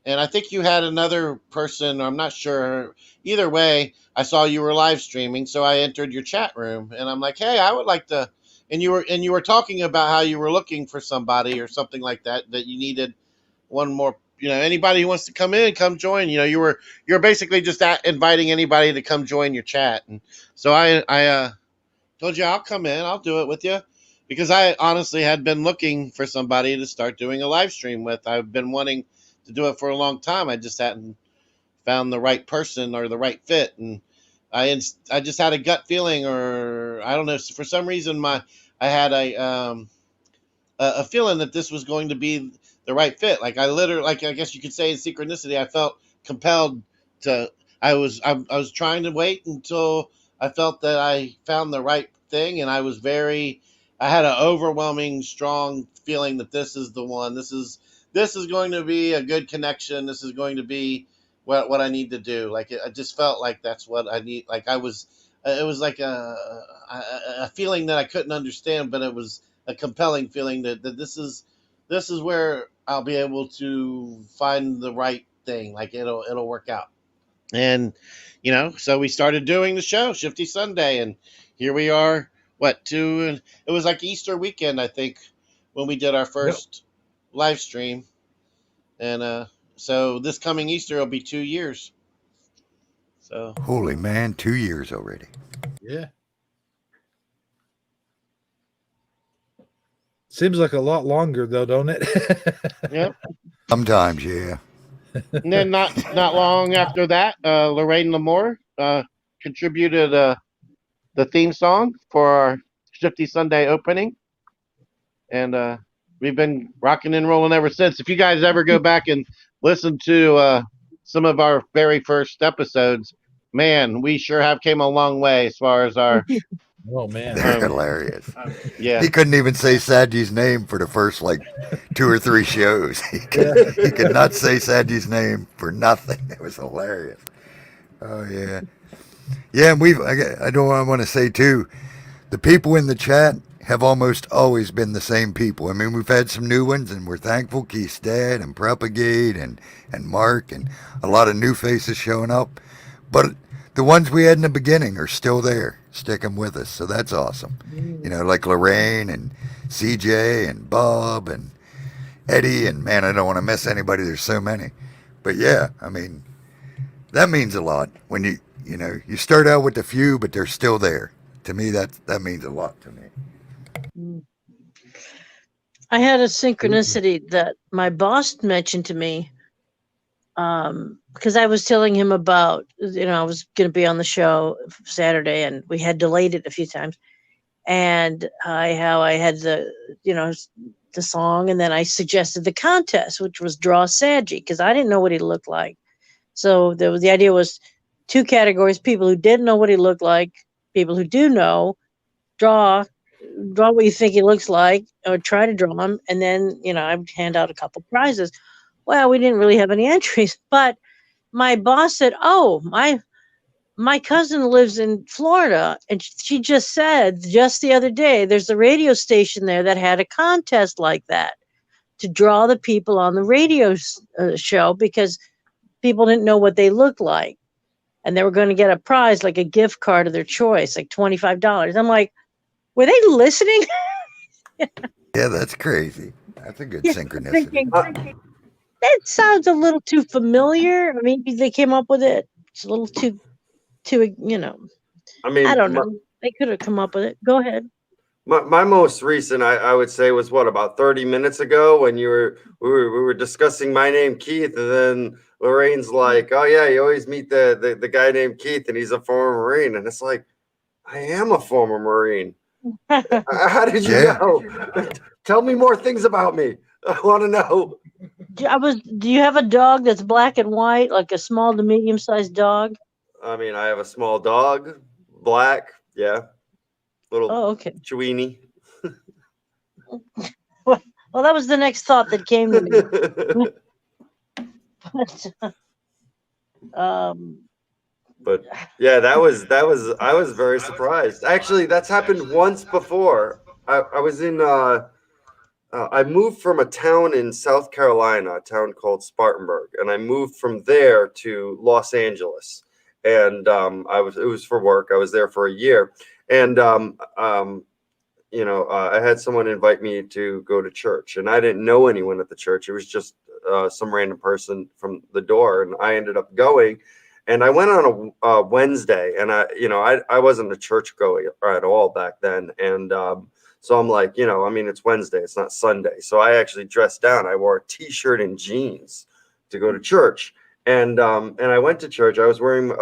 And I think you had another person, I'm not sure. Either way, I saw you were live streaming, so I entered your chat room, and I'm like, hey, I would like to. And you were talking about how you were looking for somebody or something like that you needed one more. Anybody who wants to come in, come join. You're basically just inviting anybody to come join your chat. And so I told you I'll come in, I'll do it with you, because I honestly had been looking for somebody to start doing a live stream with. I've been wanting to do it for a long time. I just hadn't found the right person or the right fit, and I just had a gut feeling, or I don't know, for some reason I had a feeling that this was going to be the right fit. Like I guess you could say in synchronicity, I felt compelled to. I was trying to wait until I felt that I found the right thing, and I was very I had an overwhelming, strong feeling that this is the one. This is going to be a good connection. This is going to be what I need to do. Like I just felt like that's what I need. Like I was, it was like a feeling that I couldn't understand, but it was a compelling feeling that this is where I'll be able to find the right thing. Like it'll work out. And so we started doing the show Shifty Sunday, and here we are. It was like Easter weekend, I think, when we did our first live stream. And so this coming Easter will be 2 years. So Holy man, 2 years already. Yeah. Seems like a lot longer though, don't it? Yep. Sometimes, yeah. And then not long after that, Lorraine Lamore contributed the theme song for our Shifty Sunday opening. And we've been rocking and rolling ever since. If you guys ever go back and listen to some of our very first episodes, man, we sure have came a long way as far as our. Oh man, they're hilarious. Yeah, he couldn't even say Sadie's name for the first 2 or 3 shows. He could not say Sadie's name for nothing. It was hilarious. Oh yeah, yeah. And I want to say too, the people in the chat have almost always been the same people. I mean, we've had some new ones, and we're thankful. Keith's dad and Propagate and Mark and a lot of new faces showing up. But the ones we had in the beginning are still there, sticking with us. So that's awesome. Like Lorraine and CJ and Bob and Eddie. And man, I don't want to miss anybody. There's so many. But yeah, I mean, that means a lot when you start out with a few, but they're still there. To me, that means a lot to me. I had a synchronicity that my boss mentioned to me because I was telling him about, I was going to be on the show Saturday, and we had delayed it a few times, and how I had the song, and then I suggested the contest, which was Draw Sadgie, because I didn't know what he looked like. So the idea was 2 categories: people who didn't know what he looked like, people who do know. Draw what you think he looks like, or try to draw him, and then I would hand out a couple prizes. Well, we didn't really have any entries, but my boss said, "Oh, my cousin lives in Florida, and she just said just the other day there's a radio station there that had a contest like that to draw the people on the radio show, because people didn't know what they looked like, and they were going to get a prize, like a gift card of their choice, like $25." I'm like, were they listening? Yeah, that's crazy. That's a good synchronicity. That sounds a little too familiar. Maybe they came up with it. It's a little too. I mean, I don't know. They could have come up with it. Go ahead. My most recent, I would say, was about 30 minutes ago, when we were discussing My Name Keith, and then Lorraine's like, "Oh yeah, you always meet the guy named Keith, and he's a former Marine," and it's like, I am a former Marine. How did you know? Tell me more things about me. I want to know. Do you have a dog that's black and white, like a small to medium sized dog? I mean, I have a small dog, black, yeah, little. Oh, okay. Chewini. Well, that was the next thought that came to me. But yeah, that was I was very surprised. Actually, that's happened once before. I was in I moved from a town in South Carolina, a town called Spartanburg, and I moved from there to Los Angeles. And it was for work. I was there for a year, and I had someone invite me to go to church, and I didn't know anyone at the church. It was just some random person from the door, and I ended up going. And I went on a Wednesday, and I wasn't a church goer at all back then. And so I'm like, it's Wednesday, it's not Sunday. So I actually dressed down. I wore a T-shirt and jeans to go to church. And I went to church. I was wearing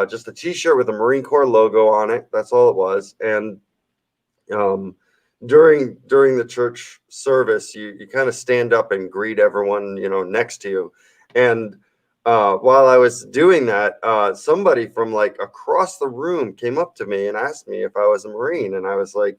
just a T-shirt with a Marine Corps logo on it. That's all it was. And during the church service, you kind of stand up and greet everyone next to you. And while I was doing that, somebody from like across the room came up to me and asked me if I was a Marine, and I was like,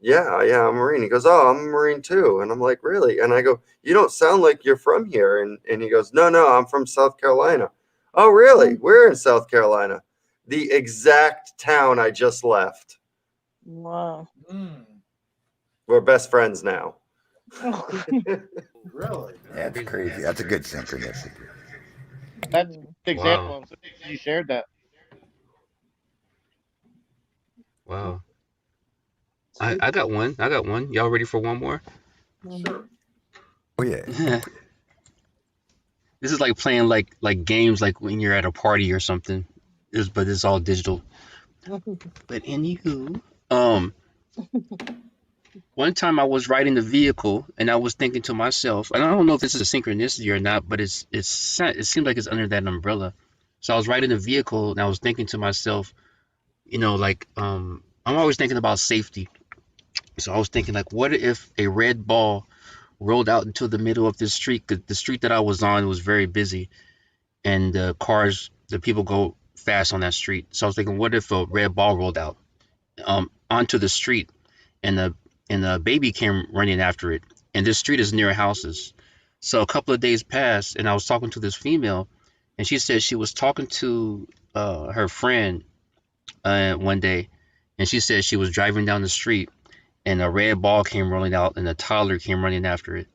Yeah, I'm a Marine. He goes, oh, I'm a Marine too. And I'm like, really? And I go, you don't sound like you're from here. And he goes, no, I'm from South Carolina. Oh, really? We're in South Carolina. The exact town I just left. Wow. We're best friends now. Really? That's crazy. That's a good synchronicity. That's a good example. Wow. I'm so glad you shared that. Wow. I got one. I got one. Y'all ready for one more? Sure. Oh yeah. This is like playing like games like when you're at a party or something. But it's all digital. But anywho, one time I was riding the vehicle and I was thinking to myself, and I don't know if this is a synchronicity or not, but it seems like it's under that umbrella. So I was riding the vehicle and I was thinking to myself, like I'm always thinking about safety. So I was thinking like, what if a red ball rolled out into the middle of this street? 'Cause the street that I was on was very busy, and the people go fast on that street. So I was thinking, what if a red ball rolled out onto the street, and a baby came running after it, and this street is near houses. So a couple of days passed, and I was talking to this female, and she said she was talking to her friend one day, and she said she was driving down the street, and a red ball came rolling out, and a toddler came running after it.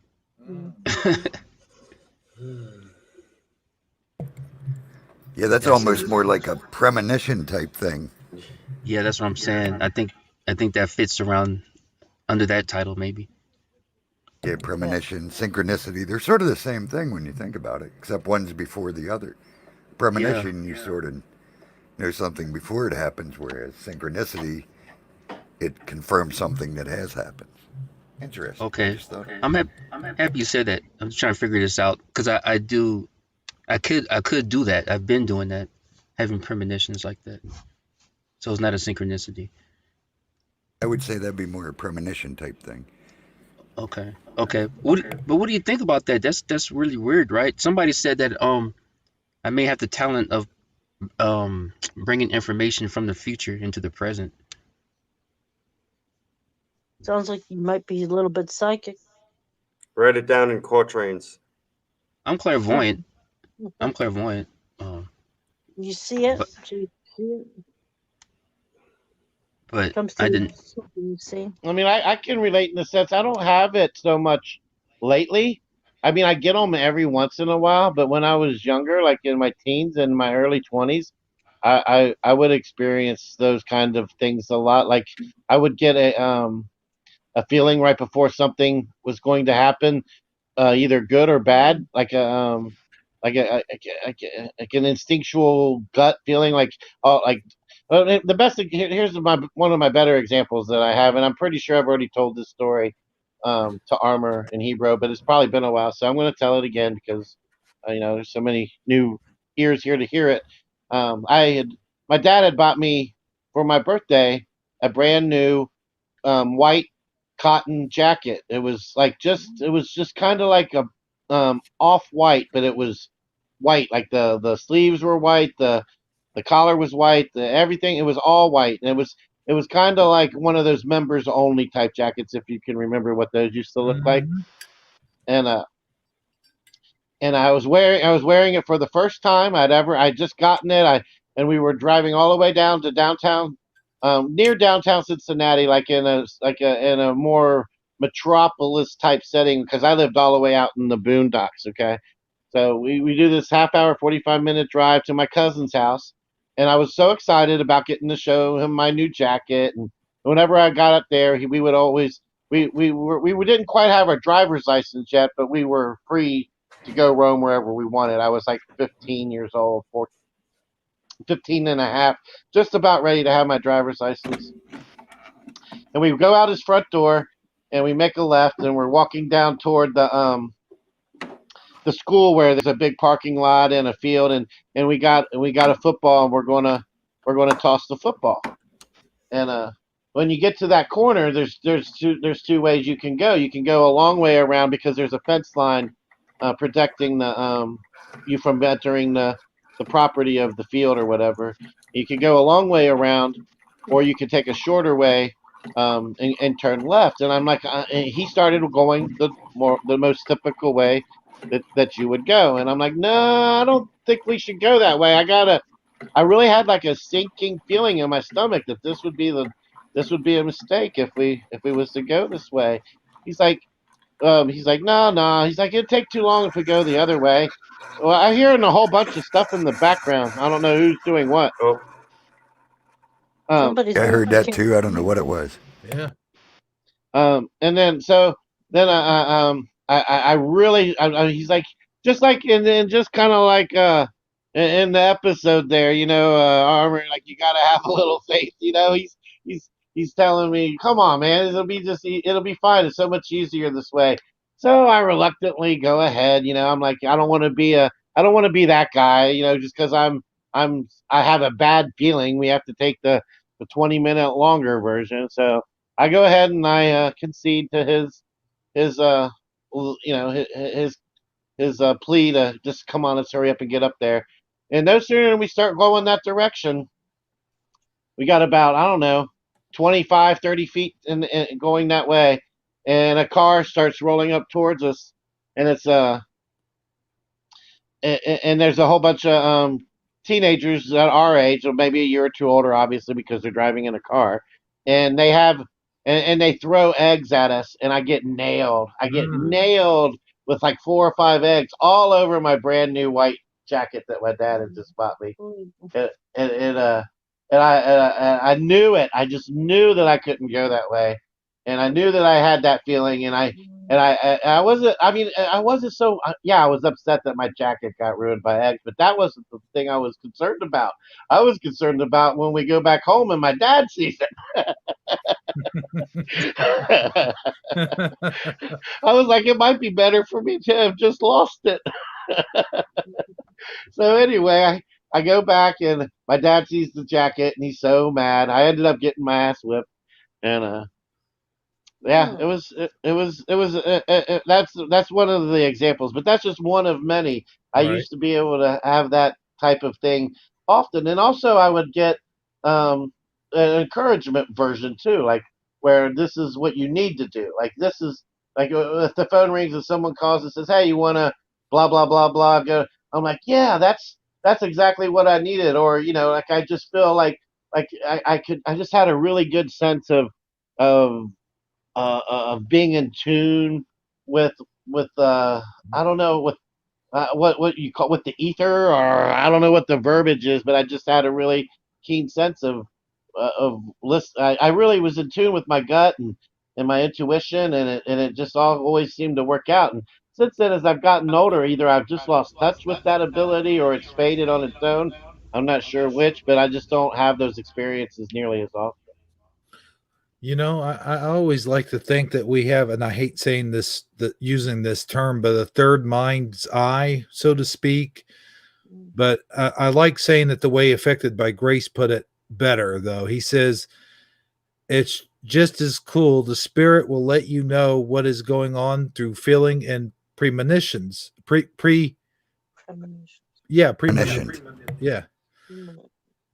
Yeah, that's almost more like a premonition type thing. Yeah, that's what I'm saying. I think that fits around under that title, maybe. Yeah, premonition, synchronicity, they're sort of the same thing when you think about it, except one's before the other. Yeah. Premonition, you sort of know something before it happens, whereas synchronicity, it confirms something that has happened. Interesting. I Okay. just thought. I'm happy you said that. I'm just trying to figure this out because I could do that. I've been doing that, having premonitions like that. So it's not a synchronicity. I would say that'd be more a premonition type thing. Okay. Okay. But what do you think about that? That's really weird, right? Somebody said that I may have the talent of bringing information from the future into the present. Sounds like you might be a little bit psychic. Write it down in quatrains. I'm clairvoyant. I'm clairvoyant. You see it? But Do you see it? but Comes I to didn't. you see. I mean, I can relate in the sense I don't have it so much lately. I mean, I get them every once in a while, but when I was younger, like in my teens and my early 20s, I would experience those kind of things a lot. Like I would get a feeling right before something was going to happen, either good or bad, like an instinctual gut feeling, like oh, like the best. Here's one of my better examples that I have, and I'm pretty sure I've already told this story to Armor and Hebro, but it's probably been a while, so I'm going to tell it again because there's so many new ears here to hear it. My dad had bought me for my birthday a brand new white cotton jacket. It was just kind of like a off white, but it was white. Like the sleeves were white, the collar was white, the everything. It was all white, and it was kind of like one of those members only type jackets, if you can remember what those used to look like. And I was wearing it for the first time I'd just gotten it. And we were driving all the way down to downtown, near downtown Cincinnati, like in a more metropolis type setting, because I lived all the way out in the boondocks. Okay, so we do this half hour, 45-minute drive to my cousin's house, and I was so excited about getting to show him my new jacket. And whenever I got up there, we would always we didn't quite have our driver's license yet, but we were free to go roam wherever we wanted. I was like 15 years old, 15 and a half, just about ready to have my driver's license. And we go out his front door, and we make a left, and we're walking down toward the school where there's a big parking lot and a field, and we got a football, and we're gonna toss the football. And when you get to that corner, there's two ways you can go. You can go a long way around because there's a fence line protecting the you from entering the property of the field or whatever. You can go a long way around, or you can take a shorter way and turn left. And I'm like, and he started going the most typical way that you would go. And I'm like, no, I don't think we should go that way. I really had like a sinking feeling in my stomach that this would be a mistake if we was to go this way. He's like, no, no. He's like, it'd take too long if we go the other way. Well, I hearing a whole bunch of stuff in the background. I don't know who's doing what. Oh, Somebody's I heard that watching. too. I don't know what it was. Yeah. And then I really he's like just like and then just kind of like in the episode there, Armor, like you gotta have a little faith, he's telling me, come on, man, it'll be fine. It's so much easier this way. So I reluctantly go ahead. I'm like, I don't want to be that guy, just because I have a bad feeling we have to take the 20-minute longer version. So I go ahead and I concede to his his plea to just come on, let's hurry up and get up there. And no sooner than we start going that direction, we got about, I don't know, 25, 30 feet in going that way, and a car starts rolling up towards us, and it's and there's a whole bunch of teenagers at our age, or maybe a year or two older, obviously, because they're driving in a car, and and they throw eggs at us, and I get nailed. I get nailed with like 4 or 5 eggs all over my brand new white jacket that my dad had just bought me, and I knew it. I just knew that I couldn't go that way, and I knew that I had that feeling, and I wasn't. I mean, I wasn't so. Yeah, I was upset that my jacket got ruined by eggs, but that wasn't the thing I was concerned about. I was concerned about when we go back home and my dad sees it. I was like, it might be better for me to have just lost it. So anyway, I go back and my dad sees the jacket and he's so mad. I ended up getting my ass whipped, and yeah, that's one of the examples, but that's just one of many. I Right. used to be able to have that type of thing often, and also I would get an encouragement version too, like where this is what you need to do. Like this is like if the phone rings and someone calls and says, "Hey, you want to blah blah blah blah," go. I'm like, yeah, that's exactly what I needed, or like I just feel like I just had a really good sense of of being in tune with with I don't know what you call with the ether, or I don't know what the verbiage is, but I just had a really keen sense of listen. I really was in tune with my gut and my intuition, and it just all always seemed to work out. And since then, as I've gotten older, either I've just lost touch with that ability or it's faded on its own. I'm not sure which, but I just don't have those experiences nearly as often. I always like to think that we have, and I hate saying this, that using this term, but a third mind's eye, so to speak. But I like saying it the way Affected by Grace put it better, though. He says, it's just as cool. The spirit will let you know what is going on through feeling and premonitions. Yeah, premonitions. Yeah.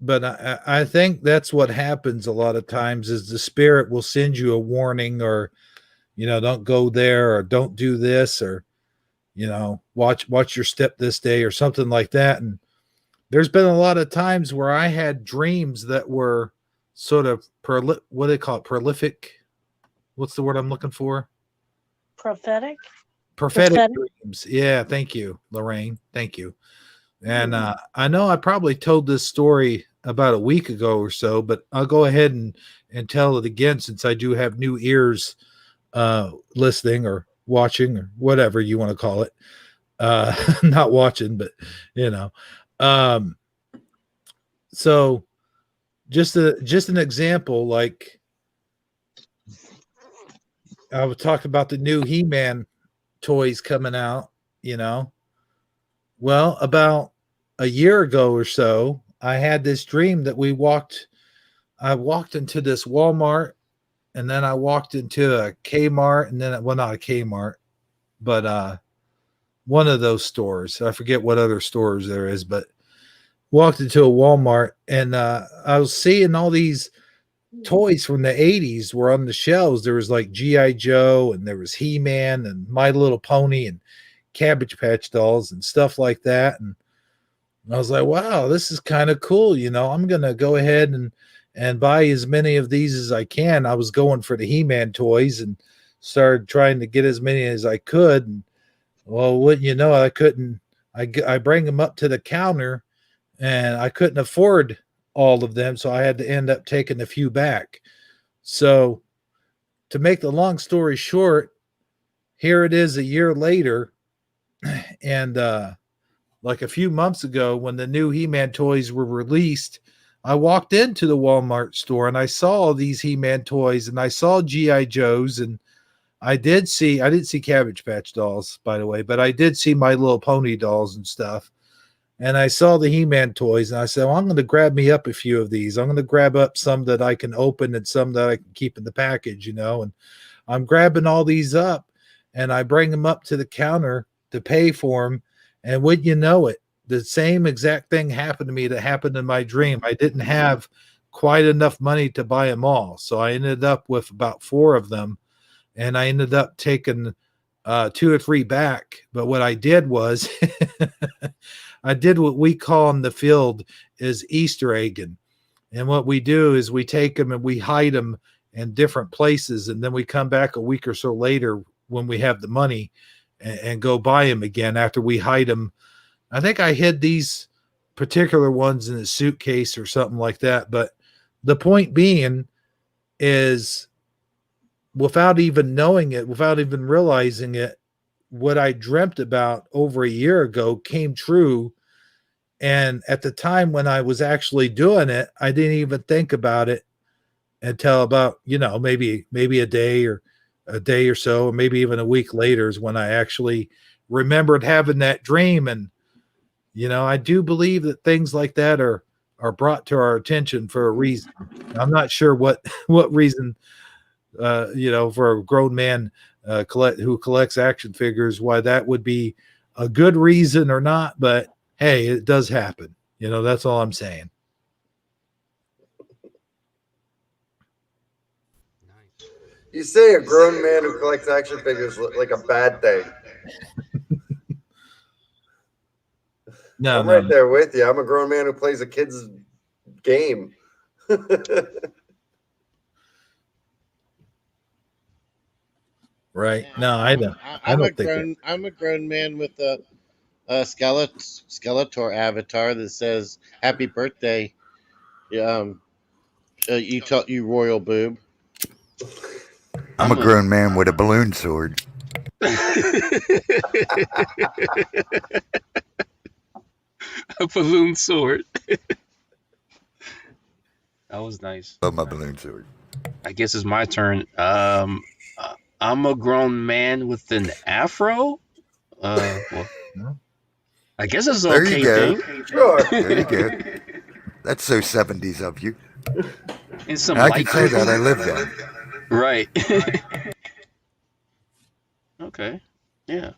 But I think that's what happens a lot of times is the spirit will send you a warning, or don't go there, or don't do this, or watch your step this day, or something like that. And there's been a lot of times where I had dreams that were sort of what do they call it, prolific, what's the word I'm looking for? Prophetic Dreams. Yeah, thank you, Lorraine, thank you. And I know I probably told this story about a week ago or so, but I'll go ahead and tell it again, since I do have new ears listening or watching or whatever you want to call it. Not watching, but so just an example, like I was talking about the new He-Man toys coming out, well, about a year ago or so, I had this dream that I walked into this Walmart, and then I walked into a Kmart, and then, well, not a Kmart, but one of those stores. I forget what other stores there is, but walked into a Walmart, and I was seeing all these toys from the 80s were on the shelves. There was like G.I. Joe, and there was He-Man and My Little Pony and Cabbage Patch Dolls and stuff like that. And I was like, wow, this is kind of cool. I'm going to go ahead and buy as many of these as I can. I was going for the He-Man toys and started trying to get as many as I could. And well, wouldn't you know, I couldn't. I bring them up to the counter, and I couldn't afford all of them, so I had to end up taking a few back. So, to make the long story short, here it is a year later, and like a few months ago, when the new He-Man toys were released, I walked into the Walmart store and I saw these He-Man toys, and I saw G.I. Joes, and I didn't see Cabbage Patch Dolls, by the way, but I did see My Little Pony dolls and stuff. And I saw the He-Man toys, and I said, well, I'm going to grab me up a few of these. I'm going to grab up some that I can open and some that I can keep in the package, and I'm grabbing all these up, and I bring them up to the counter to pay for them. And wouldn't you know it, the same exact thing happened to me that happened in my dream. I didn't have quite enough money to buy them all. So I ended up with about 4 of them, and I ended up taking 2 or 3 back. But what I did was I did what we call in the field is Easter egging. And what we do is we take them and we hide them in different places. And then we come back a week or so later when we have the money and go buy them again after we hide them. I think I hid these particular ones in a suitcase or something like that. But the point being is, without even knowing it, without even realizing it, what I dreamt about over a year ago came true. And at the time when I was actually doing it, I didn't even think about it until about, maybe a day or so, or maybe even a week later is when I actually remembered having that dream. And, I do believe that things like that are brought to our attention for a reason. I'm not sure what reason, for a grown man who collects action figures, why that would be a good reason or not, but hey, it does happen. That's all I'm saying. You say a grown man who collects action figures like a bad thing. No, I'm right there with you. I'm a grown man who plays a kid's game. Right. No, I don't. I'm a grown man with a Skeletor avatar that says "Happy Birthday." You royal boob. I'm a grown man with a balloon sword. A balloon sword. That was nice. Love my balloon sword. I guess it's my turn. I'm a grown man with an afro. Well, I guess it's an okay thing. Sure. There you go. That's so 70s of you. And some I can say that I lived there. Right. Okay. Yeah.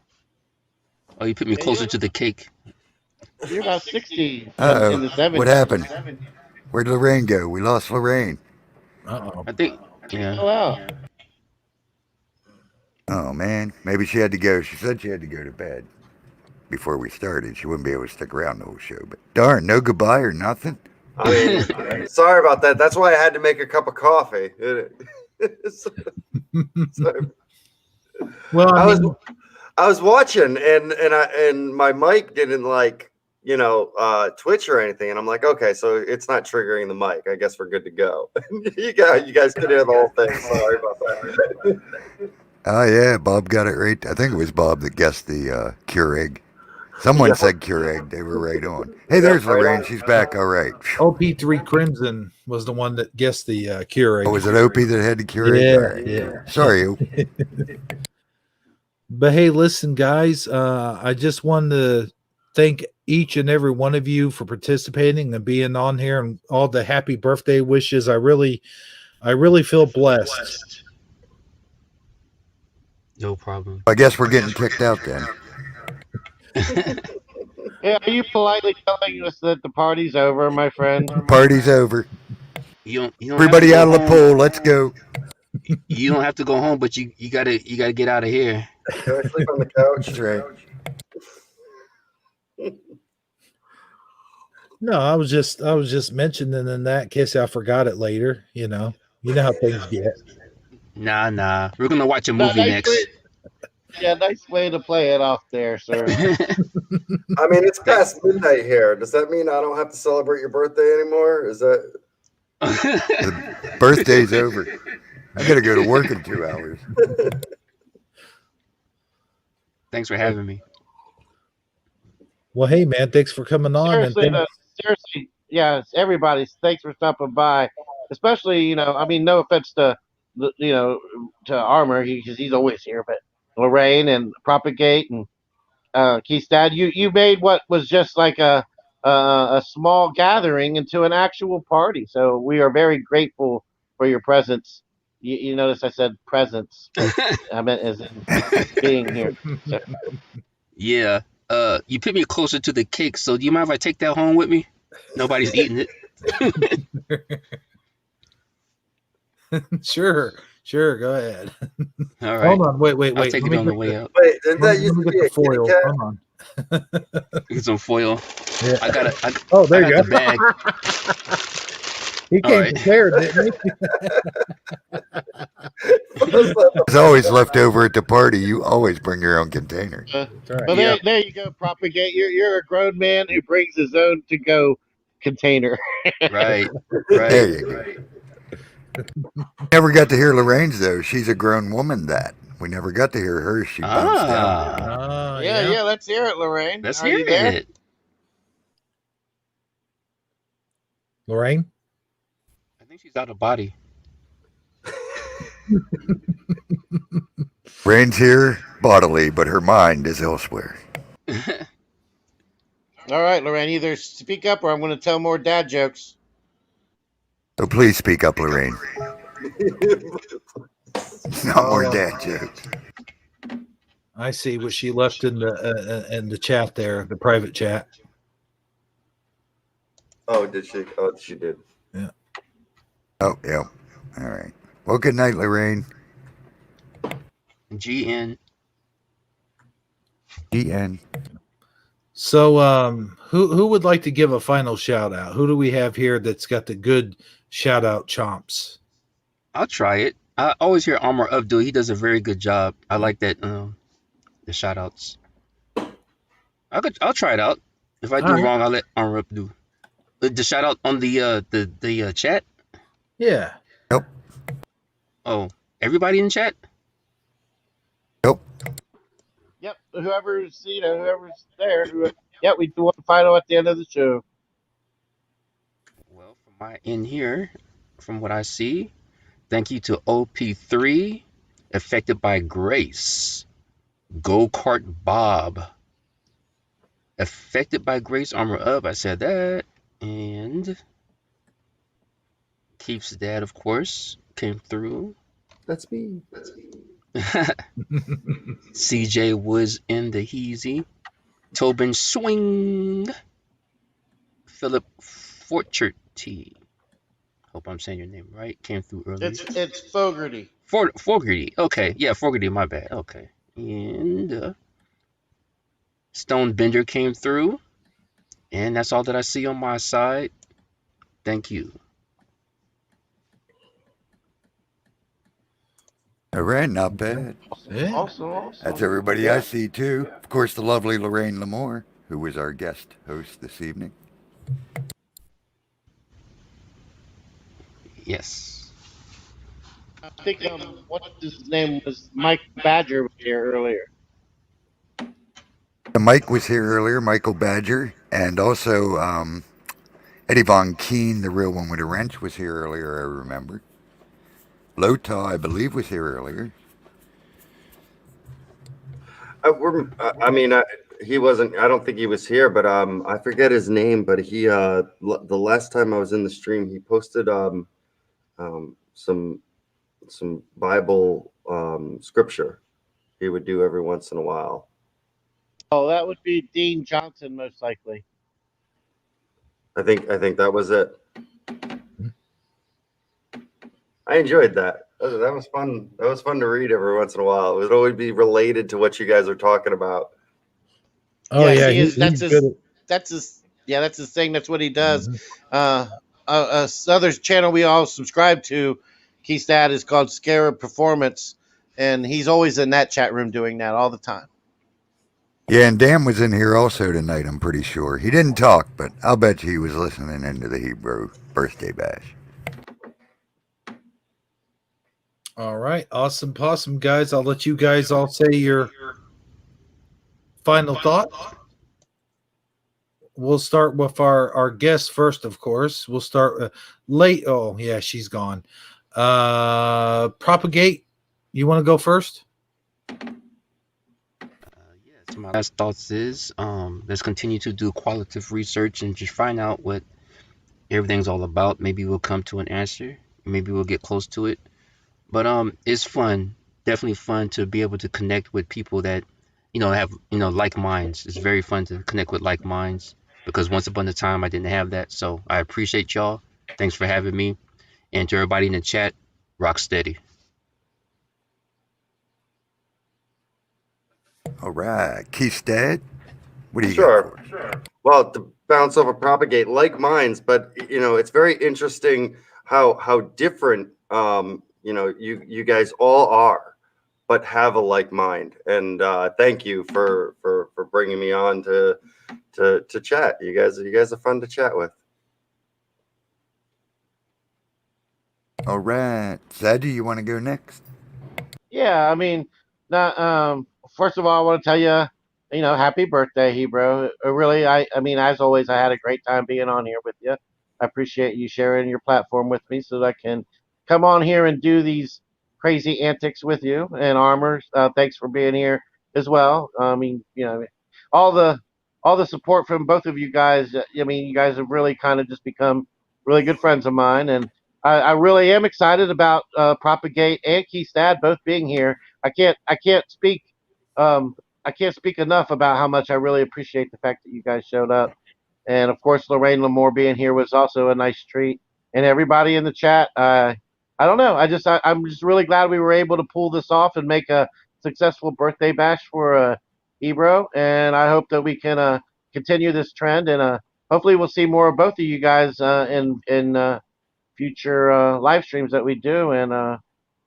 Oh, you put me closer to the cake. You're about 60 in Uh-oh. the 70s. What happened? Where'd Lorraine go? We lost Lorraine. Uh-oh. I think, yeah. Oh, wow. Oh, man. Maybe she had to go. She said she had to go to bed before we started. She wouldn't be able to stick around the whole show. But darn, no goodbye or nothing? I mean, sorry about that. That's why I had to make a cup of coffee. Well, I was watching and my mic didn't Twitch or anything, and I'm like, okay, so it's not triggering the mic. I guess we're good to go. you guys could hear the whole thing. Sorry about that. Oh, yeah. Bob got it right. I think it was Bob that guessed the Keurig. Someone said Keurig. They were right on. Hey, there's Lorraine. She's back. All right. OP3 Crimson was the one that guessed the Keurig. Oh, was it Opie that had the Keurig? Yeah, right. yeah. Sorry. But hey, listen, guys, I just wanted to thank each and every one of you for participating and being on here and all the happy birthday wishes. I really feel blessed. No problem. I guess we're getting kicked out then. Hey, are you politely telling us that the party's over, my friend? Party's over. You don't have to Everybody go out of the home. pool. Let's go. You don't have to go home, but you gotta get out of here. Can I sleep on the couch? That's right. No, I was just mentioning in that case I forgot it later. You know how things get. Nah. We're gonna watch a No, movie next. nice way to play it off there, sir. I mean, it's past midnight here. Does that mean I don't have to celebrate your birthday anymore? Is that The birthday's over. I got to go to work in 2 hours. Thanks for having me. Well, hey man, thanks for coming on. Seriously, yeah, everybody. Thanks for stopping by. Especially, I mean, no offense to, to Armor, because he's always here, but Lorraine and Propagate and Keith's dad, you made what was just like a small gathering into an actual party. So we are very grateful for your presence. You notice I said presence, but I meant as in being here. So. Yeah. You put me closer to the cake, so do you mind if I take that home with me? Nobody's eating it. Sure, go ahead. All right. Hold on, wait. I'll take it on the way out. Wait, didn't that Let used me to get be a the foil. kitty cat? Hold on. Get some foil. Yeah. I got there you go. the bag. He All came right. prepared, didn't he? There's always left over at the party. You always bring your own container. Right. Well, Yeah. there you go, Propagate. You're a grown man who brings his own to-go container. Right. There you go. Never got to hear Lorraine's, though. She's a grown woman that. We never got to hear her. She bounced out. Oh, Yeah, let's hear it, Lorraine. Let's Are hear you there? it. Lorraine? I think she's out of body. Lorraine's here bodily, but her mind is elsewhere. All right, Lorraine, either speak up or I'm going to tell more dad jokes. So please speak up, Lorraine. Not more dad jokes. I see what she left in the chat there, the private chat. Oh, did she? Oh, she did. Yeah. Oh, yeah. All right. Well, good night, Lorraine. GN. GN. So, who would like to give a final shout out? Who do we have here that's got the good shout out chomps? I'll try it. I always hear Armor Up do. He does a very good job. I like that. The shout outs. I'll try it out. If I do wrong, I'll let Armor Up do. The shout out on the chat. Yeah. Nope. Oh, everybody in chat. Nope. Yep, whoever's there. Yep, we do one final at the end of the show. Well, from my end here, from what I see, thank you to OP3, Affected by Grace, Go Kart Bob, Affected by Grace, Armor Up. I said that, and Keith's dad, of course, came through. That's me. CJ was in the Heezy. Tobin Swing. Philip Forcherty. Hope I'm saying your name right. Came through earlier. It's Fogarty. Fogarty. Okay. Yeah, Fogarty, my bad. Okay. And Stone Bender came through. And that's all that I see on my side. Thank you. All right, not bad. Yeah. Awesome. That's everybody I see, too. Of course, the lovely Lorraine Lamore, who was our guest host this evening. Yes. I think what his name was, Mike Badger was here earlier. Mike was here earlier, Michael Badger, and also Eddie Von Keen, the real one with a wrench, was here earlier, I remember. Lota, I believe, was here earlier. He wasn't. I don't think he was here, but I forget his name. But he, the last time I was in the stream, he posted some Bible scripture he would do every once in a while. Oh, that would be Dean Johnson, most likely. I think that was it. I enjoyed that. That was fun. That was fun to read every once in a while. It would always be related to what you guys are talking about. Oh Yes, yeah, he is. he's good at. That's his. Yeah, that's his thing. That's what he does. Mhm. Other channel we all subscribe to, Keystad, is called Scarab Performance, and he's always in that chat room doing that all the time. Yeah, and Dan was in here also tonight, I'm pretty sure. He didn't talk, but I'll bet you he was listening into the Hebrew birthday bash. All right, awesome, possum guys. I'll let you guys all say your final thoughts. We'll start with our guest first, of course. We'll start late. Oh yeah, she's gone. Propagate. You want to go first? Yes, my last thoughts is let's continue to do qualitative research and just find out what everything's all about. Maybe we'll come to an answer. Maybe we'll get close to it. But it's fun, definitely fun to be able to connect with people that have like minds. It's very fun to connect with like minds because once upon a time I didn't have that. So I appreciate y'all. Thanks for having me, and to everybody in the chat, rock steady. All right, Keystad, what do you got Sure. for us? Sure. Well, to bounce off of propagate like minds, but it's very interesting how different you guys all are, but have a like mind. And thank you for bringing me on to chat. You guys are fun to chat with. All right, Sadie, you want to go next? Yeah, I mean, now, first of all, I want to tell you, happy birthday, Hebro. Really, I mean, as always, I had a great time being on here with you. I appreciate you sharing your platform with me so that I can come on here and do these crazy antics with you. And Armor, thanks for being here as well. I mean, all the support from both of you guys. I mean, you guys have really kind of just become really good friends of mine, and I really am excited about Propagate and Keystad both being here. I can't speak um, I can't speak enough about how much I really appreciate the fact that you guys showed up, and of course Lorraine Lamore being here was also a nice treat. And everybody in the chat, I don't know, I'm just really glad we were able to pull this off and make a successful birthday bash for Ebro, and I hope that we can continue this trend and hopefully we'll see more of both of you guys in future live streams that we do. And I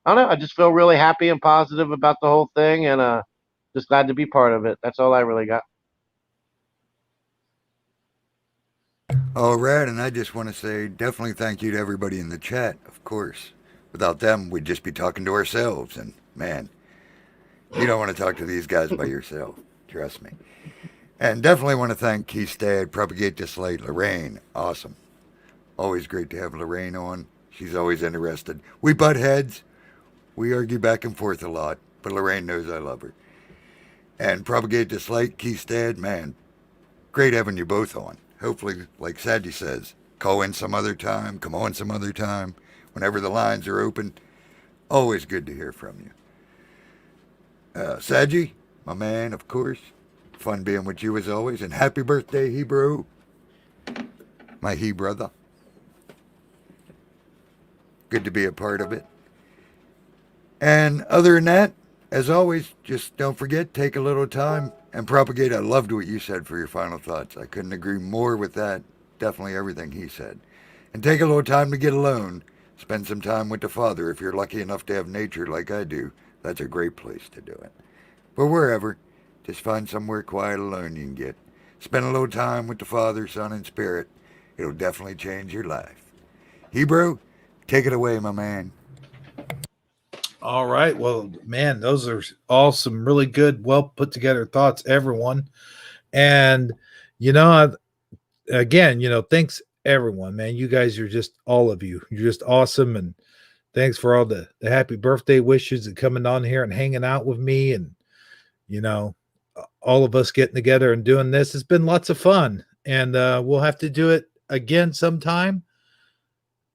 don't know, I just feel really happy and positive about the whole thing, and just glad to be part of it. That's all I really got. All right, and I just want to say definitely thank you to everybody in the chat, of course. Without them, we'd just be talking to ourselves, and man, you don't want to talk to these guys by yourself, trust me. And definitely want to thank Keystad, Propagate This Light, Lorraine, awesome. Always great to have Lorraine on. She's always interested. We butt heads. We argue back and forth a lot, but Lorraine knows I love her. And Propagate This Light, Keystad, man, great having you both on. Hopefully, like Sadie says, call in some other time, come on some other time, whenever the lines are open. Always good to hear from you. Sadie, my man, of course. Fun being with you as always. And happy birthday, Hebro. My he brother. Good to be a part of it. And other than that, as always, just don't forget, take a little time and Propagate. I loved what you said for your final thoughts. I couldn't agree more with that. Definitely everything he said. And take a little time to get alone. Spend some time with the Father. If you're lucky enough to have nature like I do, that's a great place to do it. But wherever, just find somewhere quiet alone you can get. Spend a little time with the Father, Son, and Spirit. It'll definitely change your life. Hebrew, take it away, my man. All right. Well, man, those are all some really good, well put together thoughts, everyone. And, again, thanks everyone, man. You guys are just, all of you, you're just awesome. And thanks for all the happy birthday wishes and coming on here and hanging out with me. And, all of us getting together and doing this. It's been lots of fun. And we'll have to do it again sometime.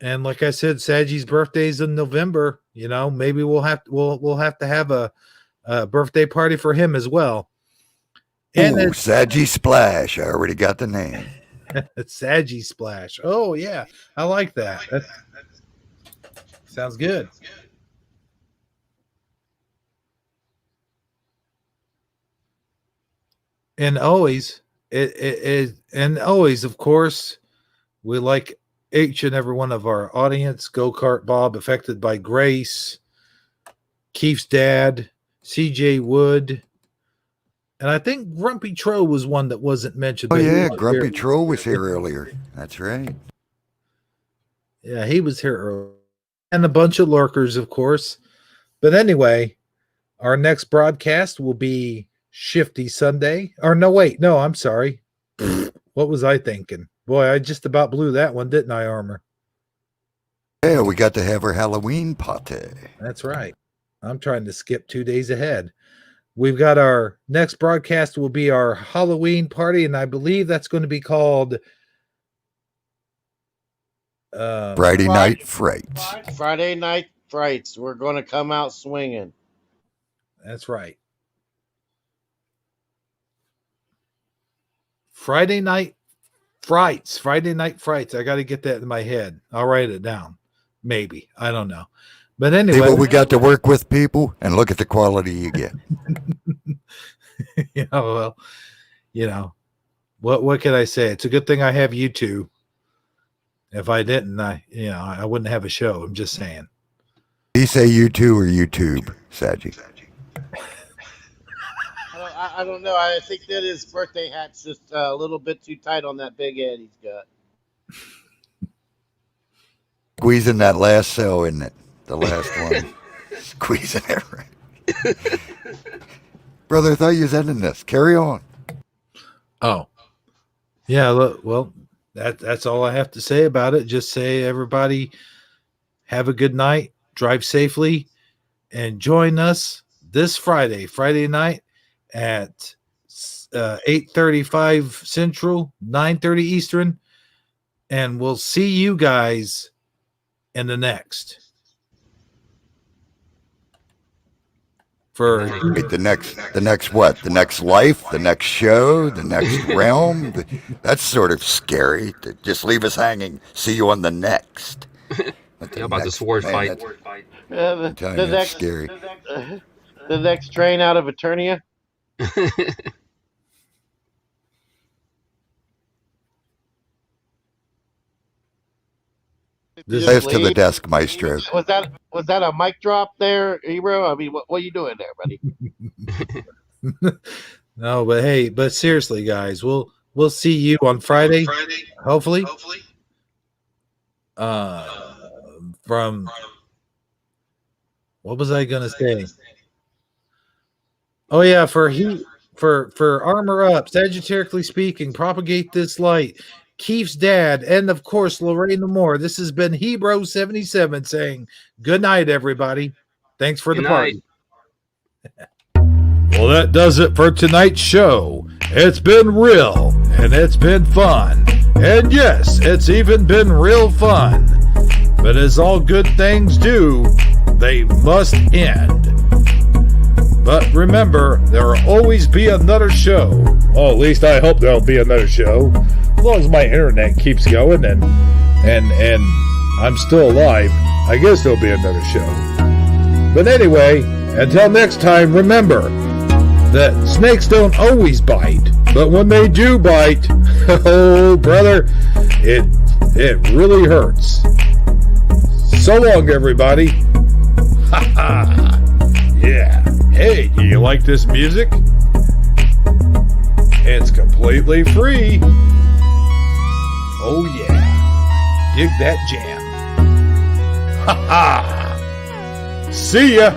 And like I said, Saji's birthday's in November. Maybe we'll have to have a birthday party for him as well. And ooh, Saji Splash. I already got the name. Saji Splash. Oh yeah, I like that. Sounds good. And always, of course, we like each and every one of our audience. Go-Kart Bob, Affected by Grace, Keith's dad, CJ Wood, and I think Grumpy Tro was one that wasn't mentioned. Oh, yeah, Grumpy Tro was here earlier. That's right. Yeah, he was here earlier. And a bunch of lurkers, of course. But anyway, our next broadcast will be Shifty Sunday. Or no, wait. No, I'm sorry. What was I thinking? Boy, I just about blew that one, didn't I, Armor? Yeah, we got to have our Halloween party. That's right. I'm trying to skip 2 days ahead. We've got our next broadcast will be our Halloween party, and I believe that's going to be called Friday Night Frights. Friday Night Frights. We're going to come out swinging. That's right. Friday Night Frights. Friday Night Frights. I got to get that in my head. I'll write it down. Maybe. I don't know. But anyway. See what we got to work with, people, and look at the quality you get. Yeah, well, what can I say? It's a good thing I have you two. If I didn't, I wouldn't have a show. I'm just saying. Do you say YouTube or YouTube, Saji? I don't know. I think that his birthday hat's just a little bit too tight on that big head he's got. Squeezing that last cell, isn't it? The last one. Squeezing it right. Brother, I thought you was ending this. Carry on. Oh. Yeah, well, that's all I have to say about it. Just say, everybody, have a good night, drive safely, and join us this Friday night at 8:35 Central, 9:30 Eastern, and we'll see you guys in the next. Wait, the next what? The next life? The next show? The next realm? That's sort of scary. Just leave us hanging. See you on the next. How about the sword fight? The next, scary. The next train out of Eternia. As to the desk, Maestro. Was that a mic drop there, Hebro? I mean, what are you doing there, buddy? No, but seriously, guys, we'll see you on Friday, hopefully. From what was I gonna say? Oh yeah, for Armor Up, Sagittarically Speaking, Propagate This Light, Keith's dad, and of course Lorraine Moore. This has been Hebro 77 saying good night, everybody. Thanks for the party. Well, that does it for tonight's show. It's been real and it's been fun. And yes, it's even been real fun. But as all good things do, they must end. But remember, there will always be another show. Well, at least I hope there'll be another show. As long as my internet keeps going and I'm still alive, I guess there'll be another show. But anyway, until next time, remember that snakes don't always bite. But when they do bite, oh, brother, it really hurts. So long, everybody. Ha ha. Yeah. Hey, do you like this music? It's completely free. Oh yeah. Dig that jam. Ha ha. See ya.